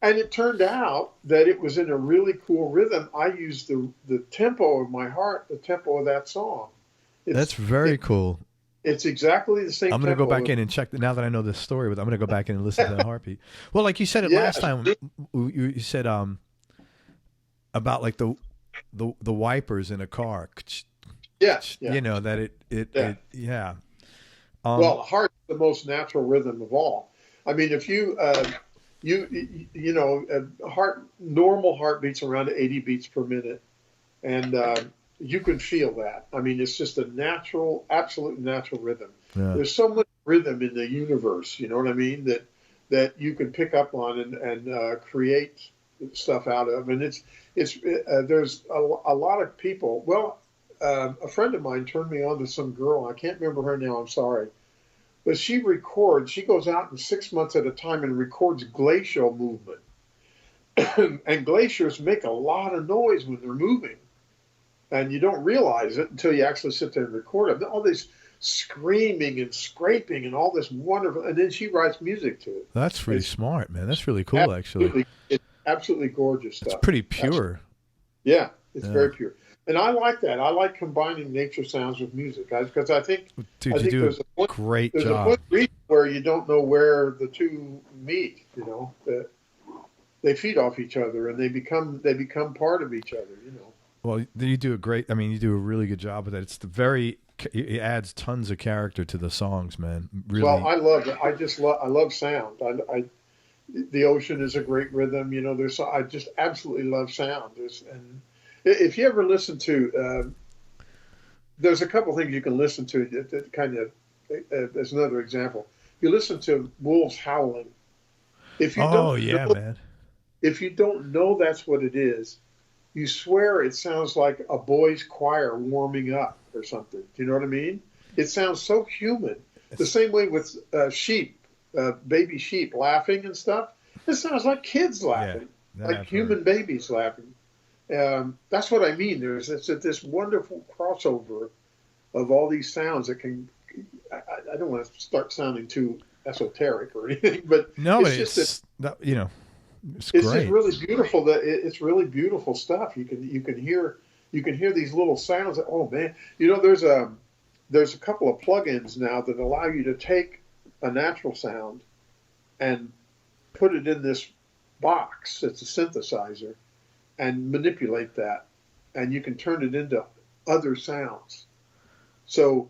And it turned out that it was in a really cool rhythm. I used the tempo of my heart, the tempo of that song. That's very cool. It's exactly the same. I'm going to go back in and check. Now that I know this story, I'm going to go back in and listen to the heartbeat. Well, like you said it last time, you said about like the wipers in a car. Yeah. You know that it yeah. Well, heart's the most natural rhythm of all. I mean, if you normal heart beats around 80 beats per minute, and you can feel that. I mean, it's just a natural, absolute natural rhythm. Yeah. There's so much rhythm in the universe, you know what I mean, that you can pick up on and create stuff out of. And there's a lot of people. Well, a friend of mine turned me on to some girl. I can't remember her now. I'm sorry. But she goes out in 6 months at a time and records glacial movement. And glaciers make a lot of noise when they're moving. And you don't realize it until you actually sit there and record it. All this screaming and scraping and all this wonderful, and then she writes music to it. That's pretty smart, man. That's really cool, actually. It's absolutely gorgeous stuff. It's pretty pure. Yeah, it's very pure. And I like that. I like combining nature sounds with music, guys, because I think, dude, you do a great job. There's a point where you don't know where the two meet. You know, that they feed off each other and they become part of each other. You know. Well, you do you do a really good job with that. It adds tons of character to the songs, man. Really. Well, I love it. I love sound. The ocean is a great rhythm. You know, I just absolutely love sound. And if you ever listen to, there's a couple things you can listen to that kind of, as another example. You listen to wolves howling. If you man. If you don't know that's what it is, you swear it sounds like a boys' choir warming up or something. Do you know what I mean? It sounds so human. The same way with sheep, baby sheep laughing and stuff. It sounds like kids laughing, like human babies laughing. That's what I mean. There's this wonderful crossover of all these sounds that can. I don't want to start sounding too esoteric or anything, but no, it's just it's great. Just really beautiful. It's really beautiful stuff. You can hear these little sounds. Oh man, you know there's a couple of plugins now that allow you to take a natural sound and put it in this box. It's a synthesizer. And manipulate that, and you can turn it into other sounds. So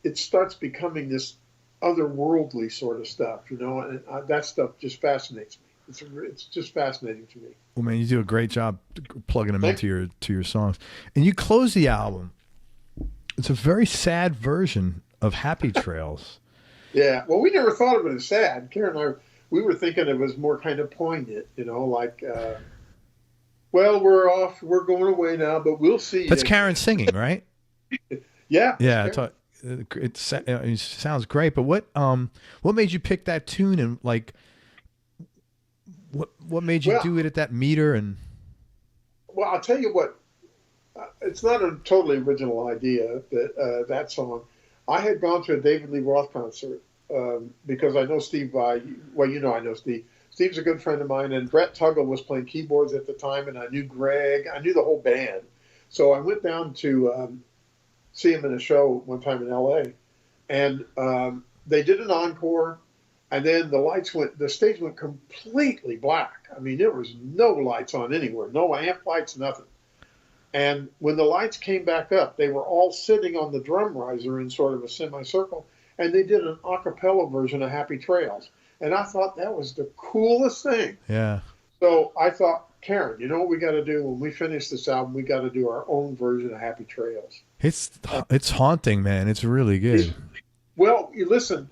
it starts becoming this otherworldly sort of stuff, you know, and that stuff just fascinates me. It's just fascinating to me. Well, man, you do a great job plugging them into your songs, and you close the album. It's a very sad version of Happy Trails. Yeah, well, we never thought of it as sad. Karen and I, we were thinking it was more kind of poignant, you know, like. Well, we're off. We're going away now, but we'll see. That's Karen singing, right? Yeah. Yeah. It sounds great. But what made you pick that tune, and like what made you do it at that meter? And well, I'll tell you what. It's not a totally original idea that song. I had gone to a David Lee Roth concert because I know Steve. I know Steve. Steve's a good friend of mine, and Brett Tuggle was playing keyboards at the time, and I knew Greg. I knew the whole band. So I went down to see him in a show one time in L.A., and they did an encore, and then the stage went completely black. I mean, there was no lights on anywhere, no amp lights, nothing. And when the lights came back up, they were all sitting on the drum riser in sort of a semicircle, and they did an a cappella version of Happy Trails. And I thought that was the coolest thing. Yeah. So I thought, Karen, you know what we got to do when we finish this album? We got to do our own version of Happy Trails. It's haunting, man. It's really good. Well, you listen.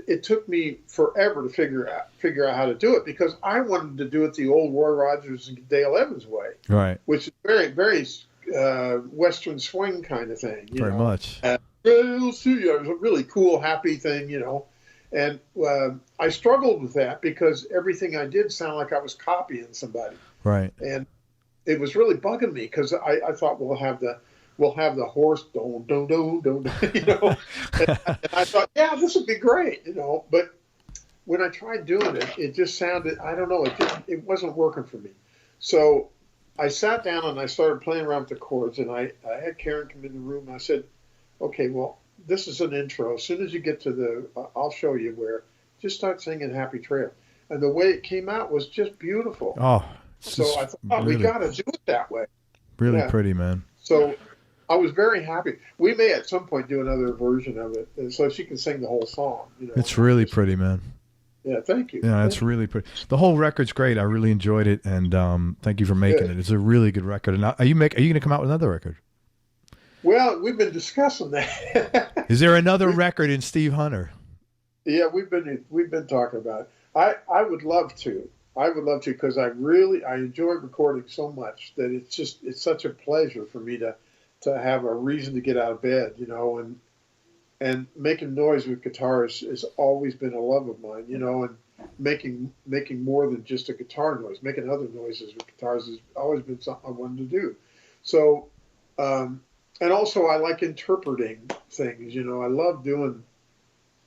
It took me forever to figure out how to do it because I wanted to do it the old Roy Rogers and Dale Evans way, right? Which is very, very Western swing kind of thing. Very much. We'll see. It was a really cool, happy thing, you know. And I struggled with that because everything I did sounded like I was copying somebody. Right. And it was really bugging me because I thought we'll have the horse don don don don, you know. and I thought, yeah, this would be great, you know. But when I tried doing it, it just sounded, I don't know, it wasn't working for me. So I sat down and I started playing around with the chords, and I had Karen come in the room and I said, okay, well, this is an intro. As soon as you get to I'll show you where, just start singing Happy Trail. And the way it came out was just beautiful. Oh, So I thought we got to do it that way. Really Yeah. pretty, man. So I was very happy. We may at some point do another version of it, and so she can sing the whole song. It's really pretty, man. Yeah, thank you. Yeah, it's really pretty. The whole record's great. I really enjoyed it, and thank you for making it. It's a really good record. And are you going to come out with another record? Well, we've been discussing that. Is there another record in Steve Hunter? Yeah, we've been talking about it. I would love to. I would love to, because I enjoy recording so much that it's such a pleasure for me to have a reason to get out of bed, and making noise with guitars has always been a love of mine, and making more than just a guitar noise, making other noises with guitars has always been something I wanted to do. So, and also I like interpreting things, I love doing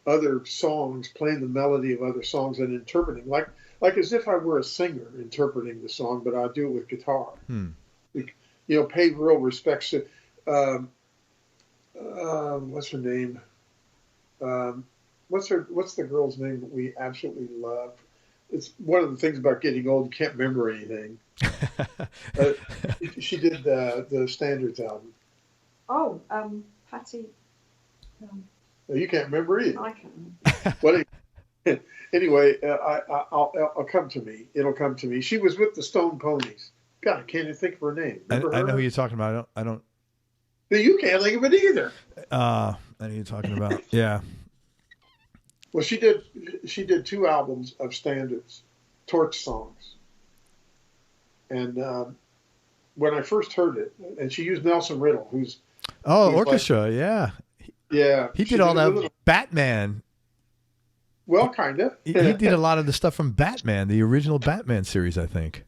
other songs, playing the melody of other songs and interpreting, like as if I were a singer interpreting the song, but I do it with guitar. Pay real respects to, what's her name? What's the girl's name that we absolutely love? It's one of the things about getting old, you can't remember anything. She did the Standards album. Oh, Patty. You can't remember either. I can't. Well, anyway, I'll come to me. It'll come to me. She was with the Stone Ponies. God, I can't even think of her name. I know who you're talking about. I don't. You can't think of it either. I know who you're talking about. Yeah. Well, she did 2 albums of standards, torch songs. And when I first heard it, and she used Nelson Riddle, who's orchestra, yeah. Yeah. He did all that Batman. Well, kind of. He did a lot of the stuff from Batman, the original Batman series, I think.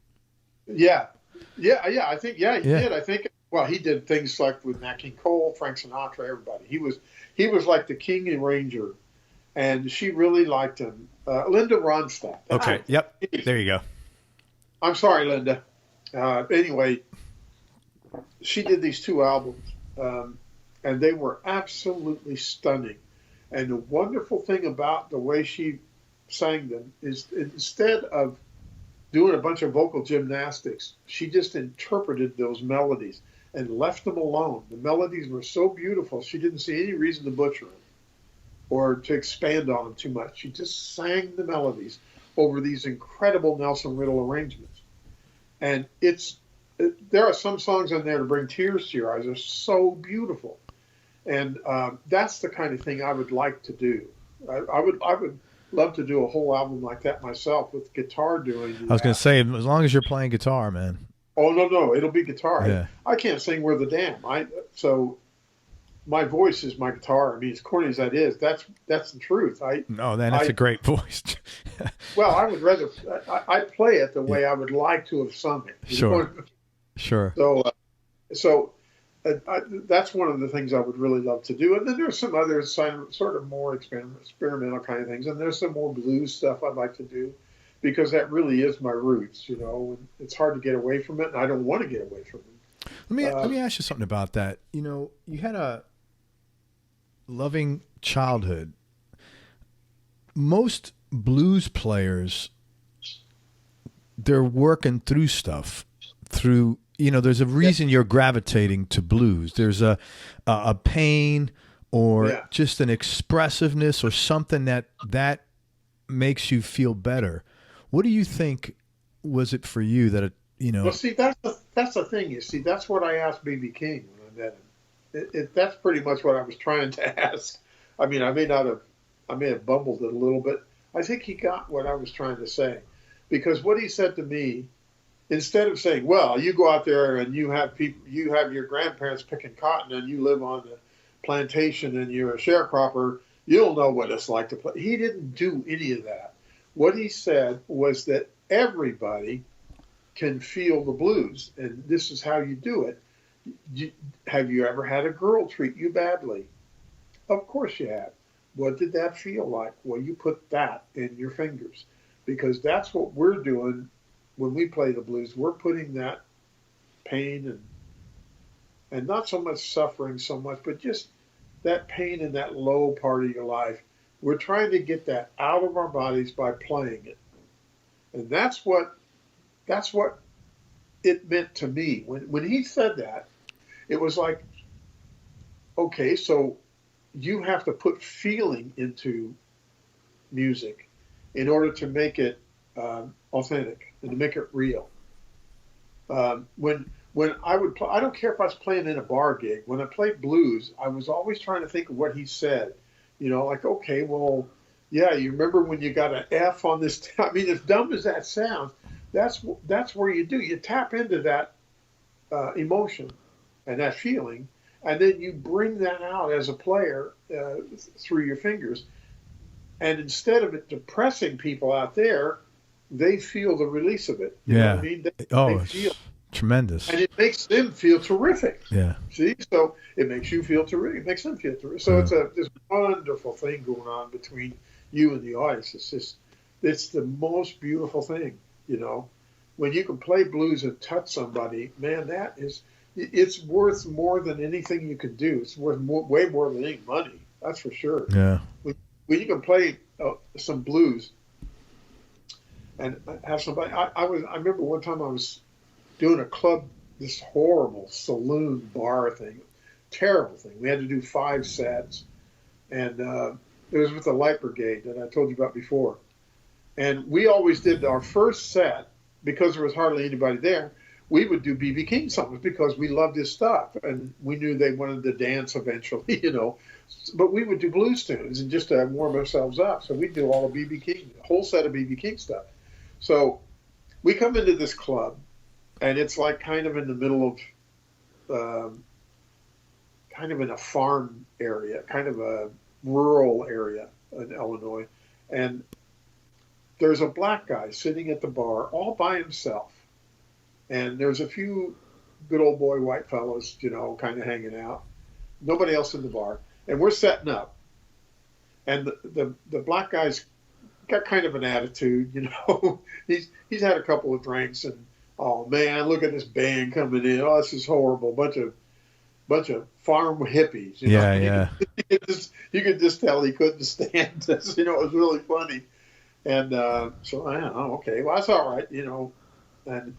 Yeah. I think, he did. I think, well, he did things like with Nat King Cole, Frank Sinatra, everybody. He was like the king and ranger, and she really liked him. Linda Ronstadt. Okay. Yep. There you go. I'm sorry, Linda. Anyway, she did these 2 albums, and they were absolutely stunning. And the wonderful thing about the way she sang them is, instead of doing a bunch of vocal gymnastics, she just interpreted those melodies and left them alone. The melodies were so beautiful, she didn't see any reason to butcher them or to expand on them too much. She just sang the melodies over these incredible Nelson Riddle arrangements. And there are some songs in there to bring tears to your eyes. They're so beautiful. And that's the kind of thing I would like to do. I would love to do a whole album like that myself with guitar doing that. I was going to say, as long as you're playing guitar, man. Oh, no, it'll be guitar. Yeah. I can't sing worth a damn. So my voice is my guitar. I mean, as corny as that is, that's the truth. That's a great voice. Well, I would rather I play it the way I would like to have sung it. Sure. So that's one of the things I would really love to do. And then there's some other sort of more experimental kind of things. And there's some more blues stuff I'd like to do, because that really is my roots, and it's hard to get away from it. And I don't want to get away from it. Let me ask you something about that. You had a loving childhood. Most blues players, they're working through stuff, there's a reason you're gravitating to blues. There's a pain or just an expressiveness or something that makes you feel better. What do you think was it for you that Well, see, that's the thing. You see, that's what I asked B.B. King when I met him. That's pretty much what I was trying to ask. I mean, I may have bumbled it a little bit. I think he got what I was trying to say, because what he said to me, instead of saying, well, you go out there and you have your grandparents picking cotton and you live on the plantation and you're a sharecropper, you'll know what it's like to play. He didn't do any of that. What he said was that everybody can feel the blues, and this is how you do it. Have you ever had a girl treat you badly? Of course you have. What did that feel like? Well, you put that in your fingers, because that's what we're doing when we play the blues. We're putting that pain and not so much suffering so much, but just that pain in that low part of your life. We're trying to get that out of our bodies by playing it. And that's what it meant to me. When he said that, it was like, okay, so you have to put feeling into music in order to make it authentic and to make it real. When I would play, I don't care if I was playing in a bar gig. When I played blues, I was always trying to think of what he said. You know, like, okay, well, yeah, you remember when you got an F on this? I mean, as dumb as that sounds, that's where you do. You tap into that emotion and that feeling, and then you bring that out as a player through your fingers. And instead of it depressing people out there, they feel the release of it. You know what I mean? They feel tremendous. And it makes them feel terrific. Yeah. See? So it makes you feel terrific. It makes them feel terrific. So it's this wonderful thing going on between you and the audience. It's the most beautiful thing, you know. When you can play blues and touch somebody, man, it's worth more than anything you can do. It's worth way more than any money. That's for sure. Yeah. When you can play some blues and have somebody, I remember one time I was doing a club, this horrible saloon bar thing, terrible thing. We had to do 5 sets, and it was with the Light Brigade that I told you about before. And we always did our first set, because there was hardly anybody there, we would do B.B. King songs because we loved his stuff, and we knew they wanted to dance eventually, you know. But we would do blues tunes and just to warm ourselves up. So we'd do all of B.B. King, a whole set of B.B. King stuff. So we come into this club, and it's like kind of in the middle of, kind of in a farm area, kind of a rural area in Illinois. And there's a black guy sitting at the bar all by himself. And there's a few good old boy white fellows, you know, kind of hanging out. Nobody else in the bar. And we're setting up. And the black guy's got kind of an attitude, you know. He's had a couple of drinks and, oh man, look at this band coming in. Oh, this is horrible. Bunch of farm hippies. You know? Yeah. You could just tell he couldn't stand this. You know, it was really funny. And so I don't know, okay, well that's all right, you know. And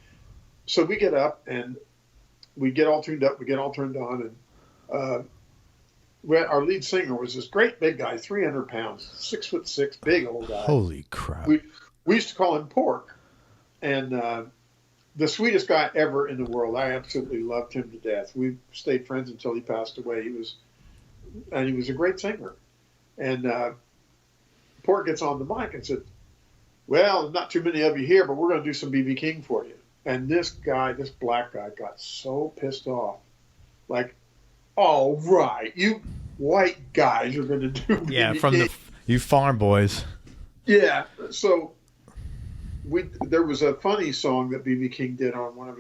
so we get up and we get all tuned up, we get all turned on, and our lead singer was this great big guy, 300 pounds, 6'6", big old guy. Holy crap! We used to call him Pork, and the sweetest guy ever in the world. I absolutely loved him to death. We stayed friends until he passed away. He was a great singer, and Pork gets on the mic and said, "Well, not too many of you here, but we're going to do some B.B. King for you." And this black guy, got so pissed off, like, "All right, you white guys are going to do B.B. Yeah, from King. You farm boys." Yeah, so there was a funny song that B.B. King did on one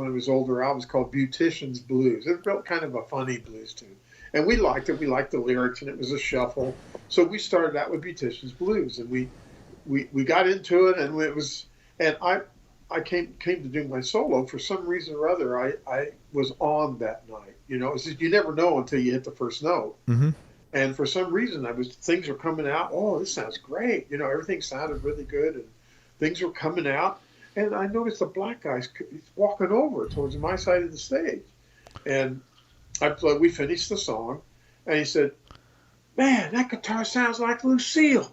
of his older albums called Beautician's Blues. It felt kind of a funny blues tune. And we liked it. We liked the lyrics, and it was a shuffle. So we started out with Beautician's Blues, and we got into it, and it was, and I came to do my solo. For some reason or other, I was on that night. You know, it's just, you never know until you hit the first note. Mm-hmm. And for some reason, things were coming out. Oh, this sounds great. You know, everything sounded really good, and things were coming out. And I noticed the black guy's walking over towards my side of the stage, and we finished the song, and he said, "Man, that guitar sounds like Lucille."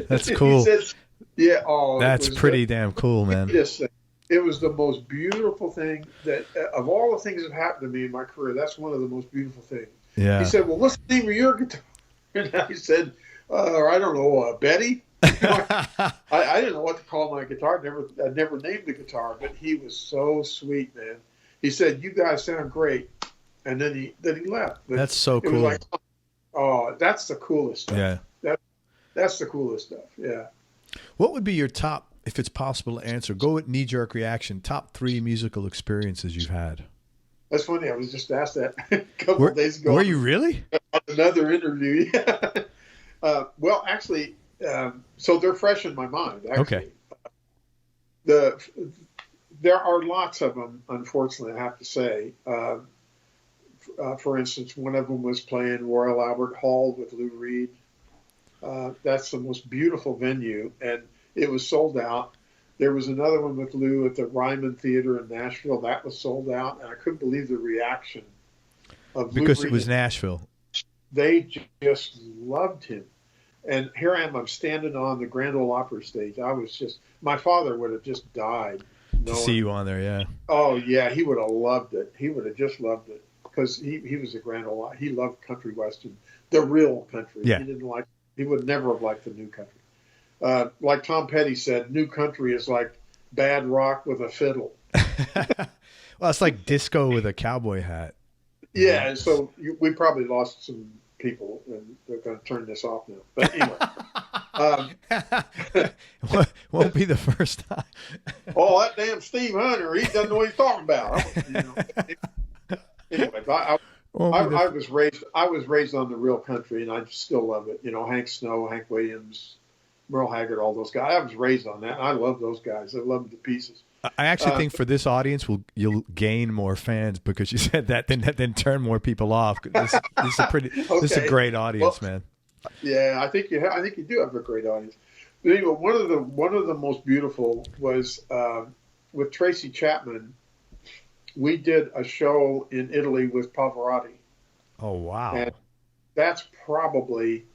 That's cool. He said, "Yeah, that's pretty damn cool, man." It was the most beautiful thing that, of all the things that happened to me in my career, that's one of the most beautiful things. Yeah. He said, "Well, what's the name of your guitar?" And I said, "I don't know, Betty." I didn't know what to call my guitar. I never named the guitar, but he was so sweet, man. He said, "You guys sound great," and then he left. But that's so cool. It was like, oh, that's the coolest stuff. Yeah. That's the coolest stuff. Yeah. What would be your top, if it's possible to answer, go with knee-jerk reaction, top 3 musical experiences you've had? That's funny. I was just asked that a couple of days ago. Were you really? On another interview. Well, actually, so they're fresh in my mind. Actually. Okay. There are lots of them, unfortunately, I have to say. For instance, one of them was playing Royal Albert Hall with Lou Reed. That's the most beautiful venue, and it was sold out. There was another one with Lou at the Ryman Theater in Nashville. That was sold out, and I couldn't believe the reaction of Lou Because Reed. it was Nashville. They just loved him. And here I am, I'm standing on the Grand Ole Opry stage. My father would have just died. To see you on there, yeah. Oh, yeah, he would have loved it. He would have just loved it because he was a Grand Ole Opry. He loved country western, the real country. Yeah. He would never have liked the new country. Like Tom Petty said, new country is like bad rock with a fiddle. Well, it's like disco with a cowboy hat. Yeah, so we probably lost some people, and they're going to turn this off now. But anyway. Won't be the first time. Oh, that damn Steve Hunter, he doesn't know what he's talking about. Anyway, I was raised on the real country, and I still love it. Hank Snow, Hank Williams, Merle Haggard, all those guys. I was raised on that. I love those guys. I love them to pieces. I actually think for this audience, you'll gain more fans because you said that, then turn more people off. This is a great audience, man. Yeah, I think you do have a great audience. But anyway, one of the most beautiful was with Tracy Chapman. We did a show in Italy with Pavarotti. Oh wow! And that's probably.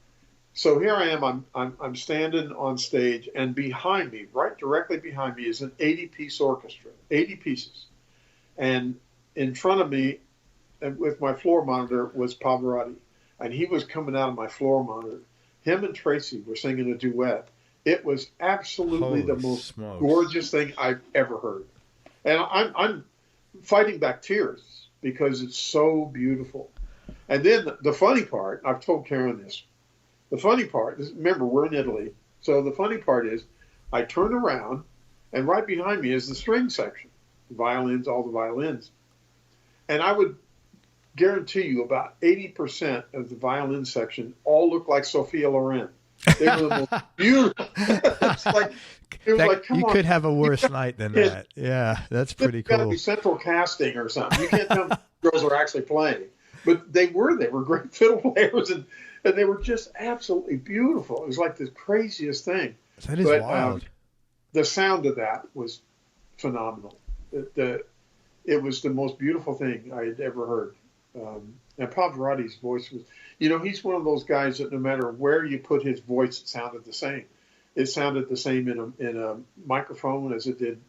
So here I am. I'm standing on stage, and behind me, directly behind me, is an 80-piece orchestra, 80 pieces, and in front of me, and with my floor monitor, was Pavarotti, and he was coming out of my floor monitor. Him and Tracy were singing a duet. It was absolutely the most gorgeous thing I've ever heard, and I'm fighting back tears because it's so beautiful. And then the funny part, I've told Karen this. The funny part is, remember, we're in Italy. So the funny part is I turn around, and right behind me is the string section, violins, all the violins. And I would guarantee you about 80% of the violin section all look like Sophia Loren. They were the most beautiful. Come you on. could have a worse night than that. Yeah, that's pretty cool. It's got to be central casting or something. You can't tell me girls are actually playing. But they were great fiddle players, and they were just absolutely beautiful. It was like the craziest thing. That is wild. The sound of that was phenomenal. It was the most beautiful thing I had ever heard. And Pavarotti's voice was, he's one of those guys that no matter where you put his voice, it sounded the same. It sounded the same in a microphone as it did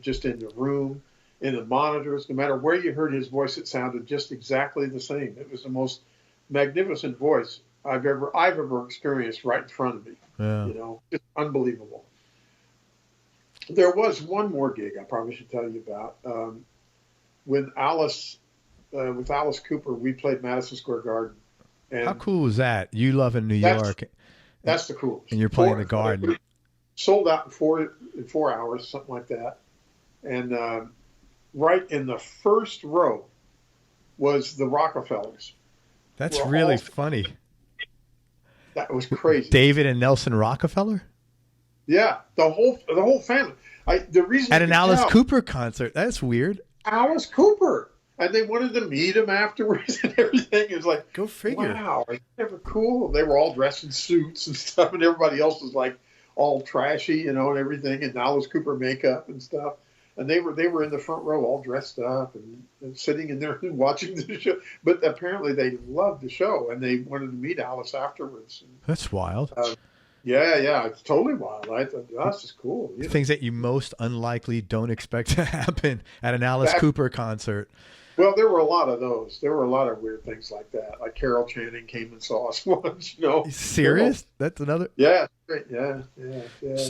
just in the room, in the monitors. No matter where you heard his voice, it sounded just exactly the same. It was the most magnificent voice I've ever experienced right in front of me. Yeah. Just unbelievable. There was one more gig I probably should tell you about. With Alice Cooper, we played Madison Square Garden. And how cool was that? You love in New York. That's the coolest. And you're playing the Garden. Sold out in 4 hours, something like that. And right in the first row was the Rockefellers. That's really funny. That was crazy. David and Nelson Rockefeller? Yeah, the whole family. The reason at an Alice Cooper concert. That's weird. Alice Cooper, and they wanted to meet him afterwards and everything. It was like, go figure. Wow, they were cool. They were all dressed in suits and stuff, and everybody else was like all trashy, and everything, and Alice Cooper makeup and stuff. And they were in the front row, all dressed up and sitting in there and watching the show. But apparently they loved the show, and they wanted to meet Alice afterwards. That's wild. Yeah, it's totally wild. I thought, this is cool. Things that you most unlikely don't expect to happen at an Alice Cooper concert. Well, there were a lot of those. There were a lot of weird things like that. Like Carol Channing came and saw us once. Serious? That's another. Yeah.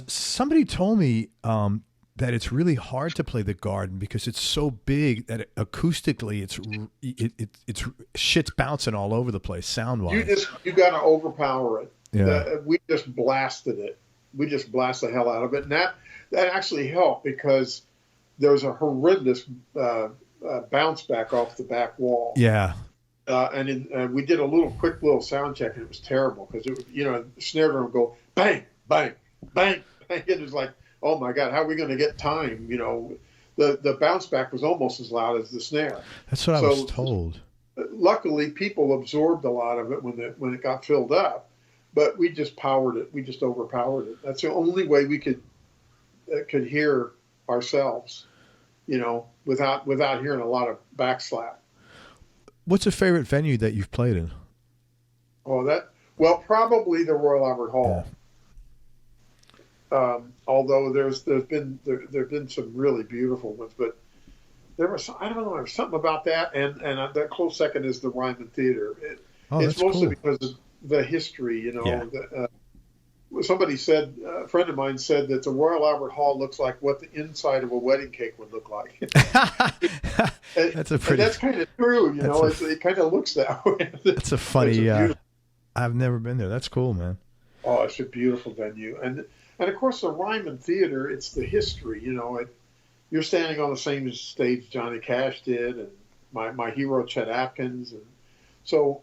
Somebody told me that it's really hard to play the Garden because it's so big that acoustically it's shit's bouncing all over the place sound wise. You got to overpower it. Yeah. We just blasted it. We just blasted the hell out of it, and that actually helped because there was a horrendous bounce back off the back wall. Yeah. And we did a quick little sound check, and it was terrible because it was, the snare drum would go bang, bang, bang, bang. It was like, oh my God, how are we going to get time? The bounce back was almost as loud as the snare. That's what I was told. Luckily, people absorbed a lot of it when it got filled up, but we just powered it. We just overpowered it. That's the only way we could could hear ourselves, without hearing a lot of backslap. What's a favorite venue that you've played in? Probably the Royal Albert Hall. Yeah. Although there've been some really beautiful ones, but there was, I don't know, there's something about that, and that close second is the Ryman Theater. It's mostly because of the history, Yeah. Somebody said, a friend of mine said that the Royal Albert Hall looks like what the inside of a wedding cake would look like. That's kind of true, it kind of looks that way. That's a funny, I've never been there. That's cool, man. Oh, it's a beautiful venue. And of course, the Ryman Theater, it's the history, you're standing on the same stage Johnny Cash did, and my hero, Chet Atkins. And so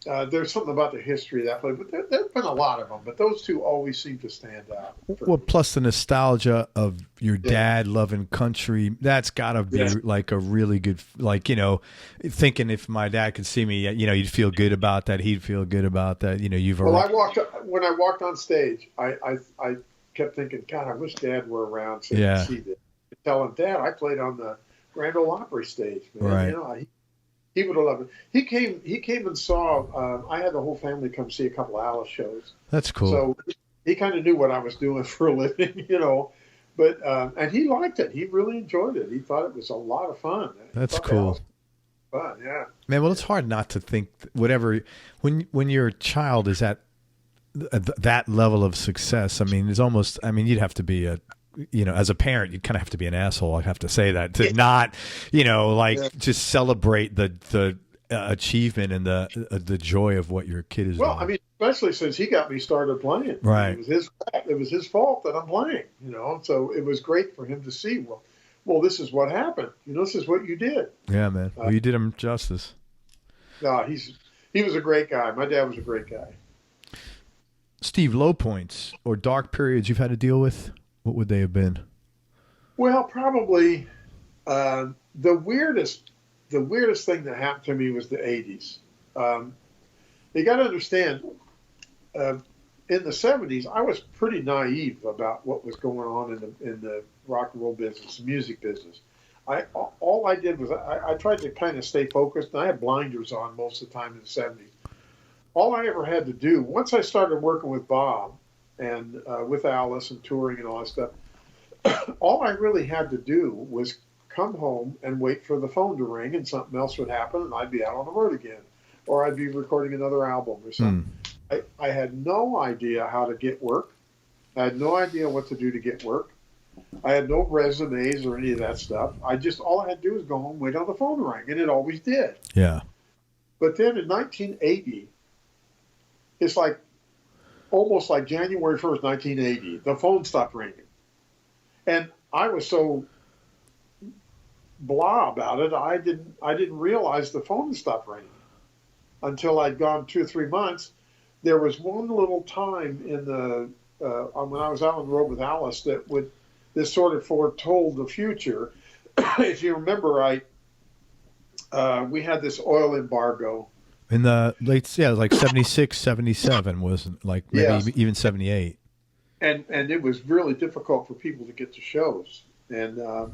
there's something about the history of that place. But there's been a lot of them, but those two always seem to stand out. Well, plus the nostalgia of your dad loving country, that's got to be like a really good, thinking if my dad could see me, you'd feel good about that. He'd feel good about that. When I walked on stage, I kept thinking, God, I wish Dad were around so he could see this. Tell him, Dad, I played on the Grand Ole Opry stage, man. Right. He would have loved it. He came and saw. I had the whole family come see a couple of Alice shows. That's cool. So he kind of knew what I was doing for a living, But and he liked it. He really enjoyed it. He thought it was a lot of fun. That's cool. Fun, yeah. Man, well, it's hard not to think whatever when your child is at that level of success. I mean, it's almost. I mean, you'd have to be as a parent, you kind of have to be an asshole. I have to say that to not, just celebrate the achievement and the joy of what your kid is doing. Well, I mean, especially since he got me started playing. Right. It was his fault that I'm playing. So it was great for him to see. Well, this is what happened. This is what you did. Yeah, man. Well, you did him justice. No, he was a great guy. My dad was a great guy. Steve, low points or dark periods you've had to deal with? What would they have been? Well, probably the weirdest thing that happened to me was the 80s. You got to understand, in the 70s, I was pretty naive about what was going on in the rock and roll business, music business. All I did was I tried to kind of stay focused, and I had blinders on most of the time in the 70s. All I ever had to do, once I started working with Bob, and with Alice and touring and all that stuff, all I really had to do was come home and wait for the phone to ring, and something else would happen, and I'd be out on the road again, or I'd be recording another album or something. I had no idea how to get work. I had no idea what to do to get work. I had no resumes or any of that stuff. All I had to do was go home, wait on the phone to ring, and it always did. Yeah. But then in 1980, it's like, almost like January 1st, 1980, the phone stopped ringing. And I was so blah about it, I didn't realize the phone stopped ringing until I'd gone 2 or 3 months. There was one little time in when I was out on the road with Alice this sort of foretold the future. If you remember, we had this oil embargo. In the late, like 76, 77 was like maybe even 78. And it was really difficult for people to get to shows. And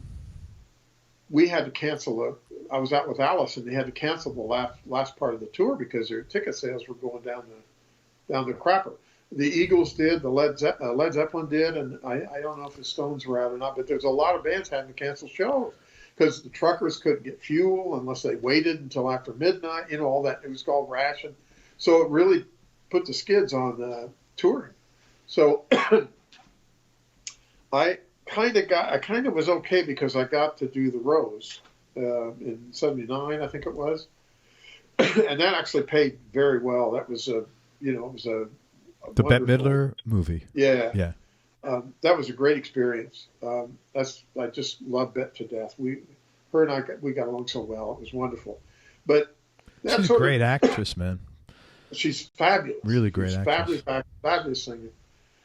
we had to cancel I was out with Alice, and they had to cancel the last part of the tour because their ticket sales were going down the crapper. The Eagles did, the Led Zeppelin did, and I don't know if the Stones were out or not, but there's a lot of bands having to cancel shows because the truckers couldn't get fuel unless they waited until after midnight, all that. It was called ration. So it really put the skids on touring. So I kind of was okay because I got to do the Rose in 79, I think it was. And that actually paid very well. That was it was a the Bette Midler movie. Yeah. Yeah. That was a great experience. I just love Bette to death. Her and I got along so well. It was wonderful. But she's a great actress, man. She's fabulous. Really great actress. Fabulous singer.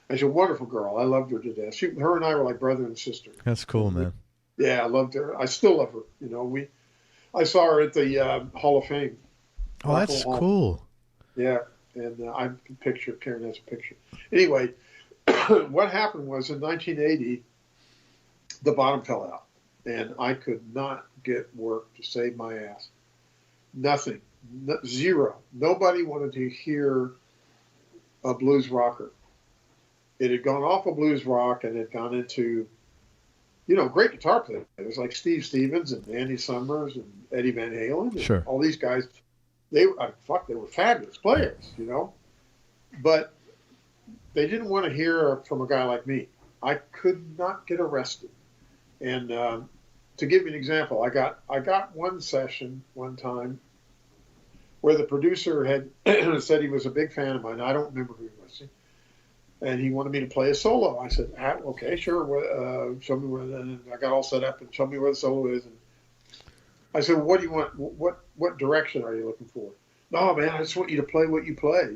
And she's a wonderful girl. I loved her to death. Her and I were like brother and sister. That's cool, man. Yeah, I loved her. I still love her. I saw her at the Hall of Fame. Oh, that's cool. Yeah, and I can picture Karen has a picture. Anyway, what happened was in 1980, the bottom fell out, and I could not get work to save my ass. Nothing, zero. Nobody wanted to hear a blues rocker. It had gone off of blues rock and had gone into, great guitar players like Steve Stevens and Andy Summers and Eddie Van Halen. And Sure. all these guys, they were fabulous players, but they didn't want to hear from a guy like me. I could not get arrested. And to give you an example, I got one session one time where the producer had said he was a big fan of mine. I don't remember who he was. And he wanted me to play a solo. I said, okay, sure. Show me where. And I got all set up and show me where the solo is. And I said, what do you want? What direction are you looking for? No, man, I just want you to play what you play.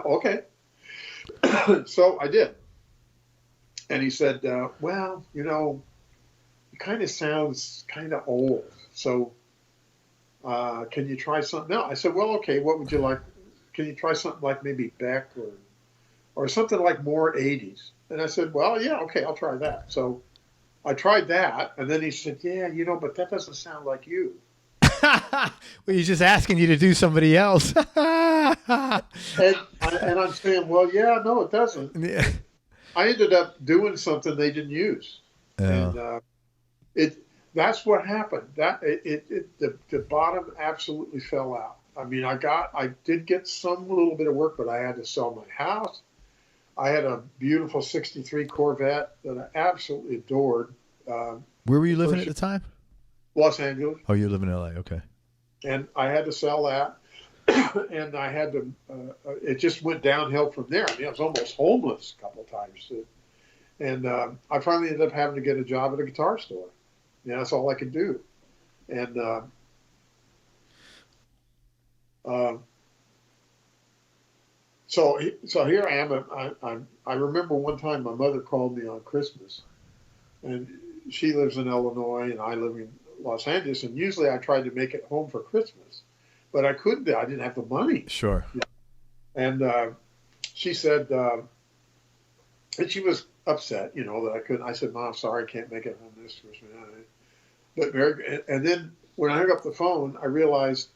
Okay. So I did. And he said, well, it kind of sounds kind of old. So can you try something else? I said, well, okay, what would you like? Can you try something like maybe Beck or something like more 80s? And I said, well, yeah, okay, I'll try that. So I tried that. And then he said, yeah, but that doesn't sound like you. Well, he's just asking you to do somebody else. and I'm saying, well, yeah, no, it doesn't. Yeah. I ended up doing something they didn't use. Yeah. And that's what happened. The bottom absolutely fell out. I mean, I did get some little bit of work, but I had to sell my house. I had a beautiful 63 Corvette that I absolutely adored. Where were you living at the time? Los Angeles. Oh, you're living in LA. Okay. And I had to sell that. And I had to, it just went downhill from there. I mean, I was almost homeless a couple of times. And I finally ended up having to get a job at a guitar store. That's all I could do. And so here I am. I remember one time my mother called me on Christmas, and she lives in Illinois and I live in Los Angeles. And usually I tried to make it home for Christmas, but I couldn't. I didn't have the money. Sure. And she said, and she was upset, that I couldn't. I said, Mom, sorry, I can't make it home this Christmas. But and then when I hung up the phone, I realized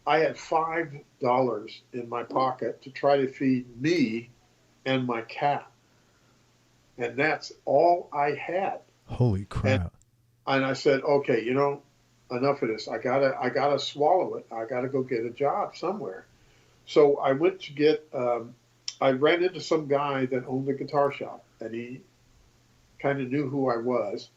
I had $5 in my pocket to try to feed me and my cat, and that's all I had. Holy crap! And I said, okay, enough of this. I gotta swallow it. I gotta go get a job somewhere. So I went to get. I ran into some guy that owned a guitar shop, and he kind of knew who I was.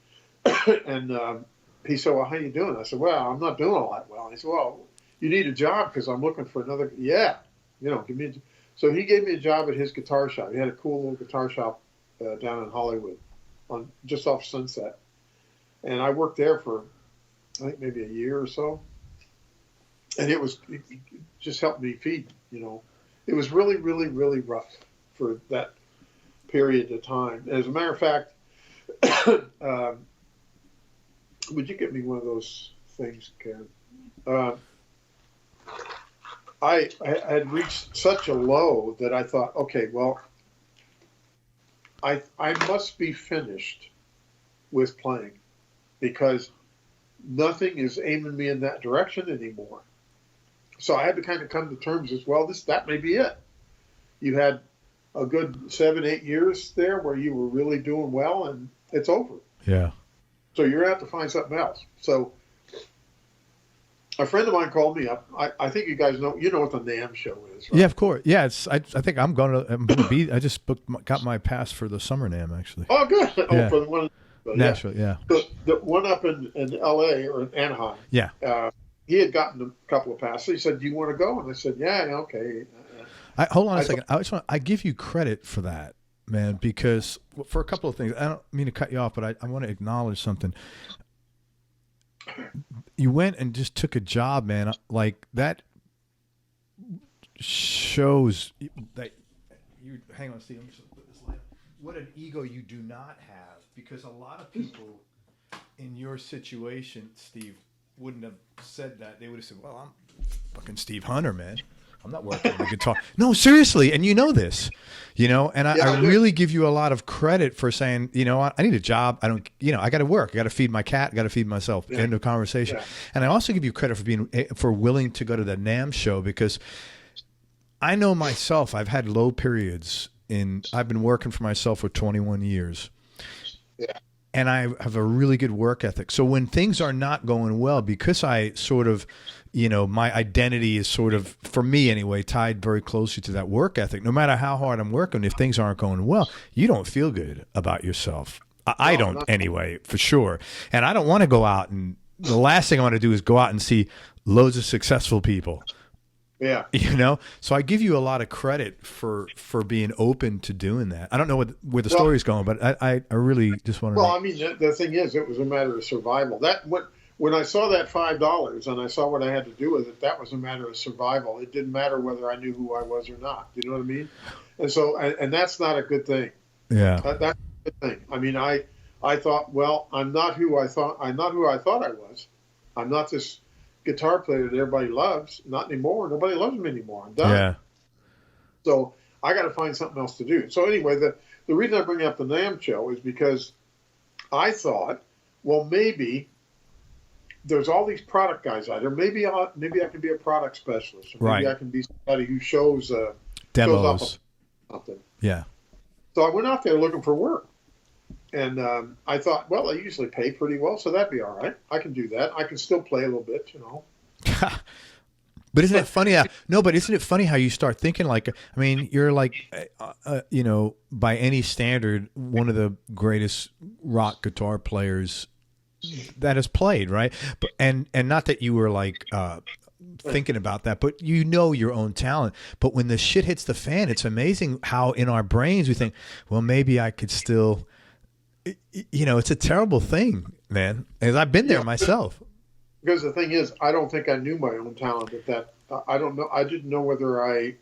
And he said, well, how you doing? I said, well, I'm not doing all that well. And he said, well, you need a job because I'm looking for another. Yeah, give me. So he gave me a job at his guitar shop. He had a cool little guitar shop down in Hollywood, just off Sunset. And I worked there for, I think, maybe a year or so. And it just helped me feed, It was really, really, really rough for that period of time. As a matter of fact, would you get me one of those things, Karen? I had reached such a low that I thought, okay, well, I must be finished with playing because nothing is aiming me in that direction anymore. So I had to kind of come to terms as well. That may be it. You had a good 7-8 years there where you were really doing well, and it's over. Yeah. So you're going to have to find something else. So a friend of mine called me up. I think you guys know what the NAMM show is, right? Yeah, of course. Yeah, I think I'm going to be. I just got my pass for the summer NAMM actually. Oh, good. Yeah. Oh, for the one. Nashville, yeah. The one up in L.A. or in Anaheim. Yeah. He had gotten a couple of passes. He said, "Do you want to go?" And I said, "Yeah, okay." Hold on a second. I give you credit for that, man, because for a couple of things. I don't mean to cut you off, but I want to acknowledge something. You went and just took a job, man. Like that shows that you. Hang on, Steve. Let me just put this light. What an ego you do not have, because a lot of people in your situation, Steve, wouldn't have said that. They would have said, "Well, I'm fucking Steve Hunter, man. I'm not working on the guitar. No, seriously. And you know this, and I really give you a lot of credit for saying, I need a job. I don't, I got to work. I got to feed my cat. I got to feed myself. End of conversation. Yeah. And I also give you credit for willing to go to the NAMM show, because I know myself, I've had low periods I've been working for myself for 21 years. Yeah. And I have a really good work ethic. So when things are not going well, because I sort of, my identity is sort of, for me anyway, tied very closely to that work ethic. No matter how hard I'm working, if things aren't going well, you don't feel good about yourself. I don't anyway, for sure. And I don't want to go out and the last thing I want to do is go out and see loads of successful people. Yeah. So I give you a lot of credit for being open to doing that. I don't know where the story's going, but I really just want to. Well, I mean, the thing is, it was a matter of survival. When I saw that $5 and I saw what I had to do with it, that was a matter of survival. It didn't matter whether I knew who I was or not. You know what I mean? And so, and that's not a good thing. Yeah. That's a good thing. I mean, I thought, well, I'm not who I thought I was. I'm not this guitar player that everybody loves. Not anymore. Nobody loves me anymore. I'm done. Yeah. So I got to find something else to do. So anyway, the reason I bring up the NAMM show is because I thought, well, maybe there's all these product guys out there. Maybe I can be a product specialist. Or maybe I can be somebody who shows demos. Shows something. Yeah. So I went out there looking for work. And I thought, well, they usually pay pretty well, so that'd be all right. I can do that. I can still play a little bit, But isn't it funny? But isn't it funny how you start thinking like, I mean, you're like, by any standard, one of the greatest rock guitar players that has played, right? But and not that you were like thinking about that, but your own talent. But when the shit hits the fan, it's amazing how in our brains we think, well, maybe I could still. It's a terrible thing, man. And I've been there myself. Because the thing is, I don't think I knew my own talent at that. I don't know. I didn't know whether I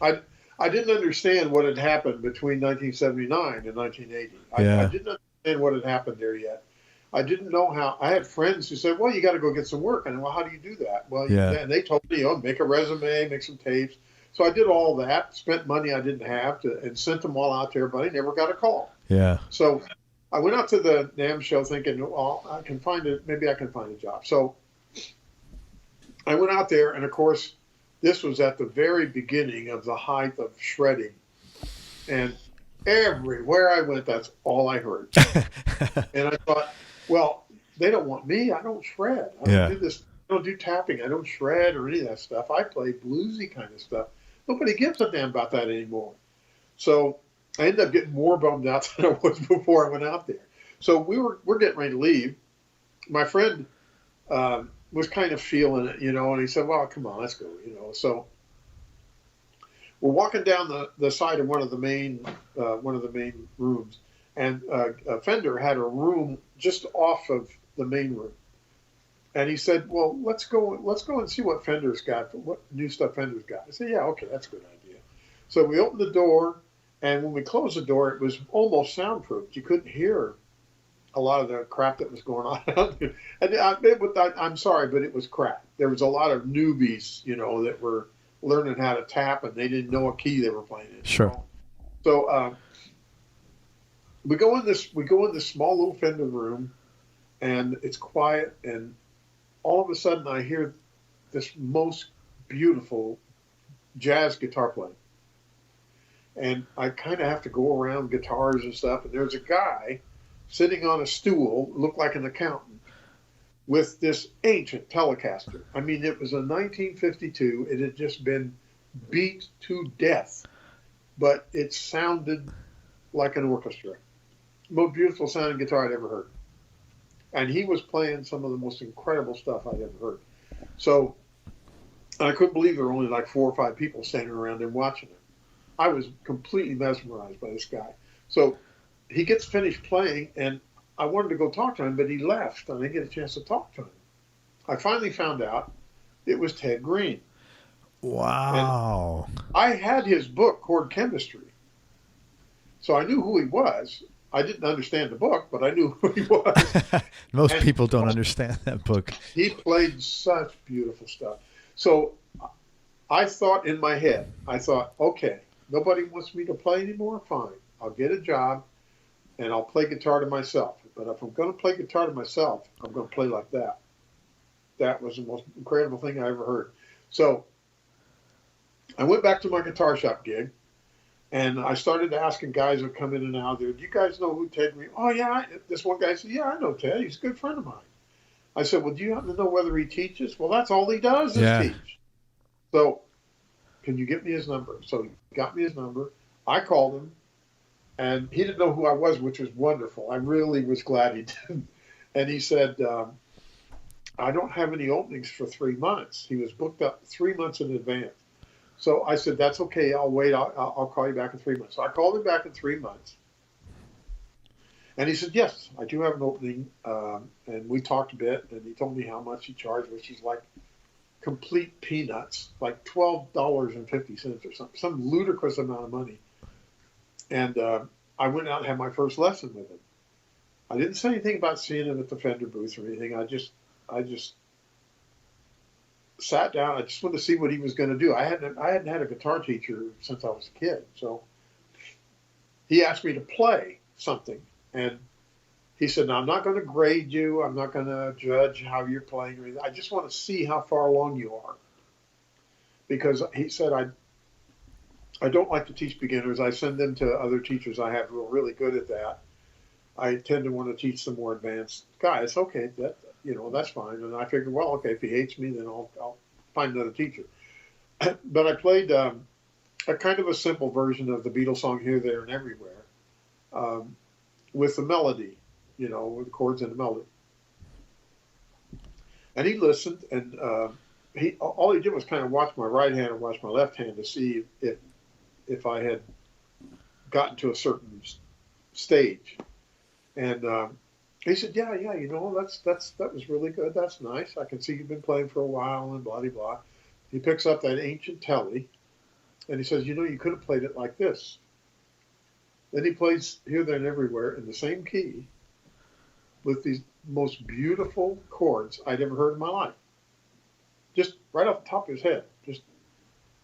didn't understand what had happened between 1979 and 1980. I didn't understand what had happened there yet. I didn't know how. I had friends who said, well, you got to go get some work. And well, how do you do that? Well, and they told me, make a resume, make some tapes. So I did all that, spent money I didn't have and sent them all out to everybody. Never got a call. Yeah. So I went out to the NAMM show thinking, well, maybe I can find a job. So I went out there, and of course, this was at the very beginning of the height of shredding. And everywhere I went, that's all I heard. And I thought, well, they don't want me. I don't shred. I don't do this. I don't do tapping. I don't shred or any of that stuff. I play bluesy kind of stuff. Nobody gives a damn about that anymore. So I ended up getting more bummed out than I was before I went out there. So we're getting ready to leave. My friend was kind of feeling it, and he said, well, come on, let's go, So we're walking down the side of one of the main rooms, and Fender had a room just off of the main room. And he said, well, let's go and see what Fender's got, what new stuff Fender's got. I said, yeah, okay, that's a good idea. So we opened the door. And when we closed the door, it was almost soundproofed. You couldn't hear a lot of the crap that was going on out there. And I'm sorry, but it was crap. There was a lot of newbies, that were learning how to tap, and they didn't know what key they were playing in. Sure. So we go in this small little Fender room, and it's quiet. And all of a sudden, I hear this most beautiful jazz guitar playing. And I kind of have to go around guitars and stuff. And there's a guy sitting on a stool, looked like an accountant, with this ancient Telecaster. I mean, it was a 1952. It had just been beat to death, but it sounded like an orchestra. Most beautiful sounding guitar I'd ever heard. And he was playing some of the most incredible stuff I'd ever heard. So I couldn't believe there were only like 4 or 5 people standing around him watching it. I was completely mesmerized by this guy. So he gets finished playing, and I wanted to go talk to him, but he left. I didn't get a chance to talk to him. I finally found out it was Ted Greene. Wow. And I had his book, Chord Chemistry. So I knew who he was. I didn't understand the book, but I knew who he was. Most people don't understand that book. He played such beautiful stuff. So I thought in my head, okay, nobody wants me to play anymore. Fine, I'll get a job and I'll play guitar to myself. But if I'm going to play guitar to myself, I'm going to play like that. That was the most incredible thing I ever heard. So I went back to my guitar shop gig, and I started asking guys who come in and out there, do you guys know who Ted Greene? Oh, yeah. This one guy said, yeah, I know Ted. He's a good friend of mine. I said, well, do you happen to know whether he teaches? Well, that's all he does is teach. So can you get me his number? So he got me his number. I called him, and he didn't know who I was, which was wonderful. I really was glad he didn't. And he said, I don't have any openings for 3 months. He was booked up 3 months in advance. So I said, that's okay. I'll wait. I'll call you back in 3 months. So I called him back in 3 months. And he said, yes, I do have an opening. And we talked a bit, and he told me how much he charged, which is like complete peanuts, like $12.50 or something, some ludicrous amount of money. And I went out and had my first lesson with him. I didn't say anything about seeing him at the Fender booth or anything. I just sat down. I just wanted to see what he was going to do. I hadn't had a guitar teacher since I was a kid. So he asked me to play something. And he said, now, I'm not going to grade you. I'm not going to judge how you're playing or anything. I just want to see how far along you are. Because he said, I don't like to teach beginners. I send them to other teachers I have who are really good at that. I tend to want to teach some more advanced guys. Okay, that's fine. And I figured, well, okay, if he hates me, then I'll find another teacher. But I played a kind of a simple version of the Beatles song Here, There, and Everywhere with the melody, with the chords and the melody. And he listened, and all he did was kind of watch my right hand and watch my left hand to see if I had gotten to a certain stage. And he said, yeah, that was really good. That's nice. I can see you've been playing for a while and blah, blah, blah. He picks up that ancient telly, and he says, you could have played it like this. Then he plays Here, There, and Everywhere in the same key with these most beautiful chords I'd ever heard in my life. Just right off the top of his head.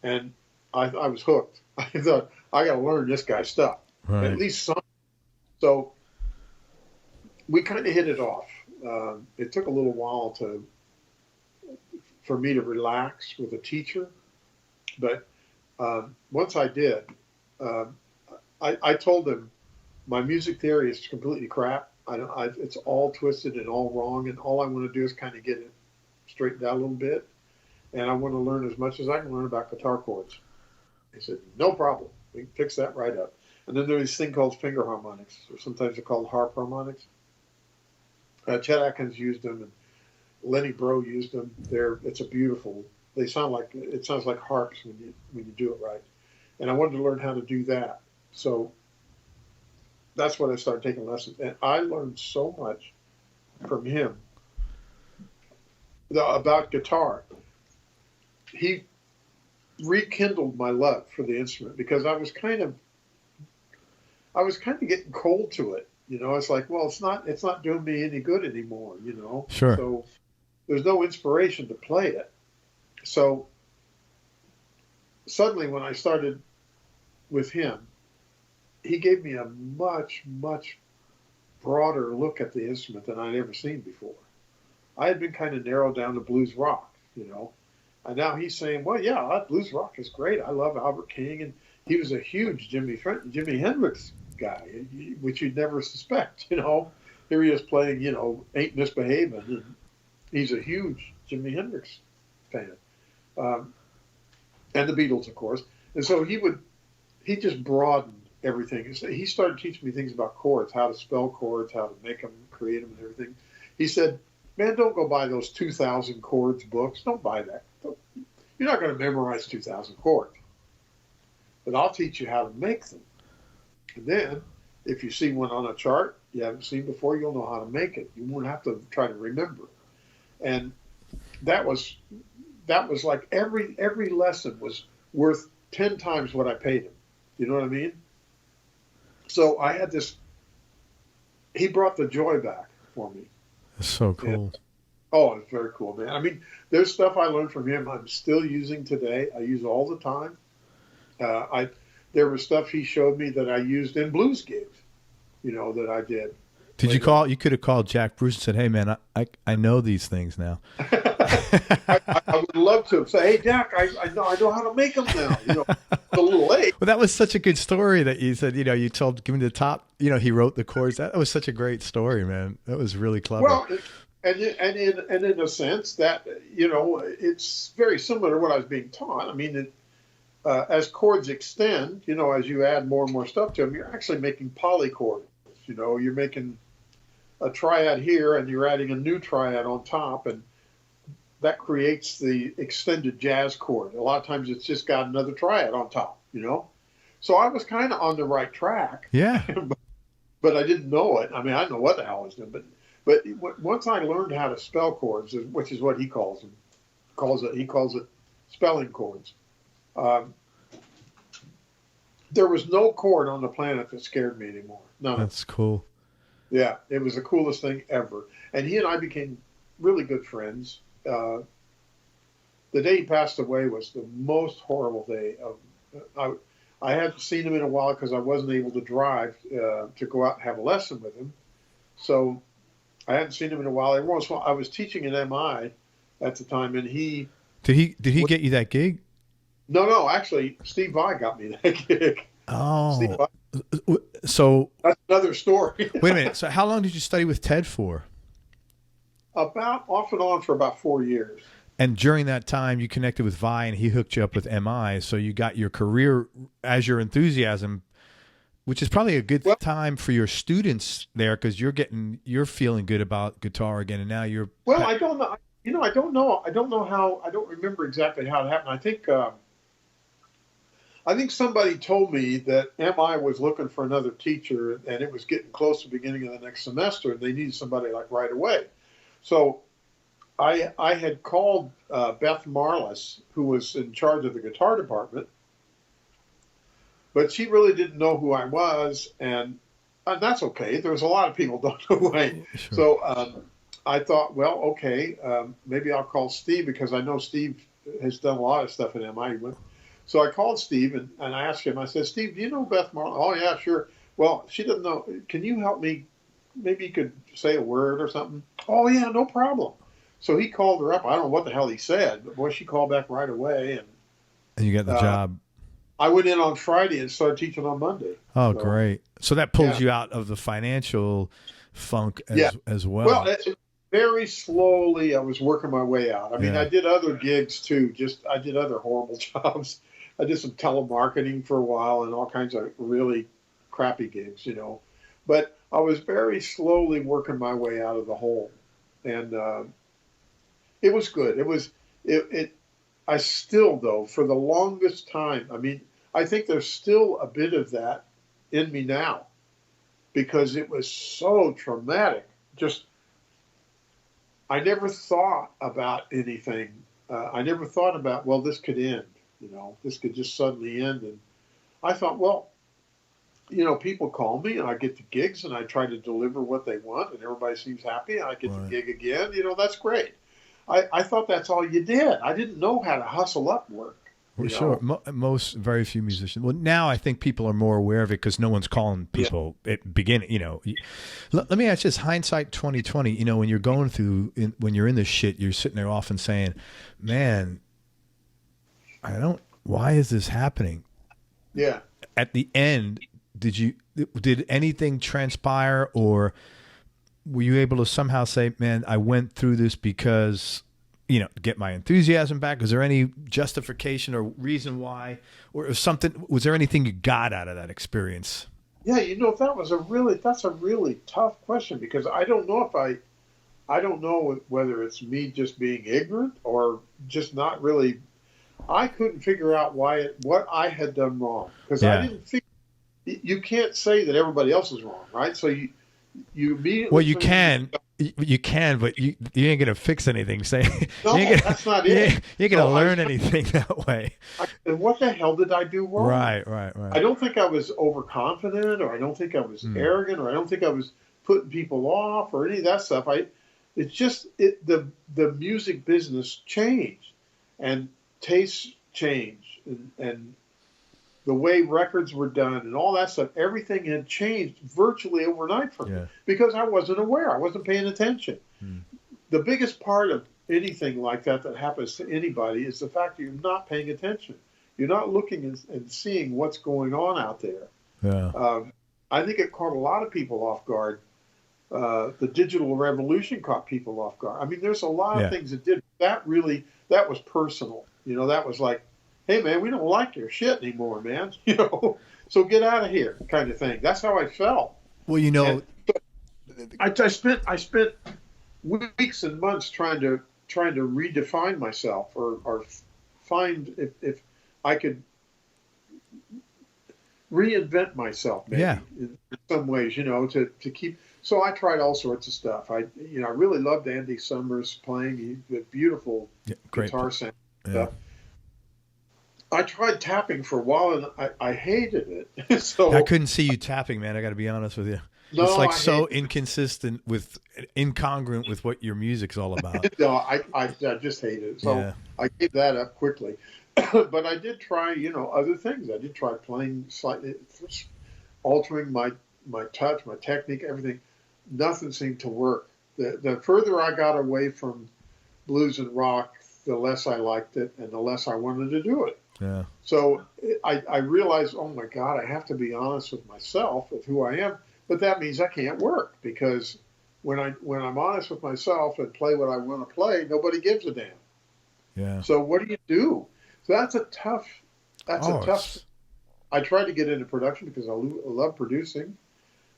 And I was hooked. I thought, I got to learn this guy's stuff. Right. At least some. So we kind of hit it off. It took a little while for me to relax with a teacher, but once I did, I told him my music theory is completely crap. It's all twisted and all wrong, and all I want to do is kind of get it straightened out a little bit, and I want to learn as much as I can learn about guitar chords. He said, no problem. We can fix that right up. And then there's this thing called finger harmonics, or sometimes they're called harp harmonics. Chet Atkins used them, and Lenny Breau used them. It's a beautiful. It sounds like harps when you do it right. And I wanted to learn how to do that. So that's when I started taking lessons, and I learned so much from him about guitar. He rekindled my love for the instrument because I was kind of getting cold to it. It's like, well, it's not doing me any good anymore, Sure. So there's no inspiration to play it. So suddenly when I started with him, he gave me a much, much broader look at the instrument than I'd ever seen before. I had been kind of narrowed down to blues rock, and now he's saying, well, yeah, blues rock is great. I love Albert King, and he was a huge Jimi Hendrix guy, which you'd never suspect, Here he is playing, Ain't Misbehavin', and he's a huge Jimi Hendrix fan. And the Beatles, of course. And so he just broadened everything. He started teaching me things about chords, how to spell chords, how to make them, create them, and everything. He said, man, don't go buy those 2,000 chords books. Don't buy that. You're not going to memorize 2,000 chords. But I'll teach you how to make them. And then, if you see one on a chart you haven't seen before, you'll know how to make it. You won't have to try to remember. And that was like every lesson was worth 10 times what I paid him. You know what I mean? So I had this. He brought the joy back for me. That's so cool. Oh, it's very cool, man. I mean, there's stuff I learned from him I'm still using today. I use all the time. There was stuff he showed me that I used in blues gigs, that I did. Did you call? You could have called Jack Bruce and said, "Hey, man, I know these things now." I would love to say, "Hey, Jack, I know how to make them now." A little late. Well, that was such a good story that you said. You told, give me the top. He wrote the chords. That was such a great story, man. That was really clever. Well, and in a sense that it's very similar to what I was being taught. I mean, as chords extend, as you add more and more stuff to them, you're actually making polychords. You're making a triad here, and you're adding a new triad on top, and that creates the extended jazz chord. A lot of times it's just got another triad on top, So I was kind of on the right track. Yeah. but I didn't know it. I mean, I didn't know what the hell I was doing. But once I learned how to spell chords, which is what he calls them, he calls it spelling chords. There was no chord on the planet that scared me anymore. None. That's cool. Yeah, it was the coolest thing ever. And he and I became really good friends. The day he passed away was the most horrible day. I hadn't seen him in a while because I wasn't able to drive to go out and have a lesson with him. So I hadn't seen him in a while. Every once in a while, I was teaching at MI at the time, and he... Did he get you that gig? No, actually, Steve Vai got me that gig. Oh. Steve Vai. So that's another story. Wait a minute. So how long did you study with Ted for? Off and on for about 4 years. And during that time, you connected with Vi, and he hooked you up with MI. So you got your career as your enthusiasm, which is probably a good time for your students there because you're feeling good about guitar again, and now you're. Well, I don't know. I don't know. I don't remember exactly how it happened. I think somebody told me that MI was looking for another teacher, and it was getting close to the beginning of the next semester, and they needed somebody like right away. So I had called Beth Marlis, who was in charge of the guitar department, but she really didn't know who I was, and that's okay. There's a lot of people don't know who I am. Sure. So I thought, well, okay, maybe I'll call Steve because I know Steve has done a lot of stuff at MI. So I called Steve and I asked him, I said, Steve, do you know Beth Marlis? Oh, yeah, sure. Well, she doesn't know. Can you help me? Maybe you could say a word or something. Oh, yeah, no problem. So he called her up. I don't know what the hell he said, but boy, she called back right away. And you got the job. I went in on Friday and started teaching on Monday. Oh, so, great. So that pulls you out of the financial funk as well. Well, very slowly I was working my way out. I mean, I did other gigs too. I did other horrible jobs. I did some telemarketing for a while and all kinds of really crappy gigs, But I was very slowly working my way out of the hole. And it was good. I still, though, for the longest time, I mean, I think there's still a bit of that in me now because it was so traumatic. I never thought about anything. I never thought about, well, this could end. This could just suddenly end. And I thought, well, people call me and I get the gigs and I try to deliver what they want and everybody seems happy and I get the gig again. That's great. I thought that's all you did. I didn't know how to hustle up work. Well, sure. Very few musicians. Well, now I think people are more aware of it because no one's calling people at beginning. Let me ask this: hindsight 2020. When you're going through, when you're in this shit, you're sitting there often saying, "Man, why is this happening?" Yeah. At the end, did anything transpire, or were you able to somehow say, "Man, I went through this because." Get my enthusiasm back. Was there any justification or reason why, or something? Was there anything you got out of that experience? Yeah, that's a really tough question because I don't know whether it's me just being ignorant or just not really. I couldn't figure out what I had done wrong because I didn't figure. You can't say that everybody else is wrong, right? So you immediately. Well, you can. You can, but you ain't gonna fix anything. No, that's not it. You ain't gonna learn anything that way. And what the hell did I do wrong? Right. I don't think I was overconfident, or I don't think I was arrogant, or I don't think I was putting people off, or any of that stuff. it's just the music business changed, and tastes changed, and the way records were done and all that stuff. Everything had changed virtually overnight for me because I wasn't aware. I wasn't paying attention. The biggest part of anything like that happens to anybody is the fact that you're not paying attention. You're not looking and seeing what's going on out there. Yeah. I think it caught a lot of people off guard. The digital revolution caught people off guard. I mean, there's a lot of things that did. That was personal. That was like, hey, man, we don't like your shit anymore, man. So get out of here, kind of thing. That's how I felt. Well, I spent weeks and months trying to redefine myself or find if I could reinvent myself, maybe in some ways, to keep. So I tried all sorts of stuff. I really loved Andy Summers playing. He had beautiful guitar sound stuff. I tried tapping for a while, and I hated it. So I couldn't see you tapping, man. I got to be honest with you. No, it's like so inconsistent incongruent with what your music's all about. No, I just hate it. So I gave that up quickly. But I did try, other things. I did try playing slightly, altering my touch, my technique, everything. Nothing seemed to work. The further I got away from blues and rock, the less I liked it and the less I wanted to do it. Yeah. So I realized, oh my God, I have to be honest with myself, with who I am. But that means I can't work, because when I'm honest with myself and play what I want to play, nobody gives a damn. Yeah. So what do? So that's a tough. I tried to get into production because I love producing,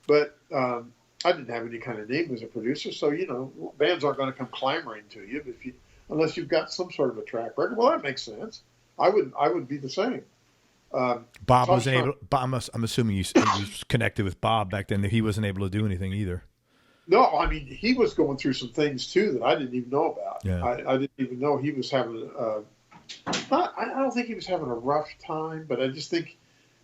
but I didn't have any kind of name as a producer. So bands aren't going to come clamoring to you unless you've got some sort of a track record. Well, that makes sense. I would be the same. Bob wasn't able. I'm assuming you connected with Bob back then. That he wasn't able to do anything either. No, I mean, he was going through some things too that I didn't even know about. Yeah. I didn't even know he was having. I don't think he was having a rough time, but I just think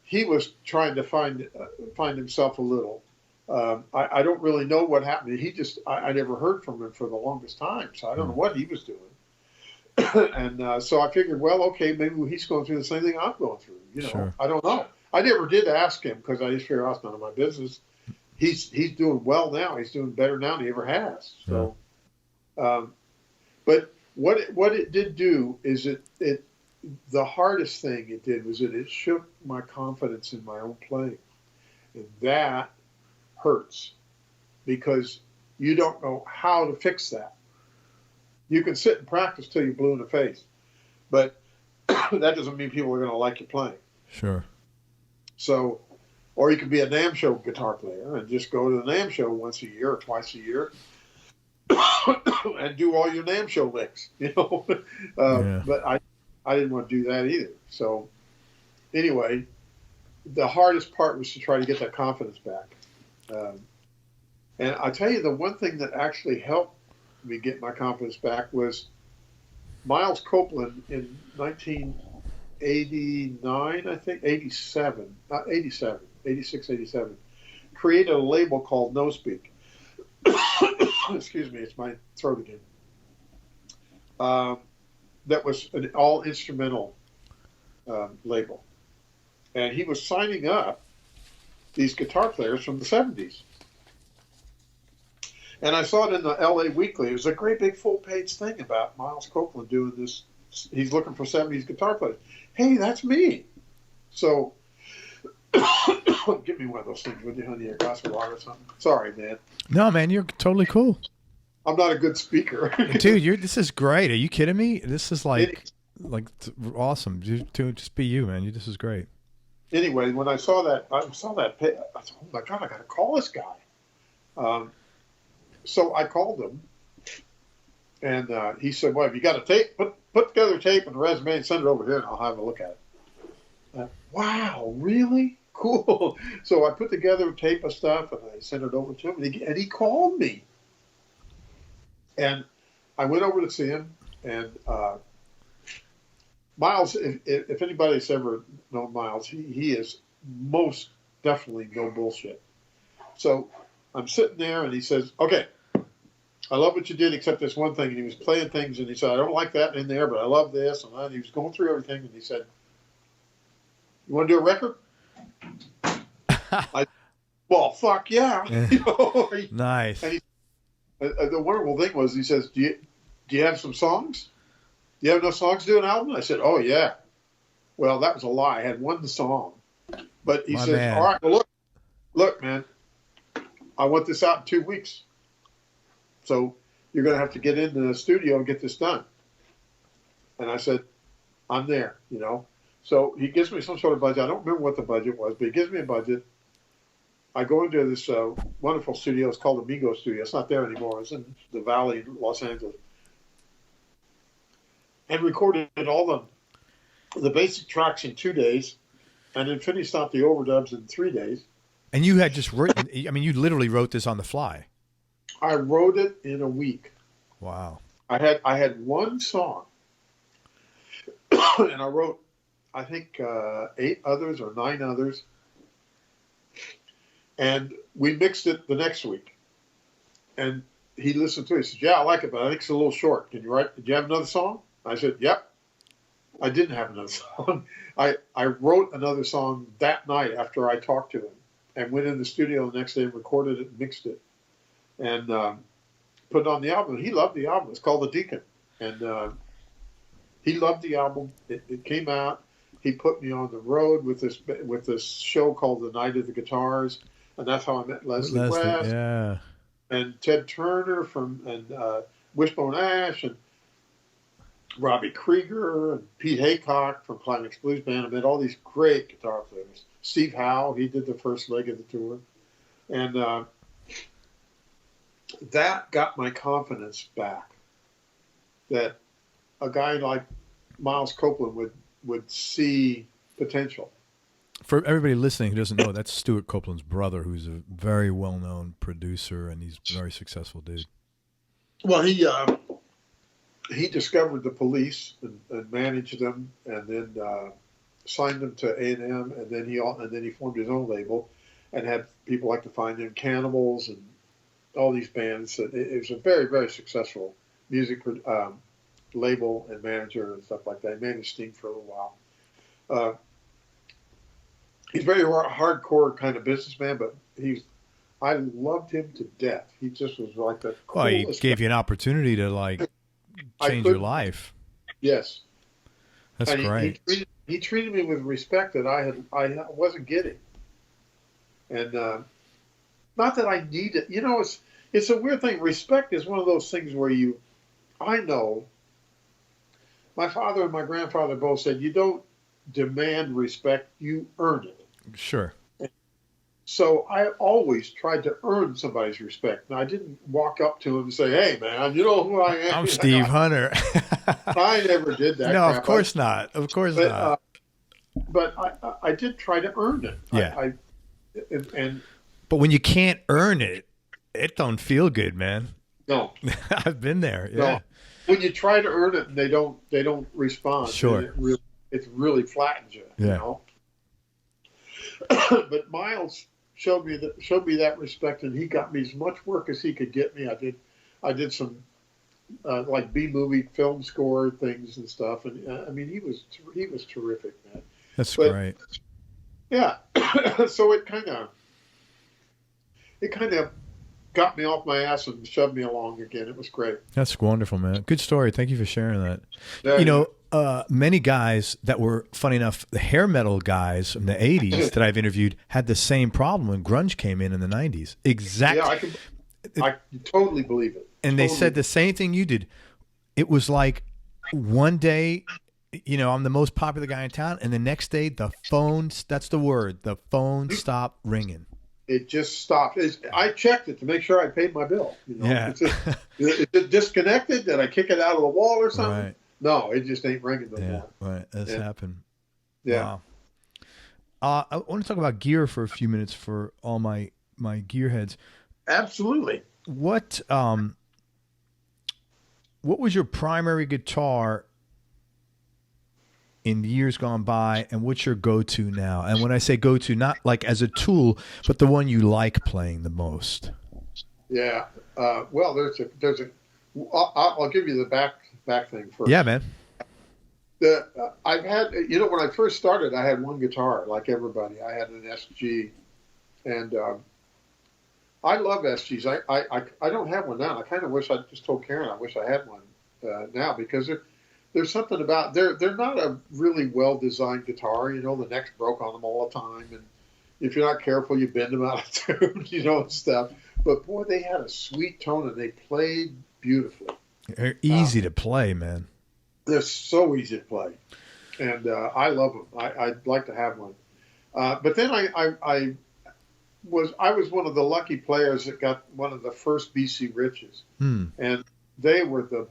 he was trying to find himself a little. I don't really know what happened. I never heard from him for the longest time, so I don't know what he was doing. And so I figured, well, okay, maybe he's going through the same thing I'm going through. Sure. I don't know. I never did ask him because I just figured, it's none of my business. He's doing well now. He's doing better now than he ever has. So, but what it did do is the hardest thing it did was that it shook my confidence in my own playing, and that hurts because you don't know how to fix that. You can sit and practice till you're blue in the face, but that doesn't mean people are going to like you playing. Sure. So, or you could be a NAMM show guitar player and just go to the NAMM show once a year or twice a year and do all your NAMM show licks, But I didn't want to do that either. So, anyway, the hardest part was to try to get that confidence back. And I tell you, the one thing that actually helped me get my confidence back was Miles Copeland in 1989, I think, 87, not 87, 86, 87, created a label called No Speak. Excuse me, it's my throat again. That was an all-instrumental label. And he was signing up these guitar players from the 70s. And I saw it in the LA Weekly. It was a great big full-page thing about Miles Copeland doing this. He's looking for 70s guitar players. Hey, that's me. So give me one of those things, would you, honey? A glass of water or something? Sorry, man. No, man, you're totally cool. I'm not a good speaker. Dude, this is great. Are you kidding me? This is like awesome. Just be you, man. This is great. Anyway, when I saw that page, I thought, oh my God, I got to call this guy. So I called him, and he said, well, if you got a tape, put together a tape and a resume and send it over here, and I'll have a look at it. Wow, really? Cool. So I put together a tape of stuff, and I sent it over to him, and he called me. And I went over to see him, and Miles, if anybody's ever known Miles, he is most definitely no bullshit. So I'm sitting there, and he says, okay, I love what you did, except this one thing. And he was playing things, and he said, I don't like that in there, but I love this. And he was going through everything, and he said, you want to do a record? Well, fuck yeah. You know? Nice. And the wonderful thing was, he says, do you have some songs? Do you have enough songs to do an album? I said, oh, yeah. Well, that was a lie. I had one song. But he says, all right, well, look, man, I want this out in 2 weeks. So you're going to have to get into the studio and get this done. And I said, I'm there, you know. So he gives me some sort of budget. I don't remember what the budget was, but he gives me a budget. I go into this wonderful studio. It's called Amigo Studio. It's not there anymore. It's in the Valley, Los Angeles. And recorded all the basic tracks in 2 days, and then finished out the overdubs in 3 days. And you had just written, I mean, you literally wrote this on the fly. I wrote it in a week. Wow. I had one song, and I wrote, I think, 8 others or 9 others. And we mixed it the next week. And he listened to it. He said, yeah, I like it, but I think it's a little short. Can you write? Did you have another song? I said, yep. I didn't have another song. I wrote another song that night after I talked to him, and went in the studio the next day and recorded it and mixed it, and put it on the album. He loved the album. It's called The Deacon. And he loved the album. It came out. He put me on the road with this show called The Night of the Guitars. And that's how I met Leslie West, yeah, and Ted Turner and Wishbone Ash, and Robbie Krieger, and Pete Haycock from Climax Blues Band. I met all these great guitar players. Steve Howe, he did the first leg of the tour, and that got my confidence back. That a guy like Miles Copeland would see potential. For everybody listening who doesn't know, that's Stuart Copeland's brother, who's a very well-known producer, and he's a very successful dude. Well, he discovered the Police and managed them, and then signed them to A&M, and then he formed his own label, and had people like the Fine Young Cannibals and all these bands. It was a very, very successful music label and manager and stuff like that. He managed Sting for a little while. He's very hardcore kind of businessman, but I loved him to death. He just was like the coolest. Well, he gave you an opportunity to change your life. Yes, that's and great. He treated me with respect that I wasn't getting, and not that I need it. You know, it's a weird thing. Respect is one of those things where I know. My father and my grandfather both said, you don't demand respect, you earn it. Sure. So I always tried to earn somebody's respect. And I didn't walk up to him and say, hey, man, you know who I am? I'm Steve Hunter. I never did that. No, of course not. Of course not. But I did try to earn it. Yeah. But when you can't earn it, it don't feel good, man. No. I've been there. Yeah. No. When you try to earn it and they don't respond. Sure. It really flattens you. Yeah. You know? But Miles showed me that respect, and he got me as much work as he could get me. I did some like B-movie film score things and stuff, and I mean he was terrific, man. That's great. Yeah. So it kind of got me off my ass and shoved me along again. It was great. That's wonderful, man. Good story. Thank you for sharing that. Yeah, you know, many guys that were, funny enough, the hair metal guys from the 80s that I've interviewed had the same problem when grunge came in the 90s. Exactly. Yeah, I totally believe it. And they said the same thing you did. It was like one day, you know, I'm the most popular guy in town, and the next day the phone, that's the word, the phone stopped ringing. It just stopped. I checked it to make sure I paid my bill. You know? Yeah. Is it disconnected? Did I kick it out of the wall or something? Right. No, it just ain't ringing no more. Right. That's happened. Yeah. Wow. I want to talk about gear for a few minutes for all my gearheads. Absolutely. What was your primary guitar in years gone by, and what's your go-to now? And when I say go-to, not like as a tool, but the one you like playing the most. Yeah. Well, I'll give you the back thing first. Yeah, man. I've had, when I first started, I had one guitar, like everybody. I had an SG, and I love SGs. I don't have one now. I kind of wish I just told Karen I wish I had one now, because there's something about they're not a really well designed guitar. The necks broke on them all the time, and if you're not careful, you bend them out of tune, and stuff. But boy, they had a sweet tone, and they played beautifully. They're easy to play, man. They're so easy to play, and I love them. I'd like to have one. But then I was one of the lucky players that got one of the first BC Riches, and they were the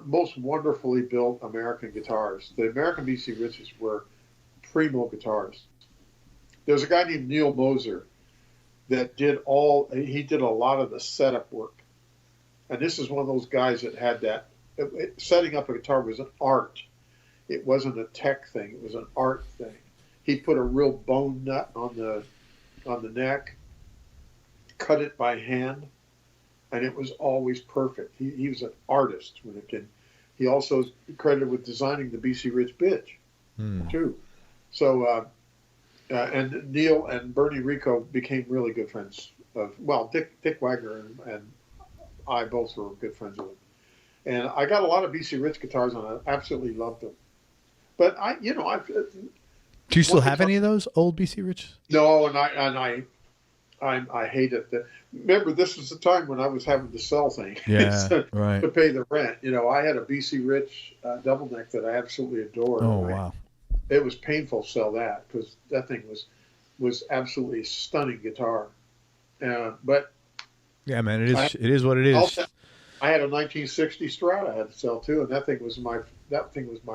most wonderfully built American guitars. The American BC Riches were primo guitars. There's a guy named Neil Moser that did a lot of the setup work, and this is one of those guys that had that. Setting up a guitar was an art. It wasn't a tech thing. It was an art thing. He put a real bone nut on the neck, cut it by hand, and it was always perfect. He was an artist when it came. He also is credited with designing the BC Rich Bitch, too. So, and Neil and Bernie Rico became really good friends. Dick Wagner and I both were good friends with him. And I got a lot of BC Rich guitars, and I absolutely loved them. But do you still have any of those old BC Rich? No, and I hate it. Remember, this was the time when I was having to sell things right. to pay the rent. I had a BC Rich double neck that I absolutely adored. Oh, wow. It was painful to sell that, because that thing was absolutely a stunning guitar. But yeah, man, it is what it is. I had a 1960 Strat I had to sell too, and that thing was my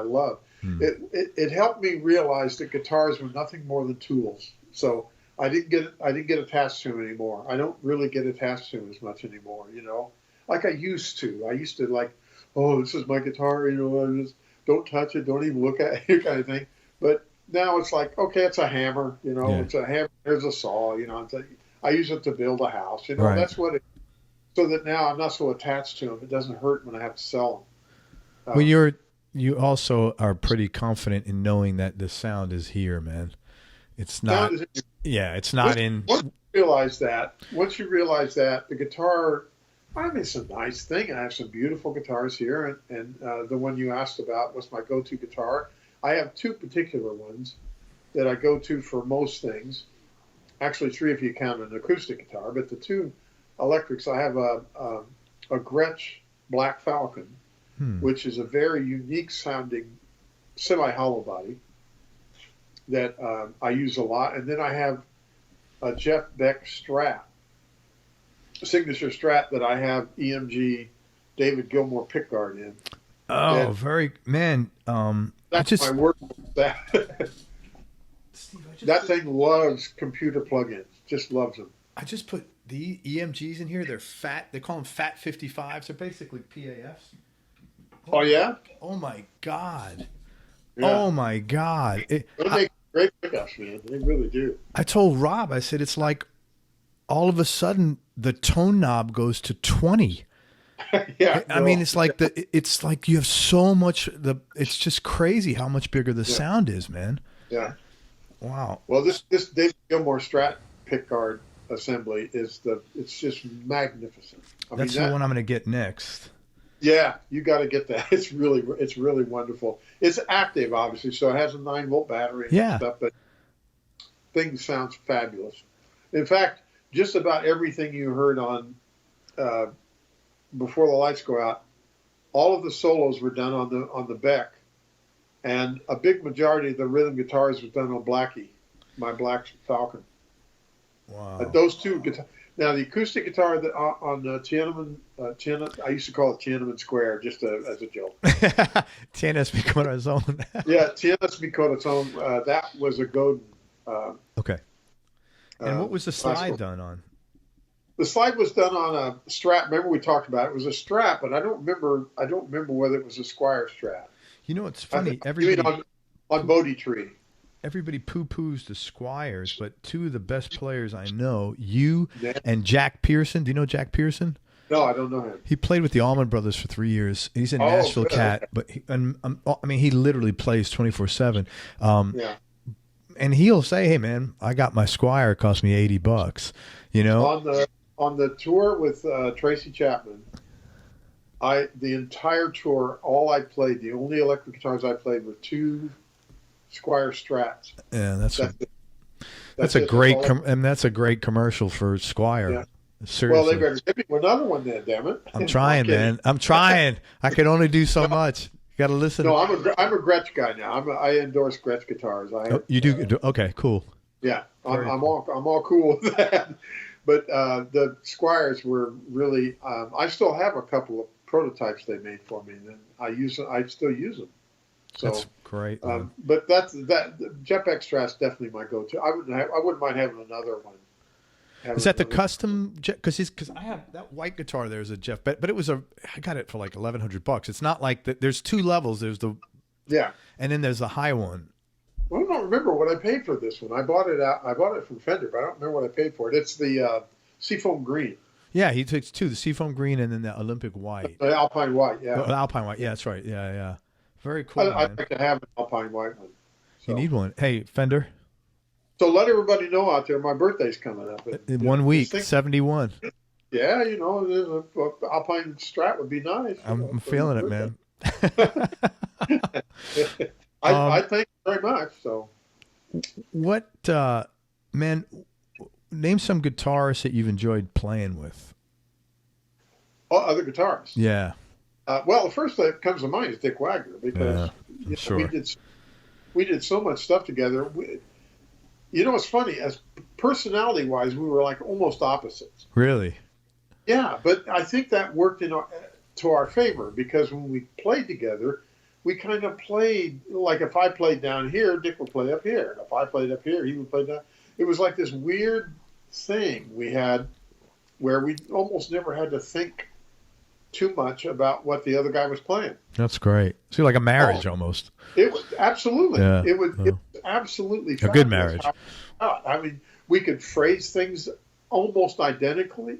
love. It helped me realize that guitars were nothing more than tools. So I didn't get attached to them anymore. I don't really get attached to them as much anymore. Like I used to. I used to like, oh, this is my guitar. I just don't touch it, don't even look at it, kind of thing. But now it's like, okay, it's a hammer. It's a hammer. There's a saw. I use it to build a house. Right. That's what it. So that now I'm not so attached to them. It doesn't hurt when I have to sell them. Well, you also are pretty confident in knowing that the sound is here, man. It's not. It's not in. Once you realize that the guitar, it's a nice thing. I have some beautiful guitars here, and the one you asked about was my go-to guitar. I have two particular ones that I go to for most things. Actually, three if you count an acoustic guitar, but the two electrics, I have a Gretsch Black Falcon, which is a very unique sounding semi-hollow body that I use a lot. And then I have a Jeff Beck Strat, a signature Strat that I have EMG David Gilmour pickguard in. Oh, and very, man. That's my work. That thing loves computer plugins, just loves them. I just put the EMGs in here. They're fat. They call them Fat 55s. They're basically PAFs. Oh, yeah? Oh, my God. Yeah. Oh, my God. They make great pickups, man. They really do. I told Rob, I said, it's like all of a sudden the tone knob goes to 20. Yeah. I mean, it's like you have so much. It's just crazy how much bigger the sound is, man. Yeah. Wow. Well, this David Gilmour Strat pickguard assembly it's just magnificent. That's the one I'm going to get next. Yeah, you got to get that. It's really wonderful. It's active, obviously, so it has a 9-volt battery and stuff, but thing sounds fabulous. In fact, just about everything you heard on Before the Lights Go Out, all of the solos were done on the Beck, and a big majority of the rhythm guitars was done on Blackie, my Black Falcon. Wow. Those two guitars. Now, the acoustic guitar that on Tiananmen, I used to call it Tiananmen Square just as a joke. Tiananmen Corazon. Yeah, Tiananmen Corazon. That was a Godin. Okay. And what was the slide done on? The slide was done on a Strat. Remember we talked about it. It was a Strat, but I don't remember whether it was a Squire Strat. You know, it's funny. You mean on Bodhi Tree. everybody poo-poos the Squires, but two of the best players I know, you Yeah. and Jack Pearson. Do you know Jack Pearson? No, I don't know him. He played with the Allman Brothers for 3 years. He's a Oh, Nashville good, cat, okay. but I mean, he literally plays 24/7. Yeah. And he'll say, "Hey, man, I got my Squire. It cost me $80. You know." On the tour with Tracy Chapman, the entire tour, all I played, the only electric guitars I played were two Squire Strats. Yeah, that's it. a it. great That's all and that's a great commercial for Squire. Yeah. Seriously. Well, they better give me another one then, damn it. I'm trying, man. I'm trying. I can only do so much. You got to listen. No, I'm a Gretsch guy now. I endorse Gretsch guitars. You do? Okay, cool. Yeah, I'm all cool with that. But the Squires were really. I still have a couple of prototypes they made for me, and I still use them. So, that's great. But the Jetpack Strat's definitely my go-to. I wouldn't mind having another one. Is that the custom? Because I have that white guitar. There's a Jeff, but it was I got it for like $1,100. It's not like there's two levels. There's and then there's the high one. Well, I don't remember what I paid for this one. I bought it from Fender, but I don't remember what I paid for it. It's the Seafoam Green. Yeah, he takes two: the Seafoam Green and then the Olympic White. The Alpine White. Yeah. The Alpine White. Yeah, that's right. Yeah. Very cool. I'd like to have an Alpine White one. So. You need one. Hey, Fender. So let everybody know out there, my birthday's coming up. In 1 week, 71. Yeah, an Alpine Strat would be nice. I'm feeling it, man. I thank you very much. So, what, man? Name some guitarists that you've enjoyed playing with. Oh, other guitarists. Yeah. Well, the first that comes to mind is Dick Wagner because sure. we did so much stuff together. It's funny, as personality-wise, we were like almost opposites. Really? Yeah, but I think that worked to our favor because when we played together, we kind of played, like if I played down here, Dick would play up here. If I played up here, he would play down. It was like this weird thing we had where we almost never had to think too much about what the other guy was playing. That's great. It's like a marriage almost. It was absolutely. Yeah. It was absolutely a good marriage. I mean, we could phrase things almost identically.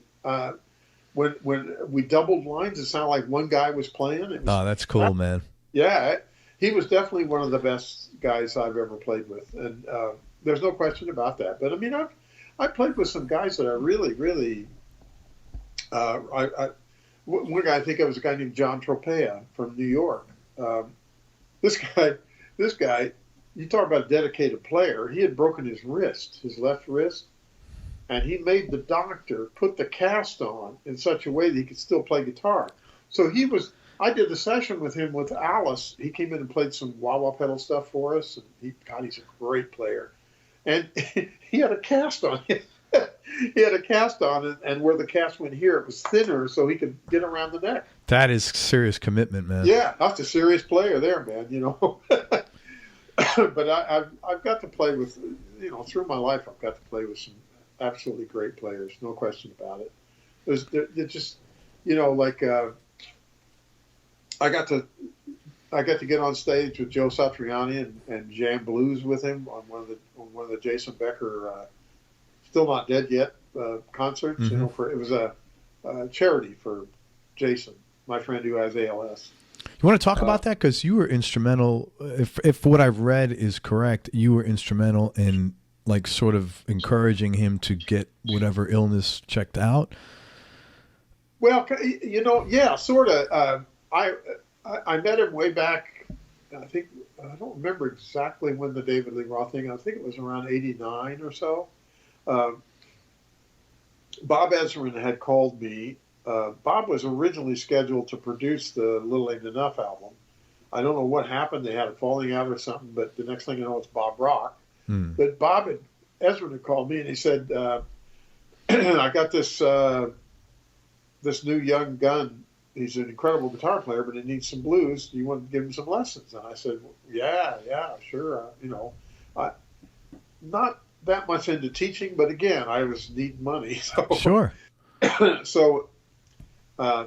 When we doubled lines, it sounded like one guy was playing. That's cool, man. Yeah, he was definitely one of the best guys I've ever played with, and there's no question about that. But I mean, I played with some guys that are really, really. One guy I think of was a guy named John Tropea from New York. This guy, you talk about a dedicated player. He had broken his left wrist, and he made the doctor put the cast on in such a way that he could still play guitar. So I did the session with him with Alice. He came in and played some wah-wah pedal stuff for us, and he's a great player. And he had a cast on him. He had a cast on, and where the cast went here, it was thinner, so he could get around the neck. That is serious commitment, man. Yeah, that's a serious player there, man. But I've got to play with, through my life, I've got to play with some absolutely great players, no question about it. They're just, I got to get on stage with Joe Satriani and jam blues with him on one of the Jason Becker. Still Not Dead Yet concerts. Mm-hmm. It was a charity for Jason, my friend who has ALS. You want to talk about that? Because you were instrumental. If what I've read is correct, you were instrumental in like sort of encouraging him to get whatever illness checked out. Well, yeah, sort of. I met him way back. I don't remember exactly when the David Lee Roth thing. I think it was around '89 or so. Bob Ezrin had called me. Bob was originally scheduled to produce the Little Ain't Enough album. I don't know what happened. They had a falling out or something, but the next thing you know, it's Bob Rock. But Ezrin had called me and he said, I got this new young gun. He's an incredible guitar player, but he needs some blues. Do you want to give him some lessons? And I said, yeah, sure. Not that much into teaching, but again, I was needing money. So, sure. So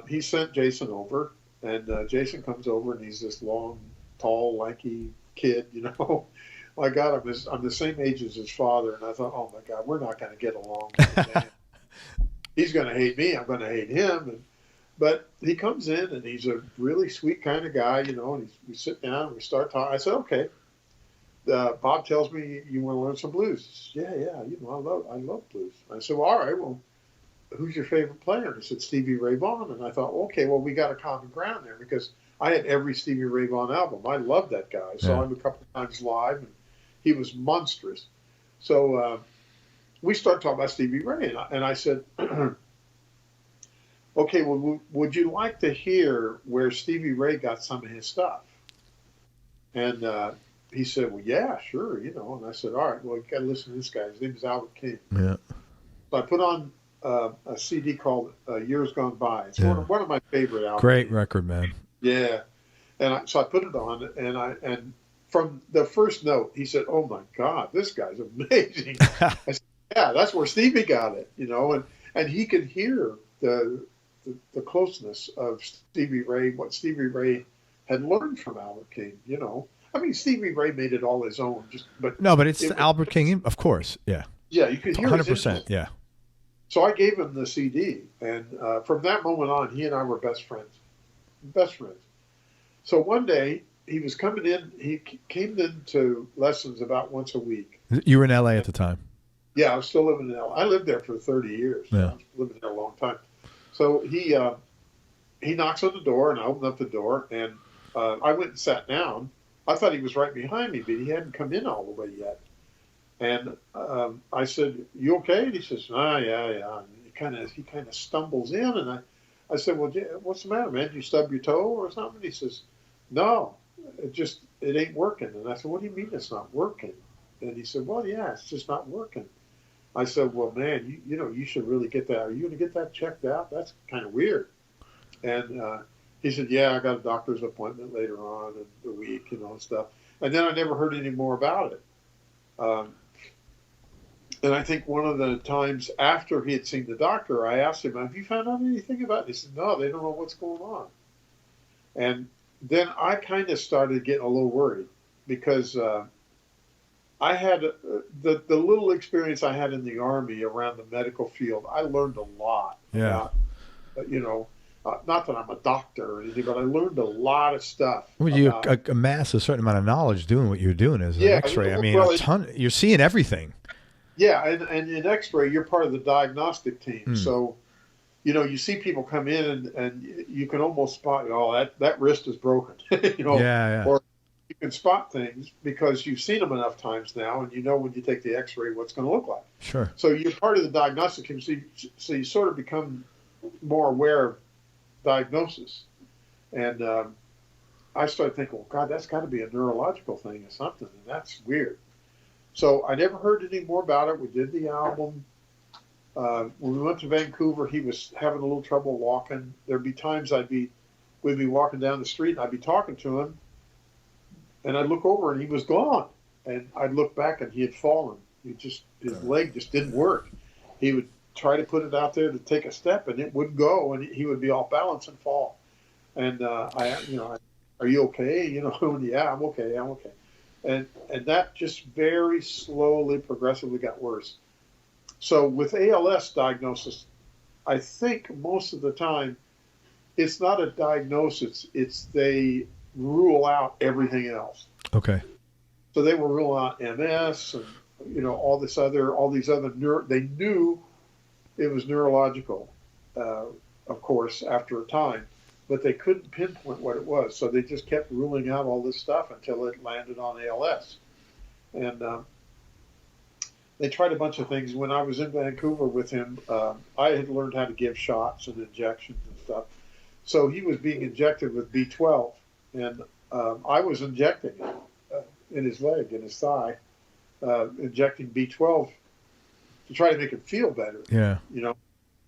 he sent Jason over, and Jason comes over, and he's this long, tall, lanky kid, my God, I'm the same age as his father, and I thought, oh my God, we're not going to get along. He's going to hate me. I'm going to hate him. But he comes in, and he's a really sweet kind of guy, you know. And we sit down and we start talking. I said, okay. Bob tells me you want to learn some blues. He says, yeah, you know, I love blues. I said, well, all right, well, who's your favorite player? And he said, Stevie Ray Vaughan. And I thought, okay, well, we got a common ground there because I had every Stevie Ray Vaughan album. I loved that guy. I saw him a couple of times live, and he was monstrous. So we started talking about Stevie Ray, and I said, okay, well, would you like to hear where Stevie Ray got some of his stuff? And he said, well, yeah, sure, you know. And I said, all right, well, you got to listen to this guy. His name is Albert King. Yeah. So I put on a CD called Years Gone By. It's one of my favorite albums. Great record, man. Yeah. And so I put it on, and from the first note, he said, oh, my God, this guy's amazing. I said, yeah, that's where Stevie got it, you know. And he could hear the closeness of Stevie Ray, what Stevie Ray had learned from Albert King, you know. I mean, Stevie Ray made it all his own. But it's Albert King, of course, yeah. Yeah, you could hear 100%, yeah. So I gave him the CD, and from that moment on, he and I were best friends. Best friends. So one day, he was coming in. He came into lessons about once a week. You were in L.A. at the time? Yeah, I was still living in L.A. I lived there for 30 years. Yeah. I was living there a long time. So he knocks on the door, and I opened up the door, and I went and sat down. I thought he was right behind me, but he hadn't come in all the way yet. And I said, "You okay?" And he says, yeah. And he kind of stumbles in, and I said, "Well, what's the matter, man? Did you stub your toe or something?" He says, "No, it ain't working." And I said, "What do you mean it's not working?" And he said, "Well, yeah, it's just not working." I said, "Well, man, you know, you should really get that. Are you going to get that checked out? That's kind of weird." And he said, "Yeah, I got a doctor's appointment later on in the week, you know, and stuff." And then I never heard any more about it. And I think one of the times after he had seen the doctor, I asked him, "Have you found out anything about it?" He said, "No, they don't know what's going on." And then I kind of started getting a little worried because I had the little experience I had in the Army around the medical field. I learned a lot about, you know, not that I'm a doctor or anything, but I learned a lot of stuff. Well, you amass a certain amount of knowledge doing what you're doing as an X-ray. I mean, a ton. You're seeing everything. Yeah, and in X-ray, you're part of the diagnostic team. So, you know, you see people come in and you can almost spot, that wrist is broken, you know, or you can spot things because you've seen them enough times now, and you know when you take the X-ray what's going to look like. Sure. So you're part of the diagnostic team, so you sort of become more aware of diagnosis. And I started thinking, well, God, that's got to be a neurological thing or something, and that's weird. So I never heard any more about it. We did the album. When we went to Vancouver, he was having a little trouble walking. There'd be times we'd be walking down the street, and I'd be talking to him, and I'd look over, and he was gone. And I'd look back, and he had fallen. His leg just didn't work. He would try to put it out there to take a step, and it wouldn't go, and he would be off balance and fall. And are you okay? You know, yeah, I'm okay. And that just very slowly, progressively got worse. So with ALS diagnosis, I think most of the time it's not a diagnosis, it's they rule out everything else. Okay. So they were ruling out MS and, you know, all these other they knew it was neurological, of course, after a time. But they couldn't pinpoint what it was, so they just kept ruling out all this stuff until it landed on ALS. And they tried a bunch of things. When I was in Vancouver with him, I had learned how to give shots and injections and stuff. So he was being injected with B12, and I was injecting it in his leg, in his thigh, injecting B12 to try to make him feel better. Yeah. You know,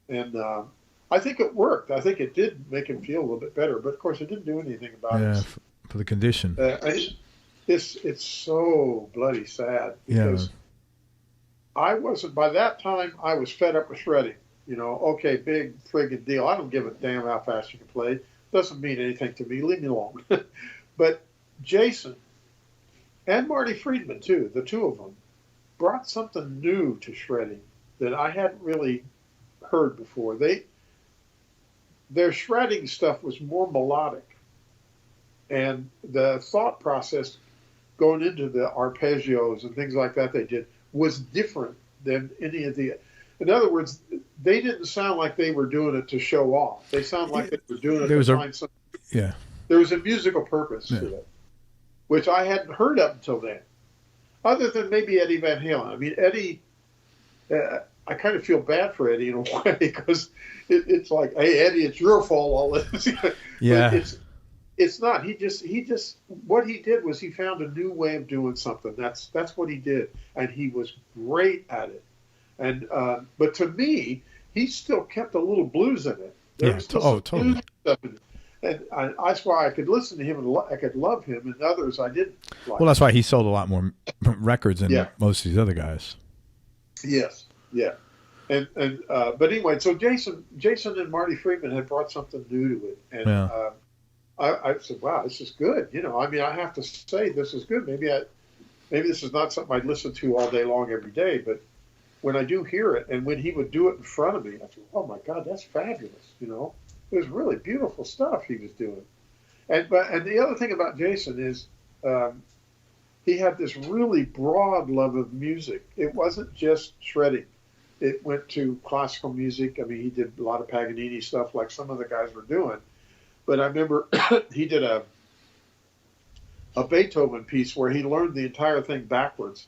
and I think it worked. I think it did make him feel a little bit better, but of course it didn't do anything about it. Yeah, for the condition. It's so bloody sad because I wasn't, by that time I was fed up with shredding. You know, okay, big friggin' deal. I don't give a damn how fast you can play. Doesn't mean anything to me. Leave me alone. But Jason and Marty Friedman too. The two of them brought something new to shredding that I hadn't really heard before. Their shredding stuff was more melodic, and the thought process going into the arpeggios and things like that they did was different than any of the. In other words, they didn't sound like they were doing it to show off. They sound like they were doing it to find something. Yeah. There was a musical purpose to it, which I hadn't heard up until then, other than maybe Eddie Van Halen. I mean, Eddie, I kind of feel bad for Eddie in a way because it's like, hey, Eddie, it's your fault, all this. Yeah. But it's not. He just what he did was he found a new way of doing something. That's what he did, and he was great at it. And but to me, he still kept a little blues in it. There was still totally. Stuff in it. And that's why I could listen to him and I could love him, and others I didn't like. Well, that's why he sold a lot more records than most of these other guys. Yes, yeah. And but anyway, so Jason and Marty Friedman had brought something new to it, and I said, "Wow, this is good." You know, I mean, I have to say this is good. Maybe this is not something I'd listen to all day long every day, but when I do hear it, and when he would do it in front of me, I said, "Oh my God, that's fabulous!" You know, it was really beautiful stuff he was doing. And the other thing about Jason is he had this really broad love of music. It wasn't just shredding. It went to classical music. I mean, he did a lot of Paganini stuff like some of the guys were doing. But I remember he did a Beethoven piece where he learned the entire thing backwards,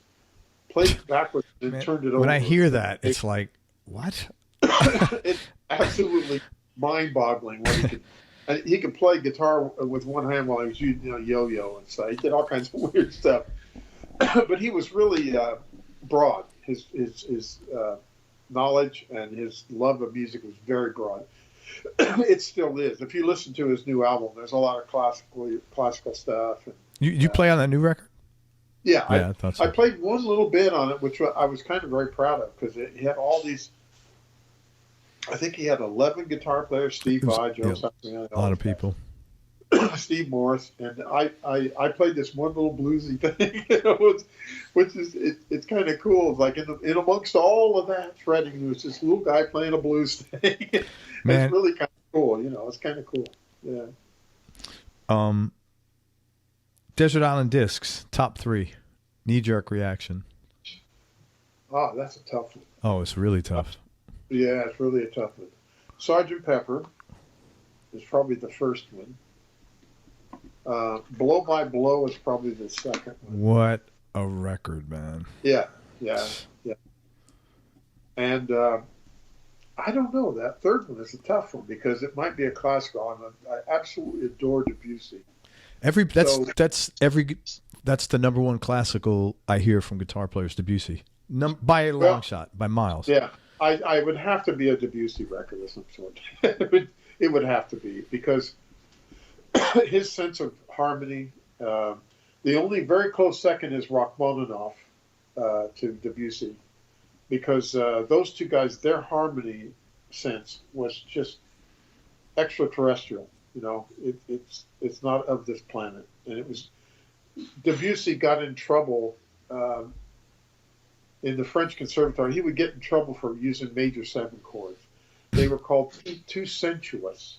played it backwards, and turned it over. When I hear that, it's like, what? It's absolutely mind-boggling what he could. And he could play guitar with one hand while he was using yo-yo and stuff. He did all kinds of weird stuff. But he was really broad. His knowledge and his love of music was very broad. It still is. If you listen to his new album, there's a lot of classical stuff. And, you play on that new record? Yeah, I thought so. I played one little bit on it, which I was kind of very proud of because he had all these. I think he had 11 guitar players: Steve Vai, Joe Satriani, a lot of people. Steve Morris, and I played this one little bluesy thing, which is it's kind of cool. It's like in amongst all of that shredding, there was this little guy playing a blues thing. Man. It's really kind of cool. It's kind of cool. Yeah. Desert Island Discs, top 3, knee-jerk reaction. Oh, that's a tough one. Oh, it's really tough. Yeah, it's really a tough one. Sgt. Pepper is probably the first one. Blow by Blow is probably the second one. What a record, man. Yeah. And I don't know. That third one is a tough one because it might be a classical. I absolutely adore Debussy. That's the number one classical I hear from guitar players, Debussy. By a long shot, by miles. Yeah. I would have to be a Debussy record of some sort. It would have to be because his sense of harmony. The only very close second is Rachmaninoff to Debussy, because those two guys, their harmony sense was just extraterrestrial. It's not of this planet, and it was. Debussy got in trouble in the French Conservatory. He would get in trouble for using major 7 chords. They were called too sensuous.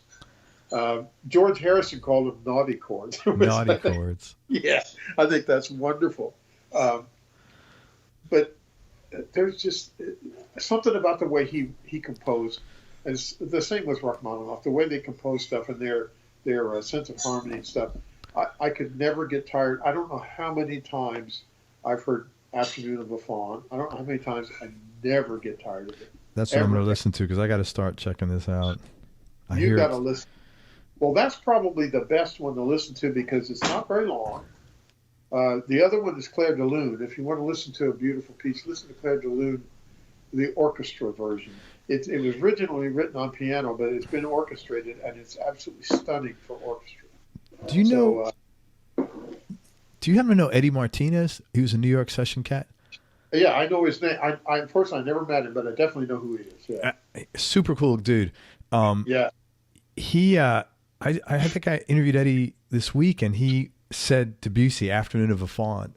George Harrison called them naughty chords. Naughty chords. Yeah, I think that's wonderful. But there's just something about the way he composed. And the same with Rachmaninoff, the way they compose stuff and their sense of harmony and stuff. I could never get tired. I don't know how many times I've heard Afternoon of a Faun. I don't know how many times I never get tired of it. That's what I'm going to listen to because I got to start checking this out. You got to listen. Well, that's probably the best one to listen to because it's not very long. The other one is Clair de Lune. If you want to listen to a beautiful piece, listen to Clair de Lune, the orchestra version. It was originally written on piano, but it's been orchestrated, and it's absolutely stunning for orchestra. Do you know? Do you happen to know Eddie Martinez? He was a New York session cat. Yeah, I know his name. I unfortunately I never met him, but I definitely know who he is. Yeah, super cool dude. Yeah, he. I think I interviewed Eddie this week, and he said Debussy, Afternoon of a Faun,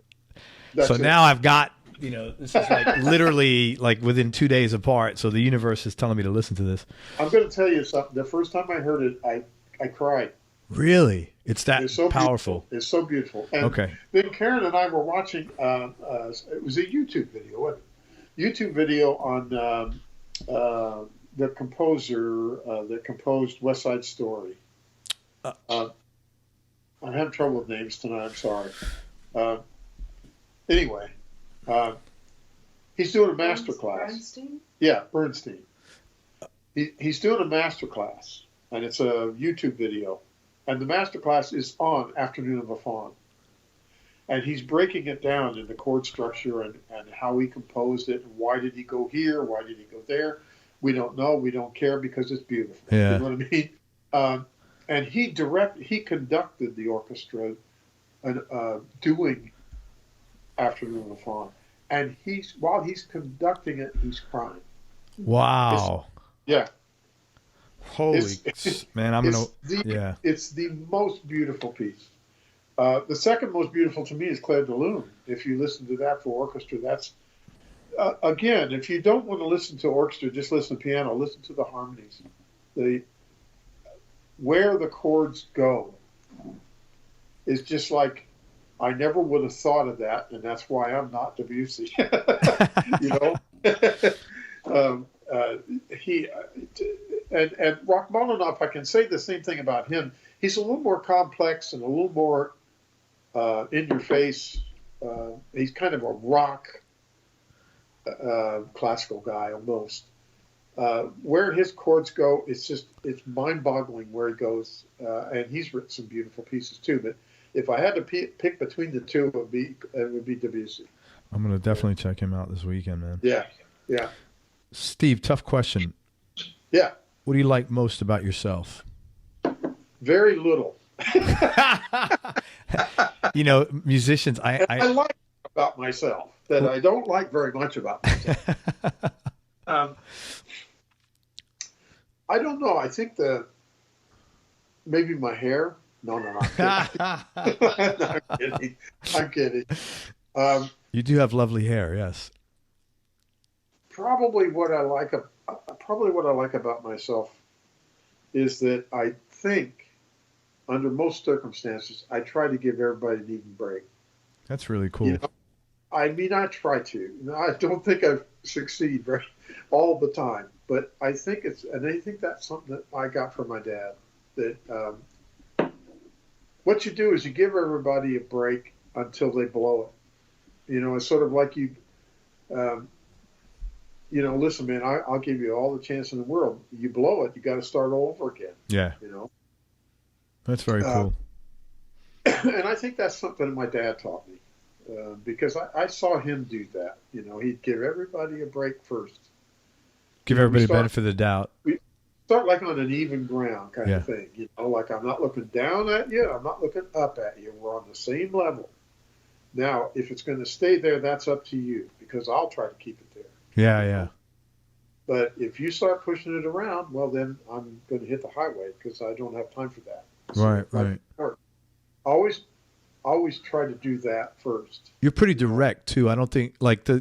So now I've got, this is like literally like within 2 days apart. So the universe is telling me to listen to this. I'm going to tell you something. The first time I heard it, I cried. Really? It's so powerful. Beautiful. It's so beautiful. And okay. Then Karen and I were watching, it was a YouTube video, wasn't it? YouTube video on the composer that composed West Side Story. I'm having trouble with names tonight. I'm sorry. Anyway, he's doing a master class. Bernstein? Yeah, Bernstein. He's doing a master class, and it's a YouTube video. And the master class is on Afternoon of a Faun. And he's breaking it down in the chord structure and how he composed it, and why did he go here, why did he go there. We don't know, we don't care, because it's beautiful. Yeah. You know what I mean? And he conducted the orchestra doing Afternoon of the Faun. And while he's conducting it, he's crying. Wow. Yeah. Holy man, it's the most beautiful piece. The second most beautiful to me is Clair de Lune. If you listen to that for orchestra, that's again, if you don't want to listen to orchestra, just listen to piano, listen to the harmonies. Where the chords go is just like, I never would have thought of that, and that's why I'm not Debussy. And Rachmaninoff, I can say the same thing about him. He's a little more complex and a little more in your face. He's kind of a rock classical guy almost. Where his chords go, it's mind-boggling where he goes. And he's written some beautiful pieces too. But if I had to pick between the two, it would be Debussy. I'm going to definitely check him out this weekend, man. Yeah, yeah. Steve, tough question. Yeah. What do you like most about yourself? Very little. Musicians, I like about myself that I don't like very much about myself. I don't know. I think maybe my hair. No, I'm kidding. I'm kidding. You do have lovely hair, yes. Probably what I like about myself is that I think, under most circumstances, I try to give everybody an even break. That's really cool. I try to. I don't think I succeed all the time, but I think that's something that I got from my dad. That what you do is you give everybody a break until they blow it. It's sort of like you. Listen, man, I'll give you all the chance in the world. You blow it, you got to start all over again. Yeah. That's very cool. And I think that's something that my dad taught me because I saw him do that. He'd give everybody a break first. Give everybody the benefit of the doubt. We start like on an even ground kind of thing. Like I'm not looking down at you. I'm not looking up at you. We're on the same level. Now, if it's going to stay there, that's up to you because I'll try to keep it there. Yeah. But if you start pushing it around, well, then I'm going to hit the highway because I don't have time for that. So right. Always try to do that first. You're pretty direct too. I don't think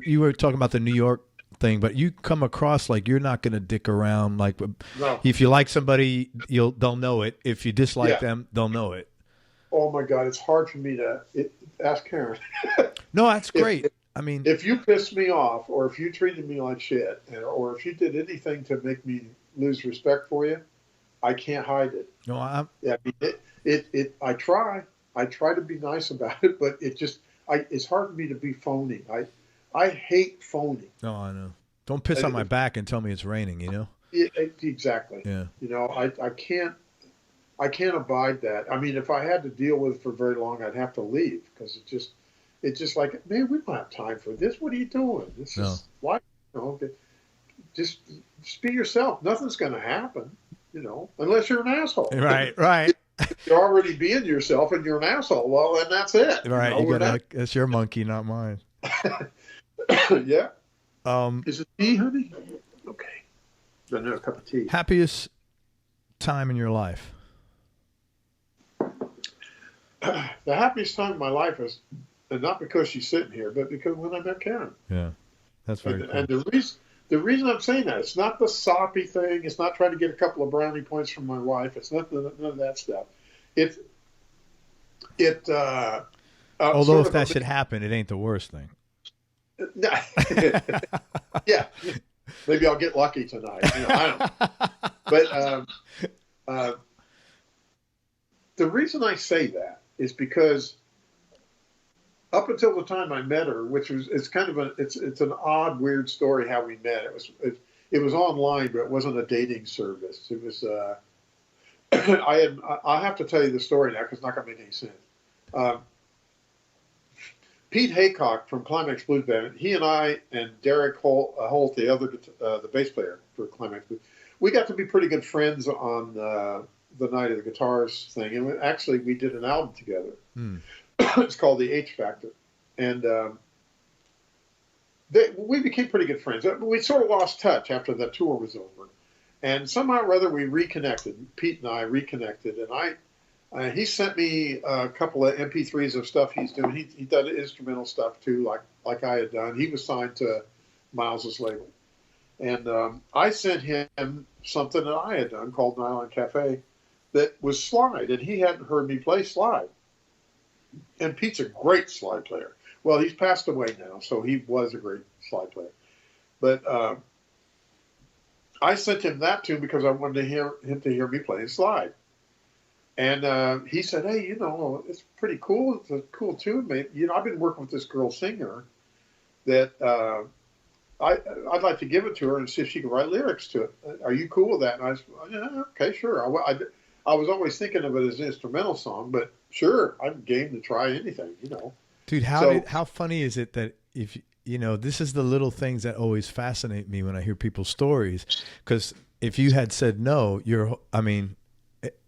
you were talking about the New York thing, but you come across like you're not going to dick around. Like no. If you like somebody, they'll know it. If you dislike them, they'll know it. Oh my God, it's hard for me to ask Karen. No, that's great. If you pissed me off, or if you treated me like shit, or if you did anything to make me lose respect for you, I can't hide it. No, I try to be nice about it, but it's hard for me to be phony. I hate phony. No, I know. Don't piss on my back and tell me it's raining. Exactly. Yeah. I can't abide that. If I had to deal with it for very long, I'd have to leave because it's just like, man, we don't have time for this. What are you doing? This is why, just be yourself. Nothing's going to happen, unless you're an asshole. Right. You're already being yourself and you're an asshole. Well, then that's it. Right. That's your monkey, not mine. Yeah. Is it tea, honey? Okay. Another cup of tea. Happiest time in your life? The happiest time of my life is and not because she's sitting here, but because when I met Karen. Yeah, that's very cool. And the reason I'm saying that, it's not the soppy thing. It's not trying to get a couple of brownie points from my wife. It's none of that stuff. Although sort if that should happen, it ain't the worst thing. Yeah, maybe I'll get lucky tonight. I don't. But the reason I say that is because up until the time I met her, which was it's an odd, weird story how we met. It was online, but it wasn't a dating service. It was I have to tell you the story now because it's not going to make any sense. Pete Haycock from Climax Blues Band, he and I and Derek Holt, the bass player for Climax Blues, we got to be pretty good friends on the night of the guitars thing, and actually we did an album together. It's called The H Factor, and we became pretty good friends. We sort of lost touch after the tour was over, and somehow or other we reconnected. Pete and I reconnected, and he sent me a couple of MP3s of stuff he's doing. He did instrumental stuff too, like I had done. He was signed to Miles's label, and I sent him something that I had done called Nylon Cafe that was slide, and he hadn't heard me play slide. And Pete's a great slide player. Well, he's passed away now, so he was a great slide player. But I sent him that tune because I wanted him to hear me playing slide. And he said, "Hey, it's pretty cool. It's a cool tune, mate. I've been working with this girl singer that I'd like to give it to her and see if she can write lyrics to it. Are you cool with that?" And I said, "Yeah, okay, sure." I was always thinking of it as an instrumental song, but sure, I'm game to try anything, Dude, how funny is it that if this is the little things that always fascinate me when I hear people's stories, because if you had said no,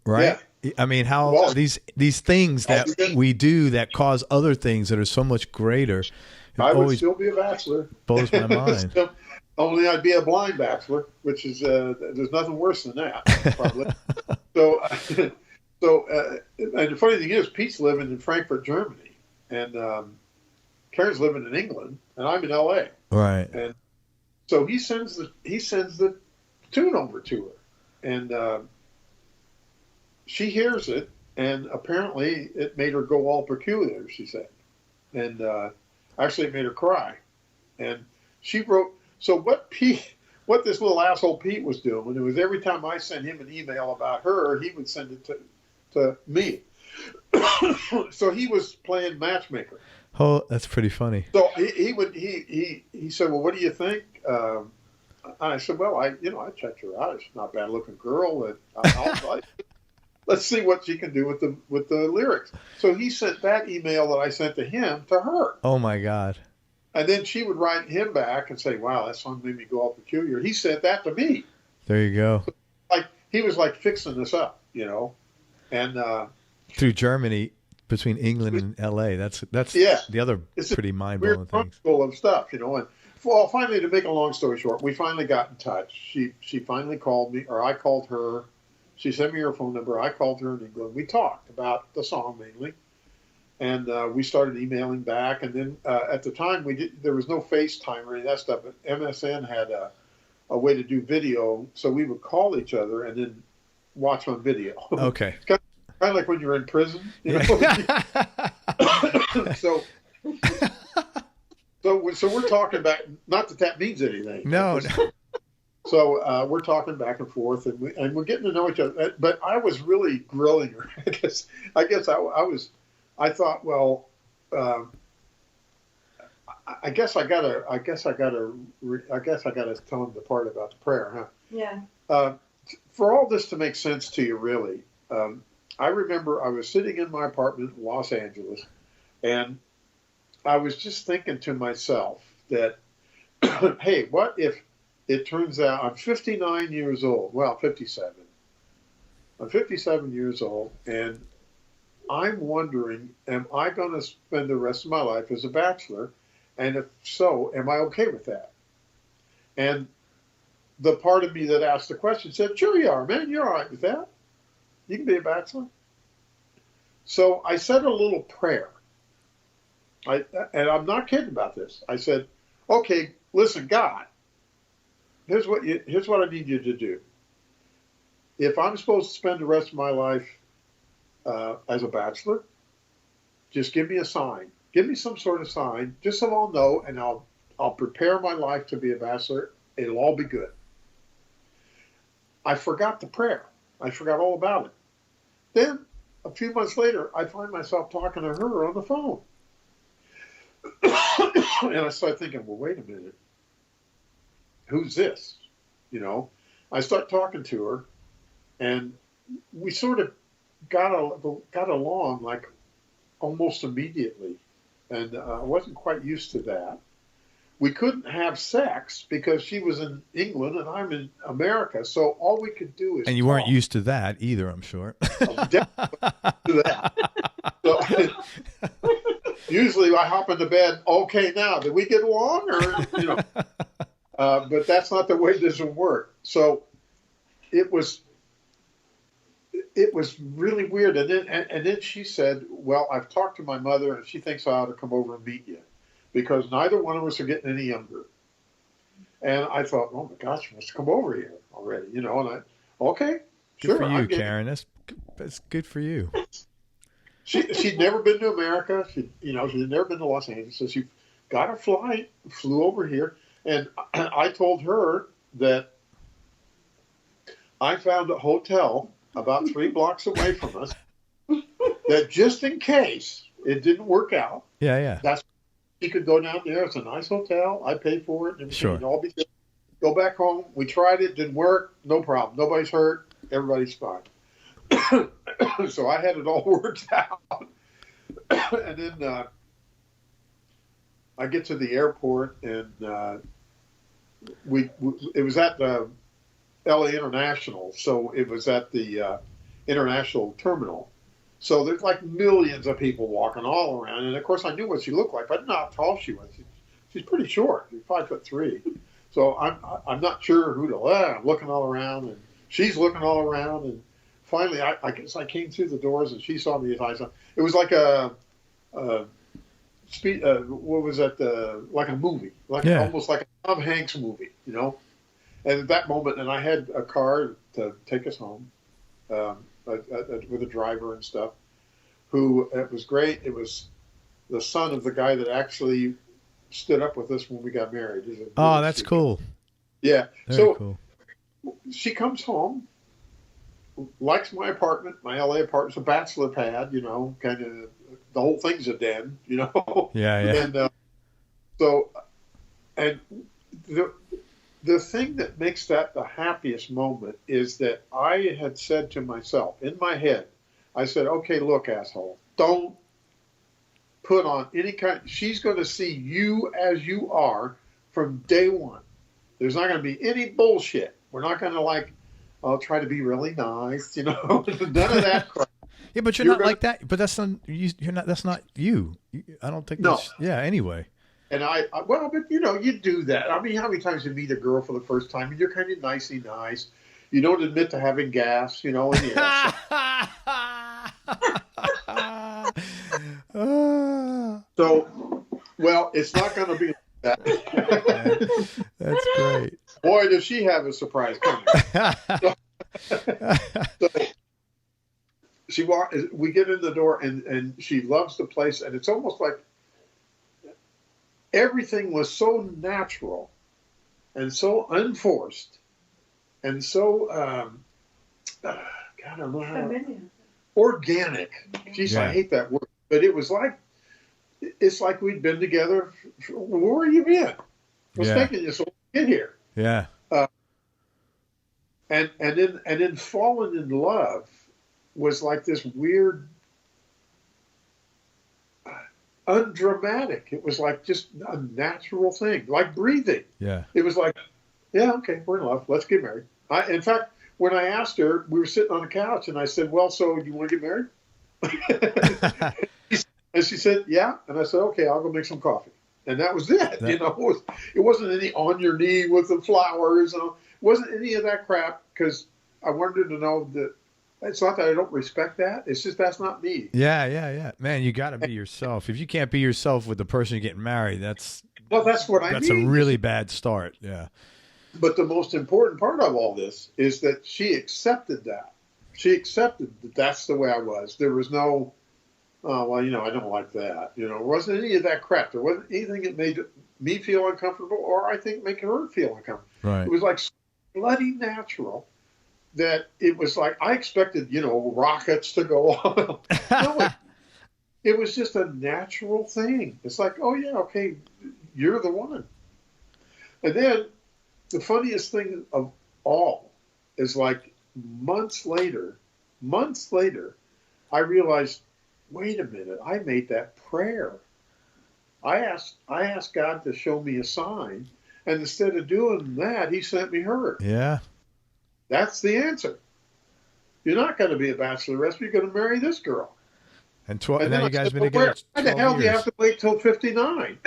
right? Yeah. I mean, these things that we do that cause other things that are so much greater. I would still be a bachelor. Blows my mind. Only I'd be a blind bachelor, which is there's nothing worse than that, probably. And the funny thing is, Pete's living in Frankfurt, Germany, and Karen's living in England, and I'm in L.A. Right. And so he sends the tune over to her, and she hears it, and apparently it made her go all peculiar, she said, and actually it made her cry, and she wrote. So what this little asshole Pete was doing, it was every time I sent him an email about her, he would send it to me. So he was playing matchmaker. Oh, that's pretty funny. So he said, "Well, what do you think?" I said, "Well, I checked her out. She's not a bad looking girl. Let's see what she can do with the lyrics." So he sent that email that I sent to him to her. Oh my God. And then she would write him back and say, "Wow, that song made me go all peculiar." He sent that to me. There you go. Like he was like fixing this up, and through Germany, between England and L.A. That's the other pretty mind blowing thing. Full of stuff, And well, finally, to make a long story short, we finally got in touch. She finally called me, or I called her. She sent me her phone number. I called her in England. We talked about the song mainly. And we started emailing back, and then at the time there was no FaceTime or any of that stuff, but MSN had a way to do video, so we would call each other and then watch on video. Okay. It's kind of like when you're in prison, So we're talking about, not that means anything. No. So we're talking back and forth, and we're getting to know each other. But I was really grilling her. I guess I thought, well, I guess I gotta tell him the part about the prayer, huh? Yeah. For all this to make sense to you, really, I remember I was sitting in my apartment in Los Angeles, and I was just thinking to myself that, hey, what if it turns out I'm 59 years old? Well, 57. I'm 57 years old, and I'm wondering, am I going to spend the rest of my life as a bachelor? And if so, am I okay with that? And the part of me that asked the question said, sure you are, man. You're all right with that. You can be a bachelor. So I said a little prayer. And I'm not kidding about this. I said, okay, listen, God, here's what I need you to do. If I'm supposed to spend the rest of my life as a bachelor, just give me a sign. Give me some sort of sign, just so I'll know, and I'll prepare my life to be a bachelor. It'll all be good. I forgot the prayer. I forgot all about it. Then, a few months later, I find myself talking to her on the phone. And I start thinking, well, wait a minute. Who's this? You know, I start talking to her, and we sort of got along like almost immediately. And I wasn't quite used to that. We couldn't have sex because she was in England and I'm in America. So all we could do is And you weren't used to that either, I'm sure. Definitely to that. So, usually I hop into bed, okay, now, did we get along? Or, you know, but that's not the way this would work. So it was really weird. And then she said, well, I've talked to my mother and she thinks I ought to come over and meet you because neither one of us are getting any younger. And I thought, oh my gosh, she wants to come over here already, you know, and okay, good sure. for you, Karen. That's good for you. She'd never been to America. She'd never been to Los Angeles. So she got a flight, flew over here. And I told her that I found a hotel about 3 blocks away from us that just in case it didn't work out. Yeah. She could go down there. It's a nice hotel. I paid for it. And sure. All be good. Go back home. We tried it. Didn't work. No problem. Nobody's hurt. Everybody's fine. So I had it all worked out. And then I get to the airport, and it was at the LA International, so it was at the international terminal. So there's like millions of people walking all around, and of course I knew what she looked like, but I didn't know how tall she was. She's pretty short. She's 5'3". So I'm not sure who to let. I'm looking all around, and she's looking all around, and finally I guess I came through the doors, and she saw me as I saw. It was like what was that? Like a movie, almost like a Tom Hanks movie, you know. And at that moment, and I had a car to take us home with a driver and stuff. It was great. It was the son of the guy that actually stood up with us when we got married. Oh, that's cool. Yeah. Very cool. She comes home, likes my apartment. My LA apartment's a bachelor pad, you know, kind of the whole thing's a den, you know. Yeah. And the thing that makes that the happiest moment is that I had said to myself in my head, I said, okay, look, asshole, don't put on any kind. She's going to see you as you are from day one. There's not going to be any bullshit. We're not going to I'll try to be really nice, you know, none of that crap. Yeah, but you're not like that. But that's not you're not. That's not you. I don't think. No. Yeah. Anyway. And but you know, you do that. I mean, how many times you meet a girl for the first time and you're kind of nicey nice. You don't admit to having gas, you know. And So, well, it's not going to be like that. That's great. Boy, does she have a surprise coming. We get in the door and she loves the place, and it's almost like everything was so natural and so unforced and so God, I don't know how organic. Geez, yeah. I hate that word, but it was like it's like we'd been together. Where have you been? What's taking you so long to get here? Yeah. And then falling in love was like this weird, undramatic. It was like just a natural thing, like breathing. Yeah. It was like, yeah, okay, we're in love. Let's get married. In fact, when I asked her, we were sitting on the couch, and I said, well, so you want to get married? And she said, yeah. And I said, okay, I'll go make some coffee. And that was it. You know, it wasn't any on your knee with the flowers. It wasn't any of that crap, because I wanted her to know that it's not that I don't respect that. It's just that's not me. Yeah. Man, you got to be yourself. If you can't be yourself with the person you're getting married, that's what I mean. That's a really bad start. Yeah. But the most important part of all this is that she accepted that. She accepted that that's the way I was. There was no, well, I don't like that. There wasn't any of that crap. There wasn't anything that made me feel uncomfortable, or I think making her feel uncomfortable. Right. It was like bloody natural. That it was like I expected, rockets to go on. No, it was just a natural thing. It's like, oh yeah, okay, you're the one. And then the funniest thing of all is like months later, I realized, wait a minute, I made that prayer. I asked God to show me a sign, and instead of doing that, He sent me her. Yeah. That's the answer. You're not going to be a bachelorette. You're going to marry this girl. And now you guys been together 12 Why the hell years. do you have to wait till 59?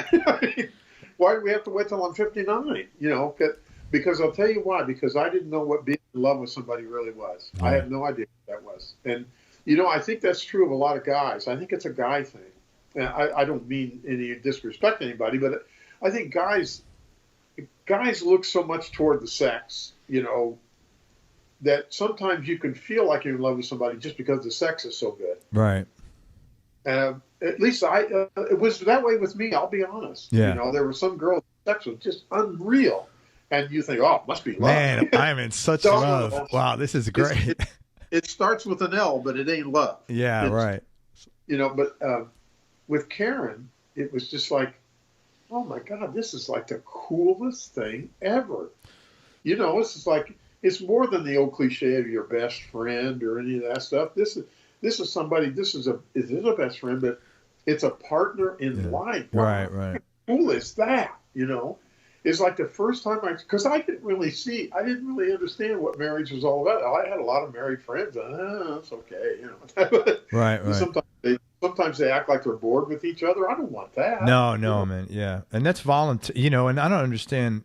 Why do we have to wait till I'm 59? Because I'll tell you why. Because I didn't know what being in love with somebody really was. I had no idea what that was. And, I think that's true of a lot of guys. I think it's a guy thing. And I don't mean any disrespect to anybody, but I think guys look so much toward the sex, that sometimes you can feel like you're in love with somebody just because the sex is so good. Right. At least it was that way with me. I'll be honest. Yeah. There were some girls, sex was just unreal, and you think, oh, it must be love. Man, I'm in such love. Wow, this is great. It starts with an L, but it ain't love. Yeah, right. But with Karen, it was just like, oh my God, this is like the coolest thing ever. This is like. It's more than the old cliche of your best friend or any of that stuff. This is somebody. It is a best friend, but it's a partner in life. Right. How cool is that? It's like the first time because I didn't really understand what marriage was all about. I had a lot of married friends. It's okay, Right. Sometimes they act like they're bored with each other. I don't want that. No, man. Yeah, and that's volunteer. And I don't understand.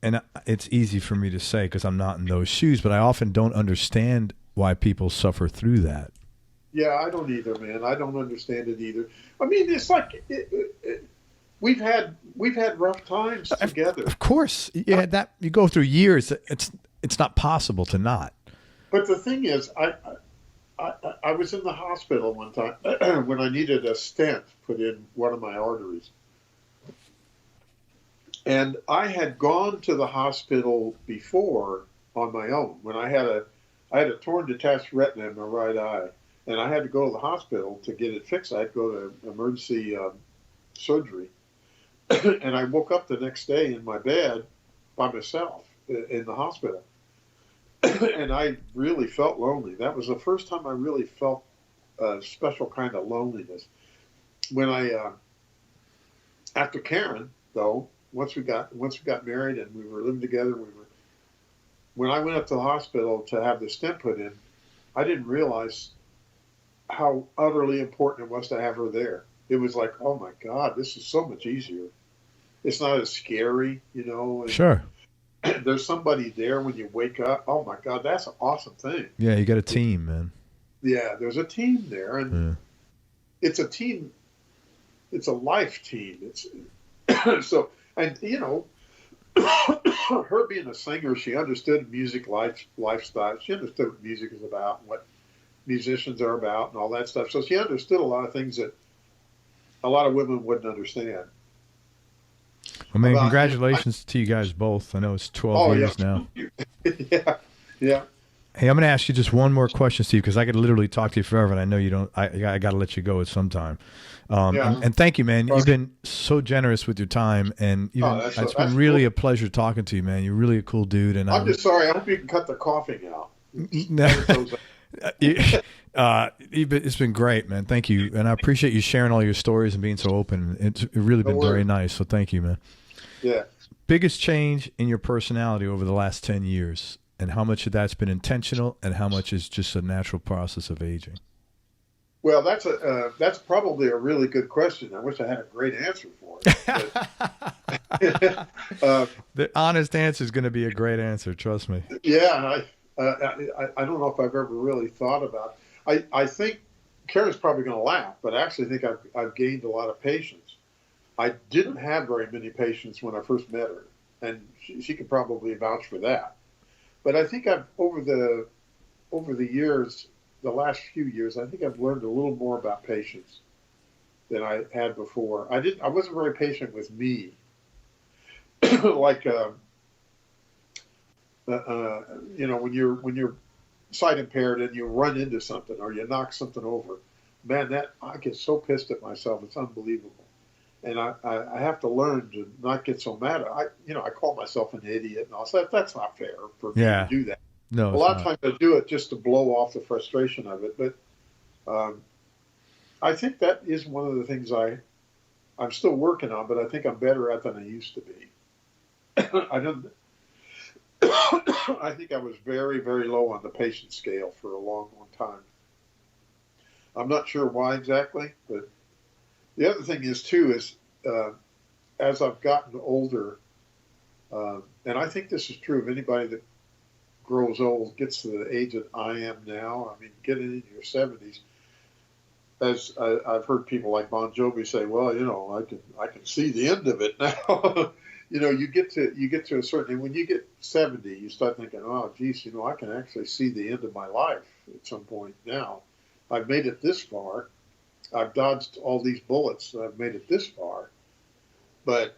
And it's easy for me to say because I'm not in those shoes, but I often don't understand why people suffer through that. Yeah, I don't either, man. I don't understand it either. I mean, it's like we've had rough times together. Of course, you go through years. It's not possible to not. But the thing is, I was in the hospital one time when I needed a stent put in one of my arteries. And I had gone to the hospital before on my own when I had a torn detached retina in my right eye, and I had to go to the hospital to get it fixed. I had to go to emergency surgery, and I woke up the next day in my bed by myself in the hospital, and I really felt lonely. That was the first time I really felt a special kind of loneliness. When after Karen, though. Once we got married and we were living together, when I went up to the hospital to have the stent put in, I didn't realize how utterly important it was to have her there. It was like, oh my God, this is so much easier. It's not as scary, Sure. There's somebody there when you wake up. Oh my God, that's an awesome thing. Yeah, you got a team, man. Yeah, there's a team there, and it's a team. It's a life team. It's so. And, her being a singer, she understood music lifestyle. She understood what music is about and what musicians are about and all that stuff. So she understood a lot of things that a lot of women wouldn't understand. Well, man, congratulations to you guys both. I know it's 12 years now. Yeah. Hey, I'm going to ask you just one more question, Steve, because I could literally talk to you forever, and I know you don't. I got to let you go at some time. And thank you, man. You've been so generous with your time, and it's been really a pleasure talking to you, man. You're really a cool dude. And I'm just sorry. I hope you can cut the coughing out. It's been great, man. Thank you, and I appreciate you sharing all your stories and being so open. It's really been very nice. So thank you, man. Yeah. Biggest change in your personality over the last 10 years, and how much of that's been intentional, and how much is just a natural process of aging? Well, that's probably a really good question. I wish I had a great answer for it. The honest answer is going to be a great answer. Trust me. Yeah, I don't know if I've ever really thought about. I think Kara's probably going to laugh, but I actually think I've gained a lot of patience. I didn't have very many patience when I first met her, and she could probably vouch for that. But I think I've over the years, the last few years, I think I've learned a little more about patience than I had before. I wasn't very patient with me, like when you're sight impaired and you run into something or you knock something over, man, that I get so pissed at myself. It's unbelievable. And I have to learn to not get so mad. I call myself an idiot, and I'll say that's not fair for me to do that. No, a lot of times I do it just to blow off the frustration of it. But I think that is one of the things I'm still working on, but I think I'm better at than I used to be. I don't. I think I was very, very low on the patience scale for a long, long time. I'm not sure why exactly, but the other thing is too is as I've gotten older, and I think this is true of anybody that grows old, gets to the age that I am now. I mean, getting into your 70s, as I've heard people like Bon Jovi say, well, I can see the end of it now. You get to a certain, and when you get 70, you start thinking, oh, geez, I can actually see the end of my life at some point now. I've made it this far. I've dodged all these bullets. I've made it this far. But,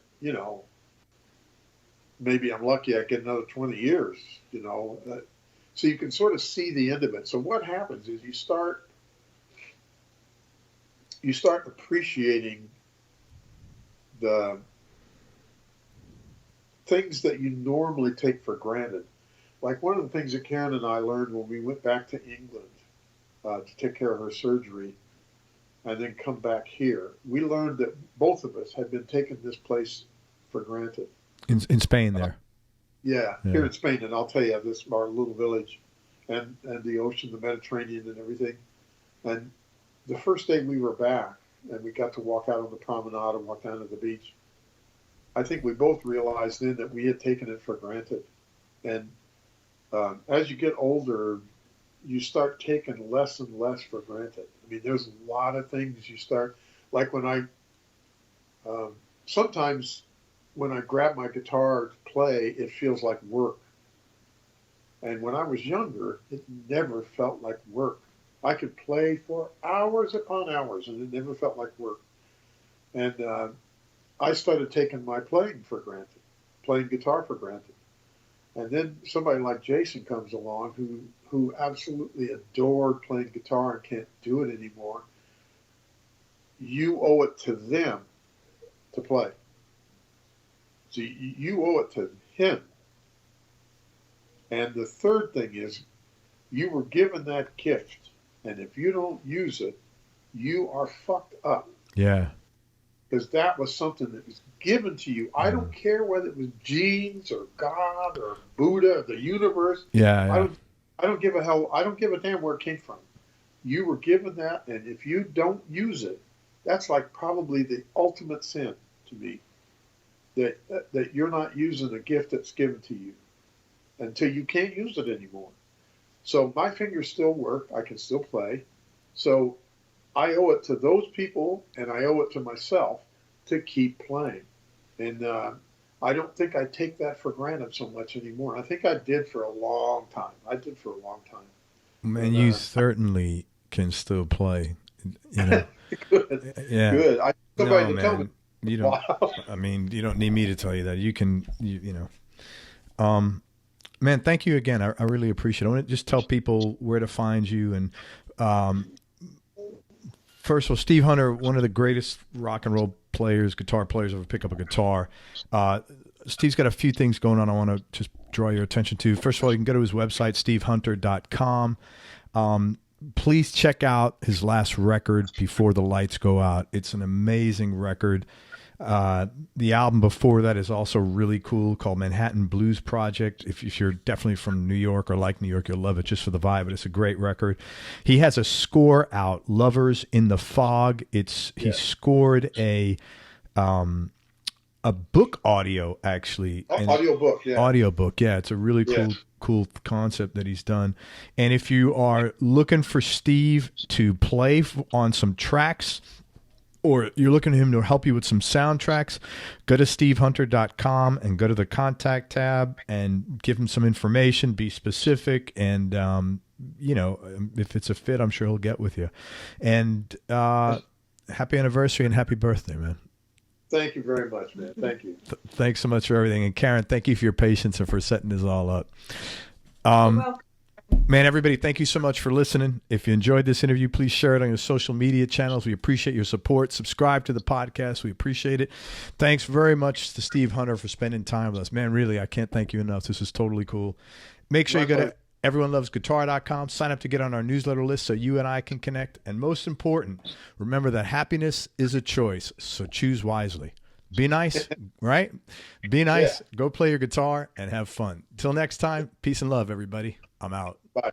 maybe I'm lucky I get another 20 years, so you can sort of see the end of it. So what happens is you start appreciating the things that you normally take for granted. Like one of the things that Karen and I learned when we went back to England to take care of her surgery and then come back here, we learned that both of us had been taking this place for granted. In Spain there. Yeah, here in Spain. And I'll tell you, this our little village and the ocean, the Mediterranean and everything. And the first day we were back and we got to walk out on the promenade and walk down to the beach, I think we both realized then that we had taken it for granted. And as you get older, you start taking less and less for granted. I mean, there's a lot of things you start, like when sometimes when I grab my guitar to play, it feels like work. And when I was younger, it never felt like work. I could play for hours upon hours, and it never felt like work. And I started taking my playing for granted, playing guitar for granted. And then somebody like Jason comes along who absolutely adored playing guitar and can't do it anymore. You owe it to them to play. So you owe it to him. And the third thing is you were given that gift, and if you don't use it, you are fucked up. Yeah. Because that was something that was given to you. I don't care whether it was genes or God or Buddha or the universe. Yeah. I don't give a hell. I don't give a damn where it came from. You were given that, and if you don't use it, that's like probably the ultimate sin to me. That you're not using a gift that's given to you until you can't use it anymore. So my fingers still work. I can still play. So I owe it to those people, and I owe it to myself to keep playing. And I don't think I take that for granted so much anymore. I think I did for a long time. Man, you certainly can still play. Good. Yeah. Good. Somebody to tell me. You don't. Wow. I mean, you don't need me to tell you that. You can. Man, thank you again. I really appreciate it. I want to just tell people where to find you. And first of all, Steve Hunter, one of the greatest rock and roll players, guitar players ever pick up a guitar. Steve's got a few things going on I want to just draw your attention to. First of all, you can go to his website, stevehunter.com. Please check out his last record, Before the Lights Go Out. It's an amazing record. The album before that is also really cool, called Manhattan Blues Project. If you're definitely from New York or like New York, you'll love it just for the vibe, but it's a great record. He has a score out, Lovers in the Fog. He scored a a book audio actually. Audiobook, yeah. Audiobook, yeah. It's a really cool concept that he's done. And if you are looking for Steve to play on some tracks, or you're looking at him to help you with some soundtracks, go to stevehunter.com and go to the contact tab and give him some information, be specific, and, if it's a fit, I'm sure he'll get with you. And happy anniversary and happy birthday, man. Thank you very much, man. Thank you. Thanks so much for everything. And Karen, thank you for your patience and for setting this all up. You're welcome. Man, everybody, thank you so much for listening. If you enjoyed this interview, please share it on your social media channels. We appreciate your support. Subscribe to the podcast. We appreciate it. Thanks very much to Steve Hunter for spending time with us. Man, really, I can't thank you enough. This is totally cool. Make sure you go to everyonelovesguitar.com. Sign up to get on our newsletter list so you and I can connect. And most important, remember that happiness is a choice, so choose wisely. Be nice, right? Be nice. Yeah. Go play your guitar and have fun. Till next time, peace and love, everybody. I'm out. Bye.